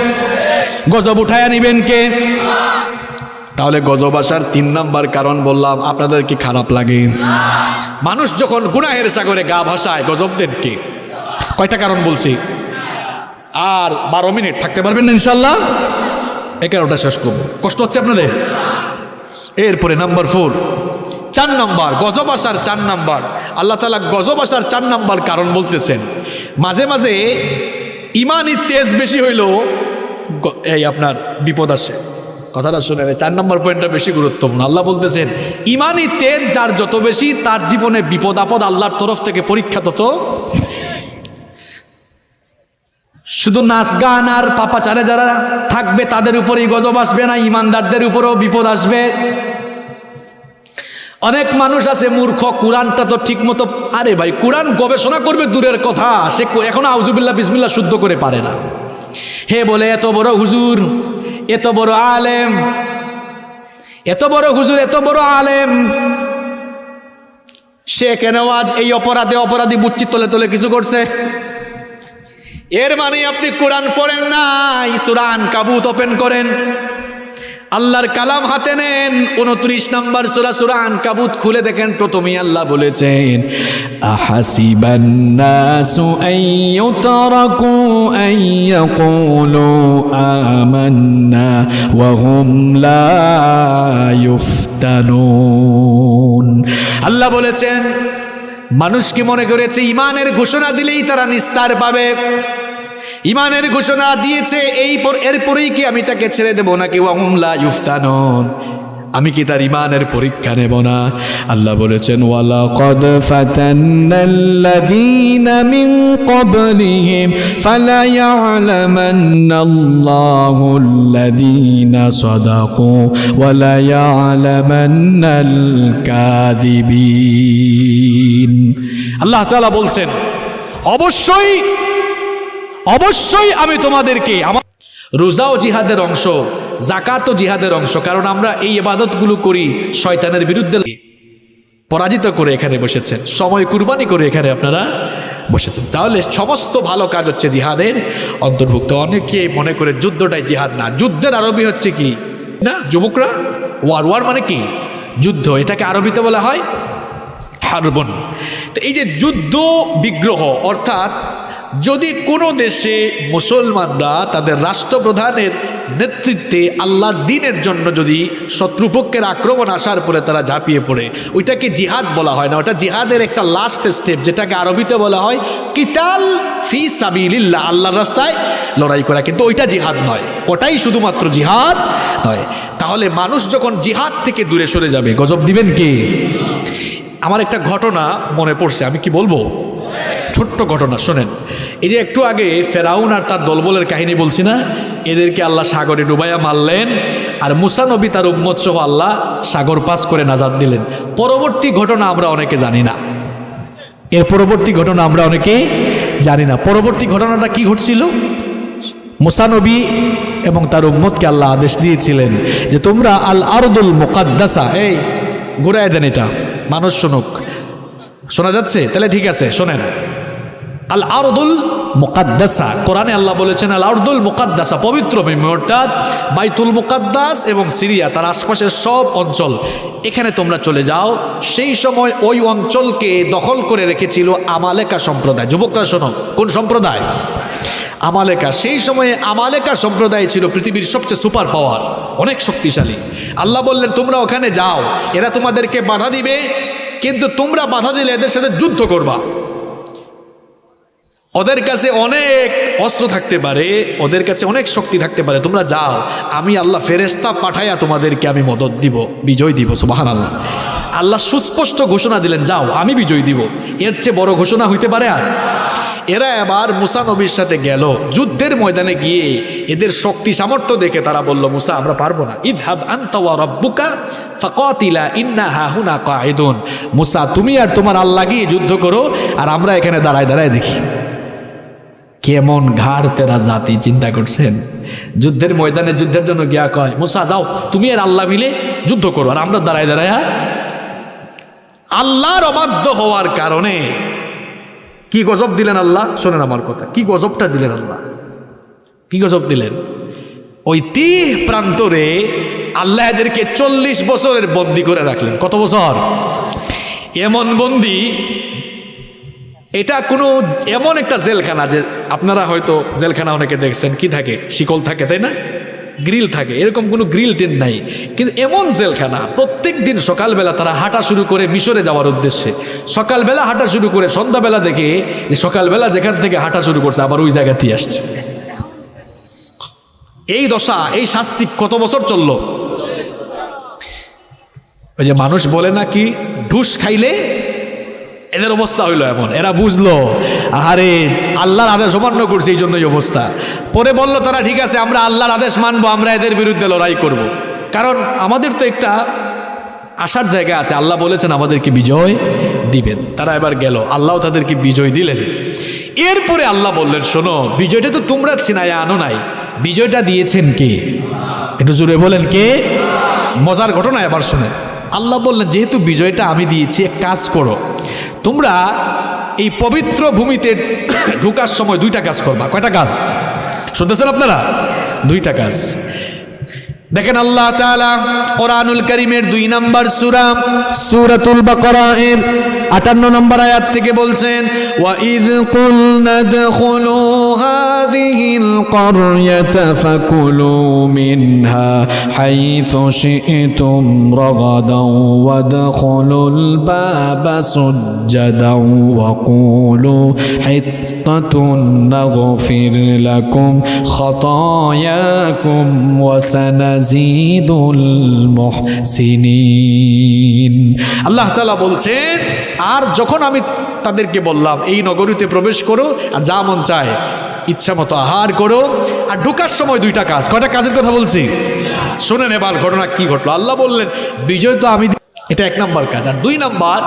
গজব উঠায়া নিবেন কে? তাহলে গজব আসার 3 নাম্বার কারণ বললাম, আপনাদের কি খারাপ লাগে? মানুষ যখন গুনাহের সাগরে গা ভাসায়, গজব দেন কে? কয়টা কারণ বলছি? আর 12 মিনিট থাকতে পারবেন না ইনশাল্লাহ? 11টা শেষ করবো, কষ্ট হচ্ছে আপনাদের? এরপরে নাম্বার 4, 4 নাম্বার গজব আসার 4 নাম্বার, আল্লাহ তাআলা গজব আসার 4 নাম্বার কারণ বলতেছেন, মাঝে মাঝে ইমানি তেজ বেশি হইল এই আপনার বিপদ আসে। কথাটা শুনে 4 নম্বর পয়েন্টটা বেশি গুরুত্বপূর্ণ। আল্লাহ বলতেছেন ইমানি তেজ যার যত বেশি, তার জীবনে বিপদ আপদ আল্লাহর তরফ থেকে পরীক্ষা তত। শুধু নাচ গান আর পাপাচারে যারা থাকবে তাদের উপরেই গজব আসবে না, ইমানদারদের উপরেও বিপদ আসবে। অনেক মানুষ আছে মূর্খ, কোরআনটা তো ঠিক মতো, আরে ভাই কোরআন গবেষণা করবে দূরের কথা, সে এখন আউযুবিল্লাহ বিসমিল্লাহ শুদ্ধ করে পারে না। হে বলে এত বড় হুজুর, এত বড় আলেম, এত বড় হুজুর, এত বড় আলেম, সে কেন আজ এই অপরাধী বুচ্ছি তলে তলে কিছু করছে? এর মানে আপনি কোরআন পড়েন নাই। সূরা আনকাবুত ওপেন করেন, আল্লাহর কালাম হাতে নেন, 29 নম্বর সূরা আনকাবুত খুলে দেখেন, প্রথমেই আল্লাহ বলেছেন আহাসিবান নাসু আইয়ুতরাকু আইয়াকুলু আমান্না ওয়া হুম লা ইফতানুন। আল্লাহ বলেছেন মানুষ কি মনে করেছে ইমানের ঘোষণা দিলেই তারা নিস্তার পাবে? ইমানের ঘোষণা দিয়েছে এরপরেই কি আমি তাকে ছেড়ে দেব নাকি? ওয়া হুম লা ইফতানুন, আমি কি তার ইমানের পরীক্ষা নেব না? আল্লাহ বলেছেন ওয়ালাকাদ ফাতান্নাল্লাযীনা মিন ক্বাবলিহিম ফালায়া'লামান্নাল্লাহুল্লাযীনা সাদাকু ওয়া লায়া'লামান্নাল কাযিবিন। আল্লাহ তাআলা বলছেন অবশ্যই আমি তোমাদেরকে, আমার রোজাও জিহাদের অংশ, যাকাতও জিহাদের অংশ, কারণ আমরা এই ইবাদতগুলো করি শয়তানের বিরুদ্ধে। পরাজিত করে এখানে বসেছেন, সময় কুরবানি করে এখানে আপনারা বসেছেন, তাহলে সমস্ত ভালো কাজ হচ্ছে জিহাদের অন্তর্ভুক্ত। অনেকে মনে করে যুদ্ধটাই জিহাদ, না, যুদ্ধের আরবি হচ্ছে কি না যুবকরা? ওয়ার মানে কি? যুদ্ধ, এটাকে আরবিতে বলা হয় হারবন। তো এই যে যুদ্ধ বিগ্রহ, অর্থাৎ যদি কোনো দেশে মুসলমানরা তাদের রাষ্ট্রপ্রধানের নেতৃত্বে আল্লাহর দ্বীনের জন্য যদি শত্রুপক্ষের আক্রমণ আসার পরে তারা ঝাঁপিয়ে পড়ে, ওইটাকে জিহাদ বলা হয় না, ওটা জিহাদের একটা লাস্ট স্টেপ, যেটাকে আরবিতে বলা হয় কিতাল ফি সাবিলিল্লাহ, আল্লাহর রাস্তায় লড়াই করা, কিন্তু ওইটা জিহাদ নয়, ওটাই শুধুমাত্র জিহাদ নয়। তাহলে মানুষ যখন জিহাদ থেকে দূরে সরে যাবে, গজব দিবেন কে? আমার একটা ঘটনা মনে পড়ছে, আমি কি বলবো? ছোট্ট ঘটনা শোনেন। এই যে একটু আগে ফেরাউন আর তার দলবলের কাহিনী বলছি না, এদেরকে আল্লাহ সাগরে ডুবাইয়া মারলেন, আর মুসা নবী তার উম্মত সহ আল্লাহ সাগর পাস করে নাজাত দিলেন। পরবর্তী ঘটনা আমরা অনেকে জানি না, এর পরবর্তী ঘটনা আমরা অনেকে জানি না। পরবর্তী ঘটনাটা কি ঘটছিল? মুসা নবী এবং তার উম্মতকে আল্লাহ আদেশ দিয়েছিলেন যে তোমরা আল আরদুল মুকাদ্দাসা, এই ঘুরায় দেন, এটা মানুষ শুনুক, শোনা যাচ্ছে? তাহলে ঠিক আছে, শোনেন। আল আরদুল মুকাদ্দাসা, কোরআনে আল্লাহ বলেছেন আল আরদুল মুকাদ্দাসা, পবিত্র ভূমি, অর্থাৎ বাইতুল মুকাদ্দাস এবং সিরিয়া তার আশপাশের সব অঞ্চল, এখানে তোমরা চলে যাও। সেই সময় ওই অঞ্চলকে দখল করে রেখেছিল আমালেকা সম্প্রদায়। যুবকরা শোনো, কোন সম্প্রদায়? আমালেকা। সেই সময়ে আমালেকা সম্প্রদায় ছিল পৃথিবীর সবচেয়ে সুপার পাওয়ার, অনেক শক্তিশালী। আল্লাহ বললেন তোমরা ওখানে যাও, এরা তোমাদেরকে বাধা দিবে, কিন্তু তোমরা বাধা দিলে এদের সাথে যুদ্ধ করবা। ওদের কাছে অনেক অস্ত্র থাকতে পারে, ওদের কাছে অনেক শক্তি থাকতে পারে, তোমরা যাও, আমি আল্লাহ ফেরেশতা পাঠাইয়া তোমাদেরকে আমি মদদ দিব, বিজয় দিব। সুবহানাল্লাহ। আল্লাহ সুস্পষ্ট ঘোষণা দিলেন, যাও আমি বিজয় দিব। এর চেয়ে বড় ঘোষণা হইতে পারে আর? এরা এবার মুসা নবীর সাথে গেল, যুদ্ধের ময়দানে গিয়ে এদের শক্তি সামর্থ্য দেখে তারা বলল, মুসা আমরা পারবো না, ইযহাব আনতা ওয়া রাব্বুকা ফাকাতিলা ইন্না হাহুনা কাঈদুন। মুসা তুমি আর তোমার আল্লাহ গিয়ে যুদ্ধ করো, আর আমরা এখানে দাঁড়ায় দাঁড়ায় দেখি। কেমন ঘাড় তেরা জাতি, চিন্তা করছেন? যুদ্ধের ময়দানে যুদ্ধের জন্য গিয়া কয়, মুসা যাও তুমি আর আল্লাহ মিলে যুদ্ধ করো, আর আমরা দাঁড়ায় দাঁড়ায়। আল্লাহর অবাধ্য হওয়ার কারণে কি গজব দিলেন আল্লাহ? শোনেন আমার কথা, কি গজবটা দিলেন আল্লাহ, কি গজব দিলেন? ওই তীর প্রান্তরে আল্লাহ এদেরকে 40 বছরের বন্দি করে রাখলেন। কত বছর? এমন বন্দি, এটা কোনো এমন একটা জেলখানা, যে আপনারা হয়তো জেলখানা অনেকে দেখছেন, কি থাকে, শিকল থাকে, তাই না, গ্রিল থাকে, এরকম কোনো গ্রিল টেন নাই, কিন্তু এমন জেলখানা প্রত্যেক দিন সকালবেলা তারা হাঁটা শুরু করে মিশরে যাওয়ার উদ্দেশ্যে। সকালবেলা হাঁটা শুরু করে সন্ধ্যাবেলা দেখে যে সকালবেলা যেখান থেকে হাঁটা শুরু করছে আবার ওই জায়গাতেই আসছে। এই দশা, এই শাস্তি কত বছর চলল? ওই যে মানুষ বলে না কি, ঢুস খাইলে এদের অবস্থা হইলো এমন। এরা বুঝলো আরে আল্লাহর আদেশ অমান্য করছে, এই জন্যই অবস্থা। পরে বলল তারা, ঠিক আছে আমরা আল্লাহর আদেশ মানবো, আমরা এদের বিরুদ্ধে লড়াই করব। কারণ আমাদের তো একটা আশার জায়গা আছে, আল্লাহ বলেছেন আমাদেরকে বিজয় দিবেন। তারা এবার গেল, আল্লাহ তাদেরকে বিজয় দিলেন। এরপরে আল্লাহ বললেন, শোনো, বিজয়টা তো তোমরা ছিনাইয়া আনো নাই, বিজয়টা দিয়েছেন কে? একটু জোরে বলেন কে? মজার ঘটনা এবার শুনেন। আল্লাহ বললেন, যেহেতু বিজয়টা আমি দিয়েছি, এক কাজ করো, তোমরা এই পবিত্র ভূমিতে ঢুকার সময় 2টা কাজ করবা। কয়টা কাজ শুনতেছেন আপনারা? 2টা কাজ। দেখেন আল্লাহ তাআলা কোরআনুল কারীমের 2 নম্বর সূরা সূরাতুল বাকারা এর 58 নম্বর আয়াত থেকে বলছেন, ওয়া ইয কুলনা দখুলু হাযিহিল ক্বরয়াতা ফাকুলু মিনহা হাইথু শি'তুম রাগাদাও ওয়াদখুলুল বাবা সুজ্জাদাও ওয়া কুলু হিত্তাতুন নাগফির লাকুম খাতায়াকুম ওয়া সানাজিদুল মুহসিনিন। আল্লাহ তাআলা বলছেন, আর যখন আমি তাদেরকে বললাম এই নগরীতে প্রবেশ করো, আর যা মন চায় ইচ্ছা মতো আহার করো, আর ঢোকার সময় 2টা কাজ। কয়টা কাজের কথা বলছি? শোনেন এবার ঘটনা কি ঘটলো। আল্লাহ বললেন, বিজয় তো আমি, এটা 1 নম্বর কাজ। আর 2 নম্বর,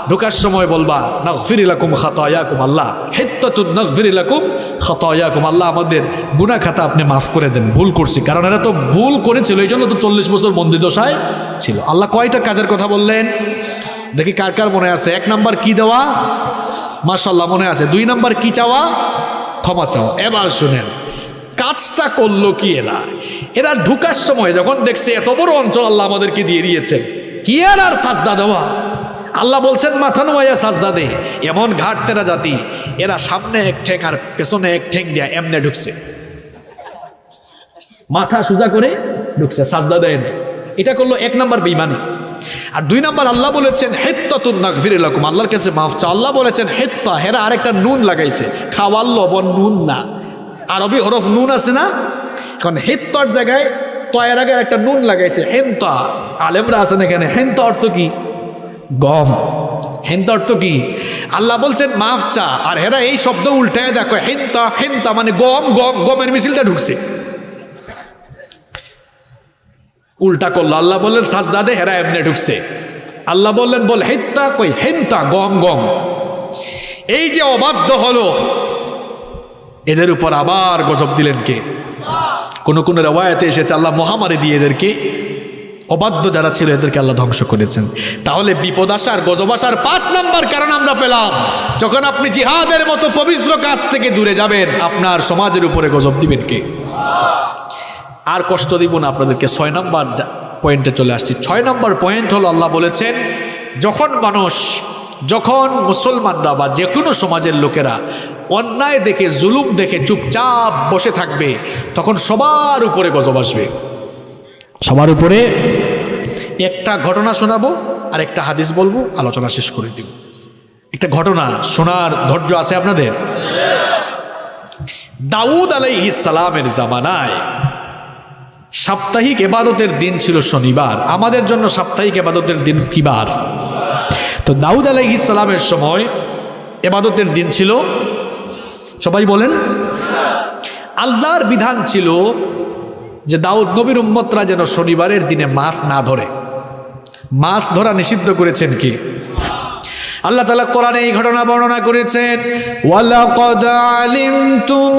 ঢোকার সময় বলবা নাগফির লাকুম খাতায়াকুম, আল্লাহ হিত্তাতুন নাগফির লাকুম খাতায়াকুম, আল্লাহ আমাদের গুনাহ খাতা আপনি মাফ করে দেন, ভুল করছি। কারণ এরা তো ভুল করেছিল, এই জন্য তো 40 বছর বন্দি দশায় ছিল। আল্লাহ কয়টা কাজের কথা বললেন দেখি কার কার মনে আছে? 1 নম্বর কি দেওয়া? মাশাআল্লাহ মনে আছে। 2 নম্বর কি চাওয়া? ক্ষমা চাওয়া। এবার শুনেন কাজটা করলো কি এরা? এরা ঢুকার সময় যখন দেখছে এত বড় অঞ্চল আল্লাহ আমাদেরকে দিয়ে দিয়েছেন, কি আর সাজদা দেওয়া? আল্লাহ বলছেন মাথা নোয়াইয়া সাজদা দে। এমন ঘাট তেরা জাতি, এরা সামনে 1 ঠ্যাং আর পেছনে 1 ঠ্যাং দিয়া এমনে ঢুকছে, মাথা সোজা করে ঢুকছে, সাজদা দেয় না। এটা করলো 1 নম্বর বেঈমানি। আর 2 নম্বর আল্লাহ বলেছেন হিত্তাতুন নাগফির লাকুম, আল্লাহর কাছে মাফ চাও। আল্লাহ বলেছেন হিত্তা, হেরা আরেকটা নুন লাগাইছে, খাওয়ার লবণ নুন না, আরবি হরফ নুন আছে না, কারণ হিত্তার জায়গায় তয়ের আগে একটা নুন লাগাইছে, হেন্তা। আলেমরা আছেন এখানে, হেন্তা অর্থ কি? গম। হেন্তা অর্থ কি? আল্লাহ বলছেন মাফ চা, আর হেরা এই শব্দ উল্টায় দেখো, হেন্তা হেন্তা মানে গম, গম, গমের মিছিলটা ঢুকছে, উল্টা করলো। আল্লাহ বললেন সাজদা দে, হেরা এমনি ঢুকছে। আল্লাহ বললেন বল হেত্তা, কই হেন্তা, গম গম। এই যে অবাধ্য হলো, এদের উপর আবার গজব দিলেন কে? কোন কোন রিওয়ায়াতে এসেছে আল্লাহ মহামারী দিয়ে এদেরকে, অবাধ্য যারা ছিল এদেরকে আল্লাহ ধ্বংস করেছেন। তাহলে বিপদ আসার, গজব আসার 5 নম্বর কারণ আমরা পেলাম, যখন আপনি জিহাদের মতো পবিত্র কাজ থেকে দূরে যাবেন, আপনার সমাজের উপরে গজব দিবেন কে? আর কষ্ট দিব না আপনাদেরকে। 6 নম্বর পয়েন্টে চলে আসছি। 6 নম্বর পয়েন্ট হলো, আল্লাহ বলেছেন যখন মানুষ, যখন মুসলমানরা বা যে কোনো সমাজের লোকেরা অন্যায় দেখে, জুলুম দেখে চুপচাপ বসে থাকবে, তখন সবার উপরে গজব আসবে, সবার উপরে। একটা ঘটনা শোনাবো আর একটা হাদিস বলবো, আলোচনা শেষ করে দিব। একটা ঘটনা শোনার ধৈর্য আছে আপনাদের? দাউদ আলাইহিস সালামের জামানায় সাপ্তাহিক ইবাদতের দিন ছিল শনিবার। আমাদের জন্য সাপ্তাহিক ইবাদতের দিন কি বার? তো দাউদ আলাইহিস সালামের সময় ইবাদতের দিন ছিল, সবাই বলেন, আল্লাহর বিধান ছিল যে দাউদ নবীর উম্মতরা যেন শনিবারের দিনে মাছ না ধরে। মাছ ধরা নিষিদ্ধ করেছেন কি? আল্লাহ তাআলা কোরআনে এই ঘটনা বর্ণনা করেছেন, ওয়ালাকাদ আলিমতুমুল্লাযীনা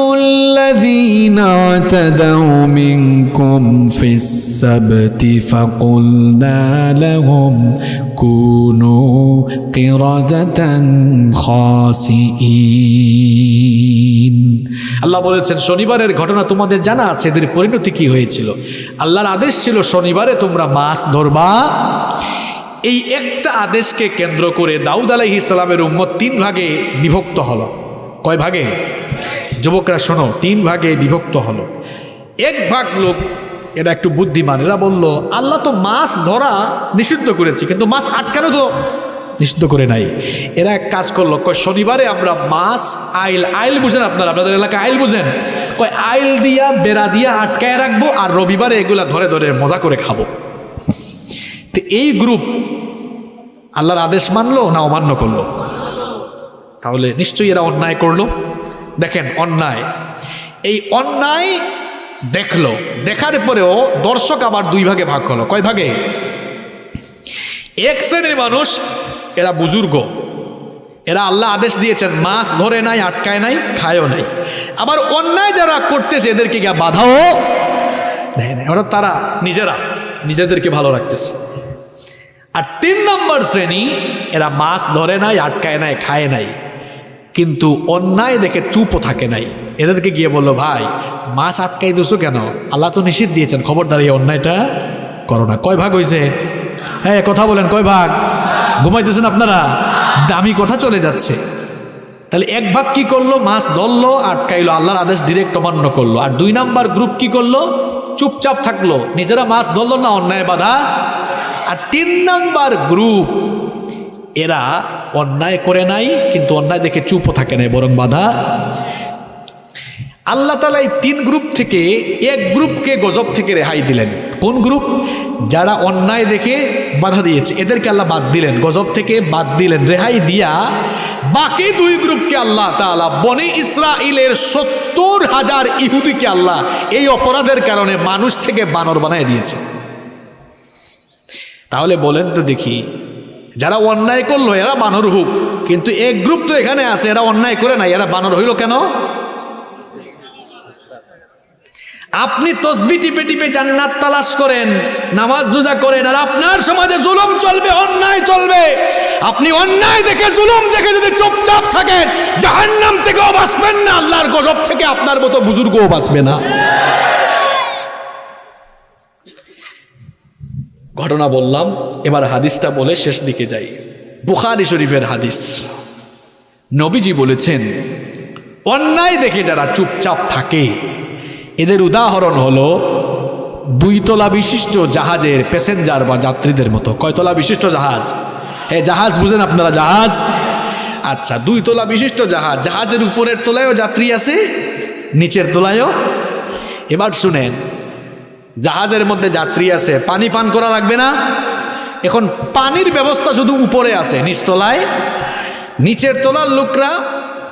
আতাদাউ মিনকুম ফিস সাবতি ফাকুলনা লাহুম কুনু কিরাদাতান খাসিঈন। আল্লাহ বলেছেন শনিবারের ঘটনা তোমাদের জানা আছে, এদের পরিণতি কি হয়েছিল। আল্লাহর আদেশ ছিল শনিবারে তোমরা মাছ ধরবা। এই একটা আদেশকে কেন্দ্র করে দাউদ আলাইহিস সালামের উম্মত 3 ভাগে বিভক্ত হলো। কয় ভাগে? যুবকরা শোনো, 3 ভাগে বিভক্ত হলো। এক ভাগ লোক, এরা একটু বুদ্ধিমান, এরা বলল আল্লাহ তো মাছ ধরা নিষিদ্ধ করেছে, কিন্তু মাছ আটকানো তো নিষিদ্ধ করে নাই। এরা এক কাজ করলো, কয় শনিবারে আমরা মাছ আইল বুঝেন আপনারা, আপনাদের এলাকায় আইল বুঝেন, কয় আইল দিয়া বেড়া দিয়া আটকায় রাখবো, আর রবিবারে এগুলা ধরে ধরে মজা করে খাবো। তো এই গ্রুপ আল্লাহর আদেশ মানলো না অমান্য করলো? তাহলে নিশ্চয়ই এরা অন্যায় করলো। দেখেন অন্যায়, এই অন্যায় দেখলো, দেখার পরেও দর্শক আবার 2 ভাগে ভাগ হলো। কয় ভাগে? এক শ্রেণীর মানুষ, এরা বুজুর্গ, এরা আল্লাহ আদেশ দিয়েছেন মাছ ধরে নাই, আটকায় নাই, খায়ও নাই। আবার অন্যায় যারা করতেছে এদেরকে গিয়ে বাধাও দেয় না, ওরা তারা নিজেদেরকে ভালো রাখতেছে। আর 3 নম্বর শ্রেণী, এরা মাছ ধরে নাই, আটকায় নাই, খায় নাই, কিন্তু অন্যায় দেখে চুপও থাকে নাই। এদেরকে গিয়ে বললো ভাই মাছ আটকাই দিছো কেন? আল্লাহ তো নিষেধ দিয়েছেন, খবরদার এই অন্যায়টা করো না। কয় ভাগ হয়েছে? হ্যাঁ কথা বলেন, কয় ভাগ? ঘুমাইতেছেন আপনারা? দামি কথা চলে যাচ্ছে। তাহলে এক ভাগ কি করলো? মাছ ধরলো, আটকাইলো, আল্লাহর আদেশ ডিরেক্ট অমান্য করলো। আর 2 নম্বর গ্রুপ কি করলো? চুপচাপ থাকলো, নিজেরা মাছ ধরলো না, অন্যায় বাধা। আর 3 নম্বর গ্রুপ, এরা অন্যায় করে নাই, কিন্তু অন্যায় দেখে চুপও থাকে নাই, বরং বাধা। আল্লাহ তাআলা এই 3 গ্রুপ থেকে এক গ্রুপকে গজব থেকে রেহাই দিলেন। কোন গ্রুপ? যারা অন্যায় দেখে বাধা দিয়েছে, এদেরকে আল্লাহ বাদ দিলেন, গজব থেকে বাদ দিলেন, রেহাই দিয়া বাকি 2 গ্রুপকে আল্লাহ তাআলা বনি ইসরাইলের 70,000 ইহুদিকে আল্লাহ এই অপরাধের কারণে মানুষ থেকে বানর বানায় দিয়েছে। তাহলে বলেন তো দেখি, যারা অন্যায় করলো এরা বানর হোক, কিন্তু এক গ্রুপ তো এখানে আছে, এরা অন্যায় করে নাই, এরা বানর হইল কেন? আপনি তসবিহ টিপে টিপে জান্নাত তালাশ করেন, নামাজ রোজা করেন, আর আপনার সমাজে জুলুম চলবে, অন্যায় চলবে। আপনি অন্যায় দেখে, জুলুম দেখে যদি চুপচাপ থাকেন, জাহান্নাম থেকেও বাঁচবেন না, আল্লাহর গজব থেকে আপনার মতো বুজুর্গও বাঁচবে না। ঘটনা বললাম, এবার হাদিসটা বলে শেষ দিকে যাই। বুখারী শরীফের হাদিস, নবীজি বলেছেন অন্যায় দেখে যারা চুপচাপ থাকে এদের উদাহরণ হলো 2 তলা বিশিষ্ট জাহাজের প্যাসেঞ্জার বা যাত্রীদের মতো। কয় তলা বিশিষ্ট জাহাজ? জাহাজ বুঝেন আপনারা? জাহাজ, আচ্ছা 2 তলা বিশিষ্ট জাহাজ, জাহাজের উপরের তলায়ও যাত্রী আছে, নিচের তলায়ও। এবার শুনেন, জাহাজের মধ্যে যাত্রী আছে, পানি পান করা লাগবে না? এখন পানির ব্যবস্থা শুধু উপরে আছে, নিচতলায়। নিচের তলার লোকরা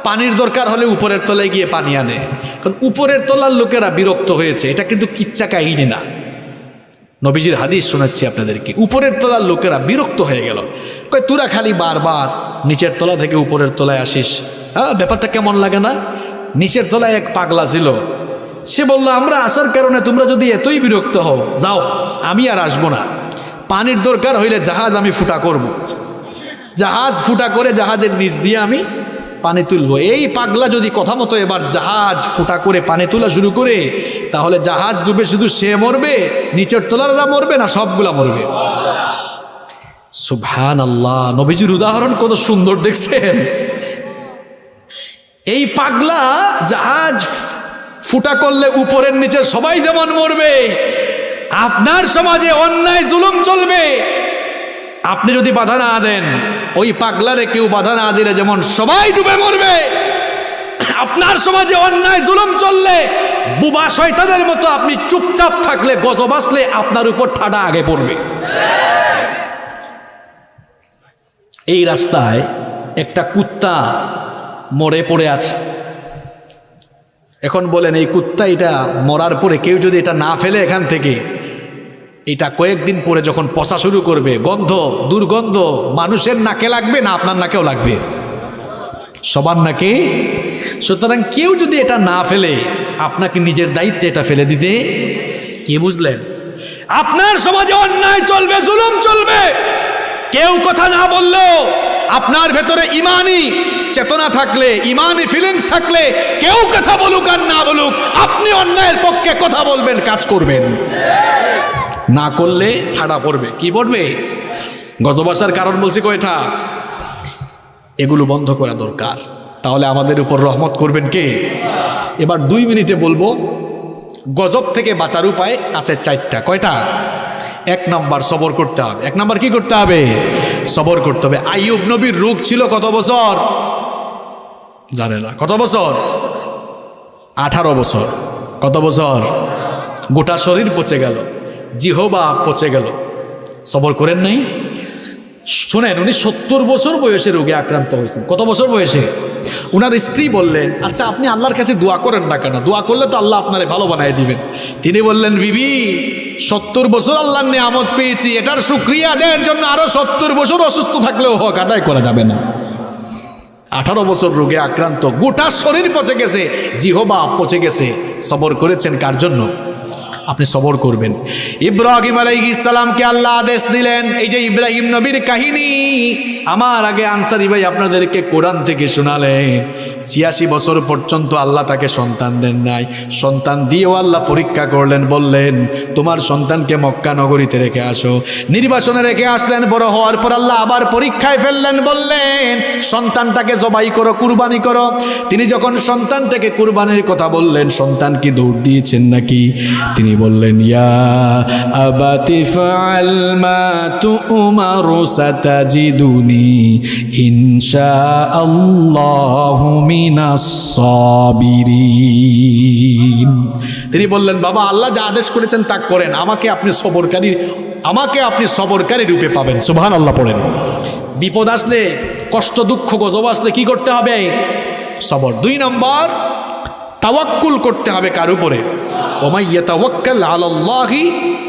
পানির দরকার হলে উপরের তলায় গিয়ে পানি আনে। কারণ উপরের তলার লোকেরা বিরক্ত হয়েছে, এটা কিন্তু কিচ্ছা কাহিনী না, নবীজির হাদিস শোনাচ্ছি আপনাদেরকে। উপরের তলার লোকেরা বিরক্ত হয়ে গেল, কয় তোরা খালি বারবার নিচের তলা থেকে উপরের তলায় আসিস, হ্যাঁ ব্যাপারটা কেমন লাগে না? নিচের তলায় এক পাগলা ছিল, সে বলল আমরা আসার কারণে তোমরা যদি এতই বিরক্ত হও, যাও আমি আর আসবো না, পানির দরকার হইলে জাহাজ আমি ফুটা করব, জাহাজ ফুটা করে জাহাজের নিচ দিয়ে আমি পানি তুলবো। এই পাগলা যদি কথা মতো এবার জাহাজ ফুটা করে পানি তোলা শুরু করে, তাহলে জাহাজ ডুবে শুধু সে মরবে, নিচের তলারা মরবে না সবগুলা মরবে। সুবহানাল্লাহ, নবীজির উদাহরণ কত সুন্দর দেখছেন। এই পাগলা জাহাজ ফুটা করলে উপরের নিচের সবাই যেমন মরবে, আপনার সমাজে অন্যায় জুলুম চলবে, আপনি যদি বাধা না দেন, ওই পাগলারে কেউ বাধা না দিলে যেমন সবাই ডুবে মরবে, আপনার সমাজে অন্যায় জুলুম চললে বুবা শয়তানের মতো আপনি চুপচাপ থাকলে গজব আসলে আপনার উপর ঠাডা আগে পড়বে। এই রাস্তায় একটা কুত্তা মরে পড়ে আছে। এখন বলেন এই কুত্তা এটা মরার পরে কেউ যদি এটা না ফেলে এখান থেকে, এটা কয়েকদিন পরে যখন পচা শুরু করবে, গন্ধ দুর্গন্ধ মানুষের নাকে লাগবে না আপনার নাকেও লাগবে? সবার নাকে। সুতরাং কেউ যদি এটা না ফেলে আপনাকে নিজের দায়িত্বে এটা ফেলে দিতে, কি বুঝলেন? আপনার সমাজে অন্যায় চলবে, জুলুম চলবে, কেউ কথা না বললেও আপনার ভেতরে ইমানি চেতনা থাকলে, ইমানি ফিলিংস থাকলে, কেউ কথা বলুক আর না বলুক, আপনি অন্যায়ের পক্ষে কথা বলবেন, কাজ করবেন। না করলে ঠাডা পড়বে। কি পড়বে? গজব আসার কারণ বলছি কয়টা? এগুলো বন্ধ করা দরকার। তাহলে আমাদের উপর রহমত করবেন কে? এবার 2 মিনিটে বলবো গজব থেকে বাঁচার উপায় আছে 4টা। কয়টা? 1 নম্বর সবর করতে হবে। 1 নম্বর কি করতে হবে? সবর করতে হবে। আইয়ুব নবীর রোগ ছিল কত বছর? জানে না। কত বছর? 18 বছর। কত বছর? গোটা শরীর পচে গেল, জিহবা পচে গেল। সবর করেন নাই? শোনেন, উনি 70 বছর বয়সে রোগে আক্রান্ত হয়েছেন। কত বছর বয়সে? উনার স্ত্রী বললেন, আচ্ছা আপনি আল্লাহর কাছে দোয়া করেন না কেন? দোয়া করলে তো আল্লাহ আপনারে ভালো বানায় দিবেন। তিনি বললেন, বিবি 70 বছর আল্লাহর নিয়ামত পেয়েছি, এটার শুকরিয়া আদায়ের জন্য আরো 70 বছর অসুস্থ থাকলেও হক আদায় করা যাবে না। 18 বছর রোগে আক্রান্ত, গোটা শরীর পচে গেছে, জিহবা পচে গেছে। সবর করেছেন কার জন্য? আপনি সবর করবেন। ইব্রাহিম আলাইহিস সালামকে আল্লাহ আদেশ দিলেন, এই যে ইব্রাহিম নবীর কাহিনী আমার আগে আনসারি ভাই আপনাদেরকে কোরআন থেকে শোনালেন। 86 বছর পর্যন্ত আল্লাহ তাকে সন্তান দেন নাই। সন্তান দিয়েও আল্লাহ পরীক্ষা করলেন, বললেন তোমার সন্তানকে মক্কা নগরীতে রেখে আসো। নির্বাসনে রেখে আসলেন। বড় হওয়ার পর আল্লাহ আবার পরীক্ষায় ফেললেন, বললেন সন্তানটাকে জবাই করো, কুরবানি করো। তিনি যখন সন্তানটাকে কুরবানির কথা বললেন, সন্তান কি দৌড় দিয়েছেন নাকি? তিনি বললেন, ইয়া আবাতি ফাআল মা তু'মারু সাতাজিদুনি ইনশাআল্লাহু মিনাস সাবিরিন। তিনি বললেন, বাবা আল্লাহ যা আদেশ করেছেন তা করেন, আমাকে আপনি সবরকারী রূপে পাবেন। সুবহানাল্লাহ পড়েন। বিপদ আসলে, কষ্ট দুঃখ গজব আসলে কি করতে হবে? সবর। 2 নম্বর তাওয়াক্কুল করতে হবে কার উপরে? ওমাই ইয়াতাওয়াক্কাল আলাল্লাহি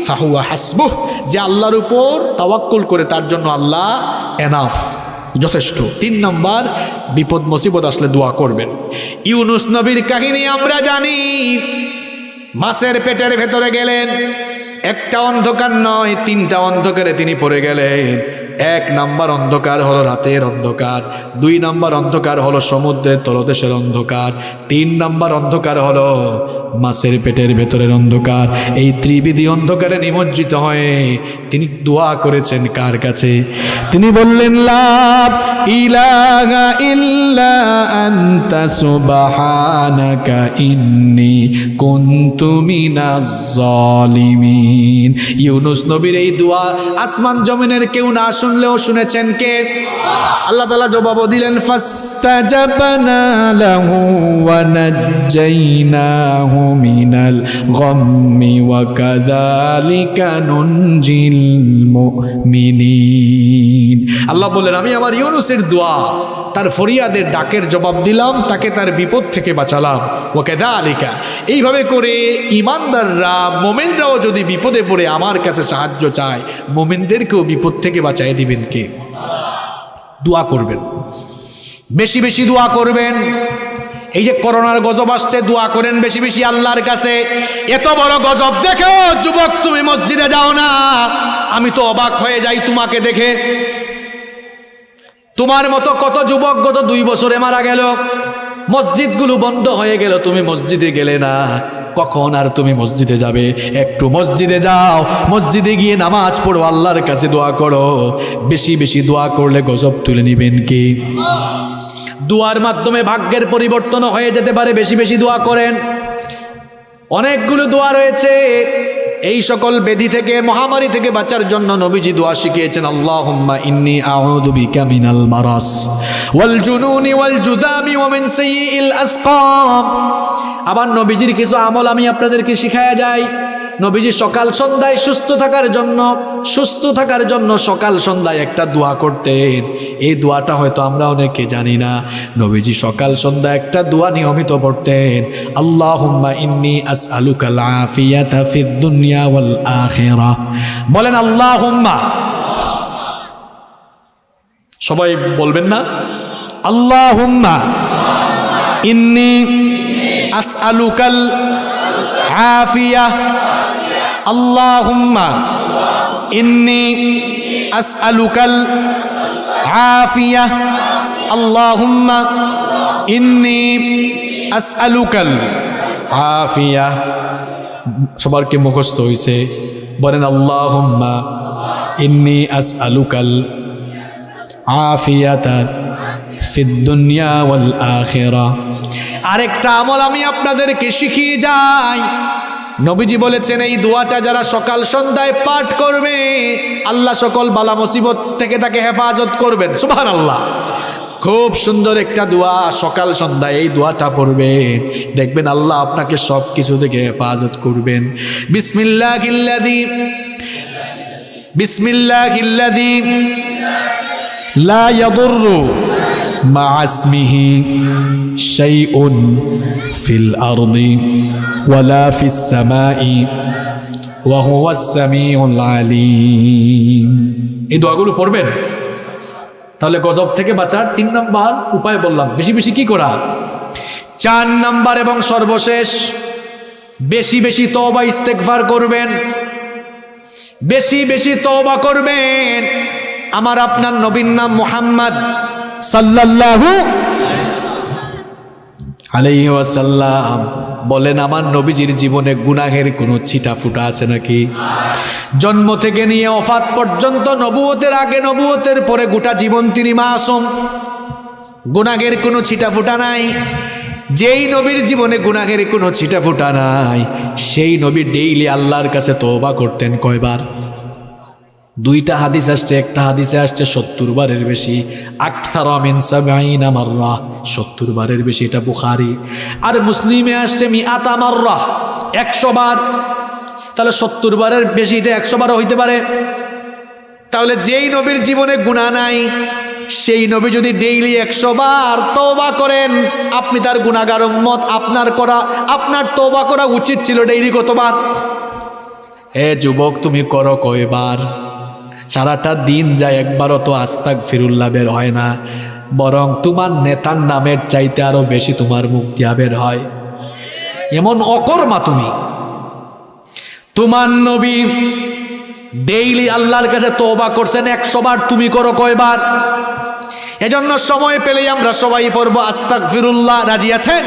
ফাহুয়া হাসবুহ। যে আল্লাহর উপর তাওয়াক্কুল করে তার জন্য আল্লাহ এনাফ, যথেষ্ট। 3 নম্বর বিপদ মুসিবত আসলে দোয়া করবেন। ইউনুস নবীর কাহিনী আমরা জানি। মাছের পেটের ভেতরে গেলেন, একটা অন্ধকার নয় 3টা অন্ধকারে তিনি পড়ে গেলেন। 1 নম্বর অন্ধকার হলো রাতের অন্ধকার, 2 নম্বর অন্ধকার হলো সমুদ্রের তলদেশের অন্ধকার, 3 নম্বর অন্ধকার হলো মাছের পেটের ভেতরের অন্ধকার। এই ত্রিবিধি অন্ধকারে নিমজ্জিত হয়ে তিনি দোয়া করেছেন কার কাছে? তিনি বললেন, লা ইলাহা ইল্লা আনতা সুবহানাকা ইন্নী কুনতু মিনাজ জালিমিন। ইউনুস নবীর এই দোয়া আসমান জমিনের কেউ না শুনলেও শুনেছেন কে? আল্লাহ তাআলা জবাব দিলেন, ফাস্তাজাবনা লাহু ওয়া নাজ্জাইনাহু মিনাল গাম্মি ওয়া কাযালিকা নুনজিল মুমিনিন। আল্লাহ বললেন, আমি আমার ইউনুসের দোয়া, তার ফরিয়াদের ডাকের জবাব দিলাম, তাকে তার বিপদ থেকে বাঁচালাম। ওয়া কাযালিকা, এইভাবে করে ইমানদাররা, মুমিনরাও যদি বিপদে পড়ে আমার কাছে সাহায্য চায়, মুমিনদেরকেও বিপদ থেকে বাঁচায় দিবেন কে? দোয়া করবেন, বেশি বেশি দোয়া করবেন। এই যে করোনার গজব আসছে, দোয়া করেন বেশি বেশি আল্লাহর কাছে। এত বড় গজব দেখেও যুবক তুমি মসজিদে যাও না, আমি তো অবাক হয়ে যাই তোমাকে দেখে। তোমার মতো কত যুবক গত 2 বছরে মারা গেল, মসজিদগুলো বন্ধ হয়ে গেল, তুমি মসজিদে গেলে না। কখন আর তুমি মসজিদে যাবে? একটু মসজিদে যাও, মসজিদে গিয়ে নামাজ পড়ো, আল্লাহর কাছে দোয়া করো। বেশি বেশি দোয়া করলে গজব তুলে নিবেন কে? দোয়ার মাধ্যমে ভাগ্যের পরিবর্তন হয়ে যেতে পারে। বেশি বেশি দোয়া করেন। অনেকগুলো দোয়া রয়েছে। এই সকল ব্যাধি থেকে, মহামারী থেকে বাঁচার জন্য নবীজি দোয়া শিখিয়েছেন, আল্লাহুম্মা ইন্নী আউযু বিকা মিনাল মারাস ওয়াল জুনুনি ওয়াল জুদামি ওয়া মিন সাইয়িল আসকাম। আবার নবীজির কিছু আমল আমি আপনাদেরকে শিখায়া যাই। নবীজি সকাল সন্ধ্যায় সুস্থ থাকার জন্য সকাল সন্ধ্যায় একটা দোয়া করতেন। এই দোয়াটা হয়তো আমরা অনেকে জানি না। নবীজি সকাল সন্ধ্যা একটা দোয়া নিয়মিত পড়তেন, আল্লাহুম্মা ইন্নী আসআলুকাল আফিয়াতা ফিদ দুনিয়া ওয়াল আখিরাহ। বলেন আল্লাহুম্মা, সবাই বলবেন না? আল্লাহুম্মা ইন্নী আসআলুকাল আফিয়া, আল্লাহুম্মা ইন্নী আসআলুকাল আফিয়া, আল্লাহুম্মা ইন্নী আসআলুকাল আফিয়া। সবার কি মুখস্থ হইছে? বলেন আল্লাহুম্মা ইন্নী আসআলুকাল আফিয়াতা ফিদ দুনিয়া ওয়াল আখিরাহ। আরেকটা আমল আমি আপনাদেরকে শিখিয়ে যাই। নবীজি বলেছেন এই দোয়াটা যারা সকাল সন্ধ্যায় পাঠ করবে, আল্লাহ সকল বালা মুসিবত থেকে তাকে হেফাজত করবেন। সুবহানাল্লাহ। খুব সুন্দর একটা দোয়া, সকাল সন্ধ্যায় এই দোয়াটা পড়বেন, দেখবেন আল্লাহ আপনাকে সব কিছু থেকে হেফাজত করবেন। বিসমিল্লাহিল্লাযী লা ইয়াদুররু মা ইসমিহি শাইউন ফিল আরদি ওয়ালা ফিস সামাই ওয়া হুয়াস সামিউল আলিম। এই দোয়াগুলো পড়বেন, তাহলে গজব থেকে বাঁচার 3 নাম্বার উপায় বললাম। বেশি বেশি কি করা? 4 নাম্বার এবং সর্বশেষ, বেশি বেশি তওবা ইস্তেগফার করবেন, বেশি বেশি তওবা করবেন। আমার আপনার নবীর নাম মুহাম্মদ সাল্লাল্লাহু আলাইহি ওয়াসাল্লাম। বলেন আমার নবীজির জীবনে গুনাহের কোনো ছিটা ফুটা আছে নাকি? জন্ম থেকে নিয়ে ওফাত পর্যন্ত, নবুয়তের আগে নবুয়তের পরে গোটা জীবন তিনি মাসুম, গুনাহের কোনো ছিটা ফুটা নাই। যেই নবীর জীবনে গুনাহের কোনো ছিটা ফুটা নাই, সেই নবী ডেইলি আল্লাহর কাছে তওবা করতেন কয়বার? 2টা হাদিস আসছে, একটা হাদিসে আসছে 70 বারের বেশি, আকথারা মিন 70 মাররা, 70 বারের বেশি। এটা বুখারী। আর মুসলিমে আসছে মিআতা মাররা, 100 বার। তাহলে 70 বারের বেশি, এটা 100 বারও হইতে পারে। তাহলে যেই নবীর জীবনে গুনাহ নাই, সেই নবী যদি ডেইলি 100 বার তওবা করেন, আপনি তার গুনাহগার উম্মত, আপনার তওবা করা উচিত ছিল ডেইলি কতবার? হে যুবক, তুমি করো কয়বার? সারাটা দিন যায়, একবারও তো আস্তাগফিরুল্লাহ বের হয় না, বরং তোমার নেতার নামের চাইতে আরো বেশি তোমার মুখ দিয়া বের হয়। এমন অকর্মা তুমি। তোমার নবী ডেইলি আল্লাহর কাছে তওবা করছেন 100 বার, তুমি করো কয়বার? এজন্য সময় পেলেই আমরা সবাই পড়বো আস্তাগফিরুল্লাহ। রাজি আছেন?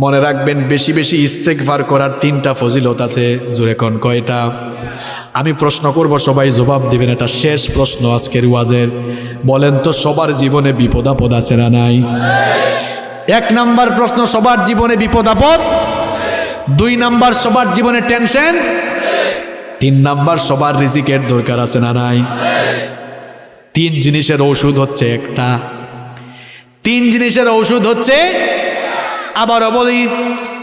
মনে রাখবেন, বেশি বেশি ইস্তেগফার করার 3টা ফজিলত আছে। জোরে কোন কয়টা? আমি প্রশ্ন করব, সবাই জবাব দিবেন। এটা শেষ প্রশ্ন আজকের ওয়াজের। বলেন তো, সবার জীবনে বিপদ আপদ আছে না নাই? 1 নাম্বার প্রশ্ন, সবার জীবনে বিপদ আপদ। 2 নাম্বার, সবার জীবনে টেনশন। 3 নাম্বার, সবার রিজিকের দরকার আছে না নাই? 3 জিনিসের ঔষধ হচ্ছে একটা। 3 জিনিসের ঔষধ হচ্ছে, আবারও বলি,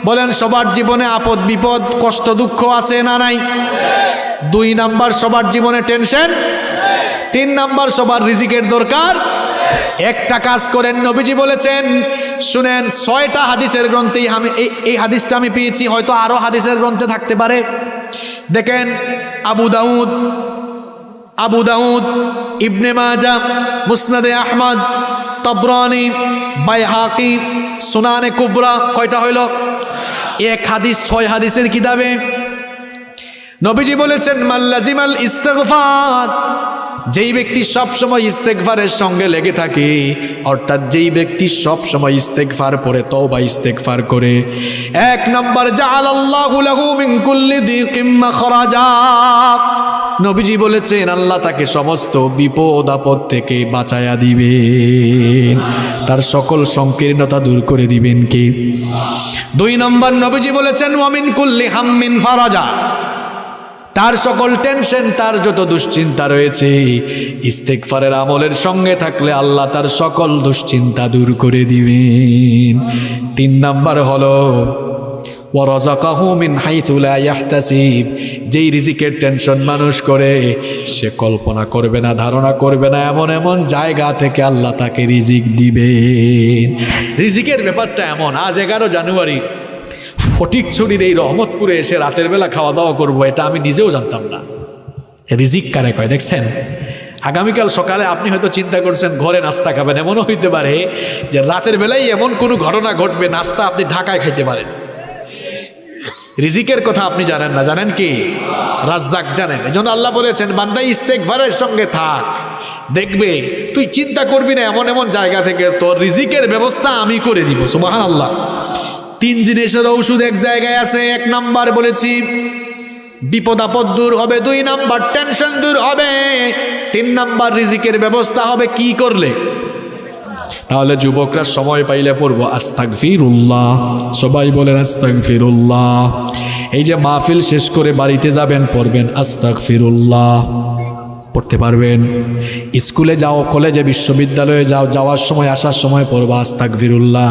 বলেন সবার জীবনে আপদ বিপদ কষ্ট দুঃখ আছে না নাই? 2 নাম্বার, সবার জীবনে টেনশন। 3 নাম্বার, সবার রিজিকের দরকার। একটা কাজ করেন, নবীজি বলেছেন, শুনেন, 6টা হাদিসের গ্রন্থে এই হাদিসটা আমি পেয়েছি, হয়তো আরো হাদিসের গ্রন্থে থাকতে পারে। দেখেন, আবু দাউদ, ইবনে মাজাহ, মুসনাদে আহমদ, তাবরানী, বাইহাকি, সুনানে কুবরা। কয়টা হইল? 1 হাদিস 6 হাদিসের কিতাবে নবীজি বলেছেন, মাল্লাজিমাল ইস্তেগফার, যেই ব্যক্তি সব সময় ইস্তেগফারের সঙ্গে লেগে থাকে, অর্থাৎ যেই ব্যক্তি সব সময় ইস্তেগফার পড়ে, তওবা ইস্তেগফার করে, 1 নাম্বার, জাআলাল্লাহু লাহু মিন কুল্লি দিকিম মাখরাজা। নবীজি বলেছেন, আল্লাহ তাকে সমস্ত বিপদ আপদ থেকে বাঁচায়া দিবেন, তার সকল সংকীর্ণতা দূর করে দিবেন কে? 2 নম্বর, নবীজি বলেছেন, ওয়া মিন কুল্লি হাম্মিন ফারাজা, তার সকল টেনশন, তার যত দুশ্চিন্তা রয়েছে, ইস্তেগফারের আমলের সঙ্গে থাকলে আল্লাহ তার সকল দুশ্চিন্তা দূর করে দিবেন। 3 নাম্বার হলো ওয়ারাযাকাহু মিন হাইথু লা ইয়াহতাসিব। যেই রিজিকের টেনশন মানুষ করে, সে কল্পনা করবে না, ধারণা করবে না, এমন এমন জায়গা থেকে আল্লাহ তাকে রিজিক দিবেন। রিজিকের ব্যাপারটা এমন, আজ 11 জানুয়ারি ফটিকছড়ির এই রহমতপুরে এসে রাতের বেলা খাওয়া দাওয়া করবো, এটা আমি নিজেও জানতাম না। রিজিক কারে কয় দেখছেন? আগামীকাল সকালে আপনি হয়তো চিন্তা করছেন ঘরে নাস্তা খাবেন, এমনও হইতে পারে যে রাতের বেলায় এমন কোনো ঘটনা ঘটবে, নাস্তা আপনি ঢাকায় খাইতে পারেন। রিজিকের কথা আপনি জানেন না, জানেন কি? রাজ্জাক জানেন। এজন্য আল্লাহ বলেছেন বান্দা ইস্তেগফারের সঙ্গে থাক, দেখবে তুই চিন্তা করবি না, এমন এমন জায়গা থেকে তোর রিজিকের ব্যবস্থা আমি করে দিব। সুবহানাল্লাহ। 3 জিনিসের ঔষধ এক জায়গায় আছে। 1 নাম্বার বলেছি বিপদ আপদ দূর হবে, 2 নাম্বার টেনশন দূর হবে, 3 নাম্বার রিজিকের ব্যবস্থা হবে। কি করলে? তাহলে যুবকরা সময় পাইলে পড়বো আস্তাগফিরুল্লাহ। সবাই বলেন আস্তাগফিরুল্লাহ। এই যে মাহফিল শেষ করে বাড়িতে যাবেন, পড়বেন আস্তাগফিরুল্লাহ। পড়তে পারবেন? স্কুলে যাও, কলেজে, বিশ্ববিদ্যালয়ে যাও, যাওয়ার সময় আসার সময় পড়বা আস্তাগফিরুল্লাহ।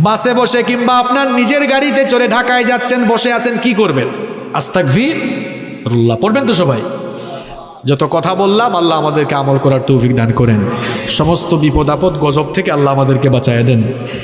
বাসে বসে কিংবা আপনার নিজের গাড়িতে চড়ে ঢাকায় যাচ্ছেন, বসে আছেন, কি করবেন? আস্তাগফিরুল্লাহ পড়বেন তো সবাই। যত কথা বললাম, আল্লাহ আমাদেরকে আমল করার তৌফিক দান করেন। সমস্ত বিপদ আপদ গজব থেকে আল্লাহ আমাদেরকে বাঁচায় দেন।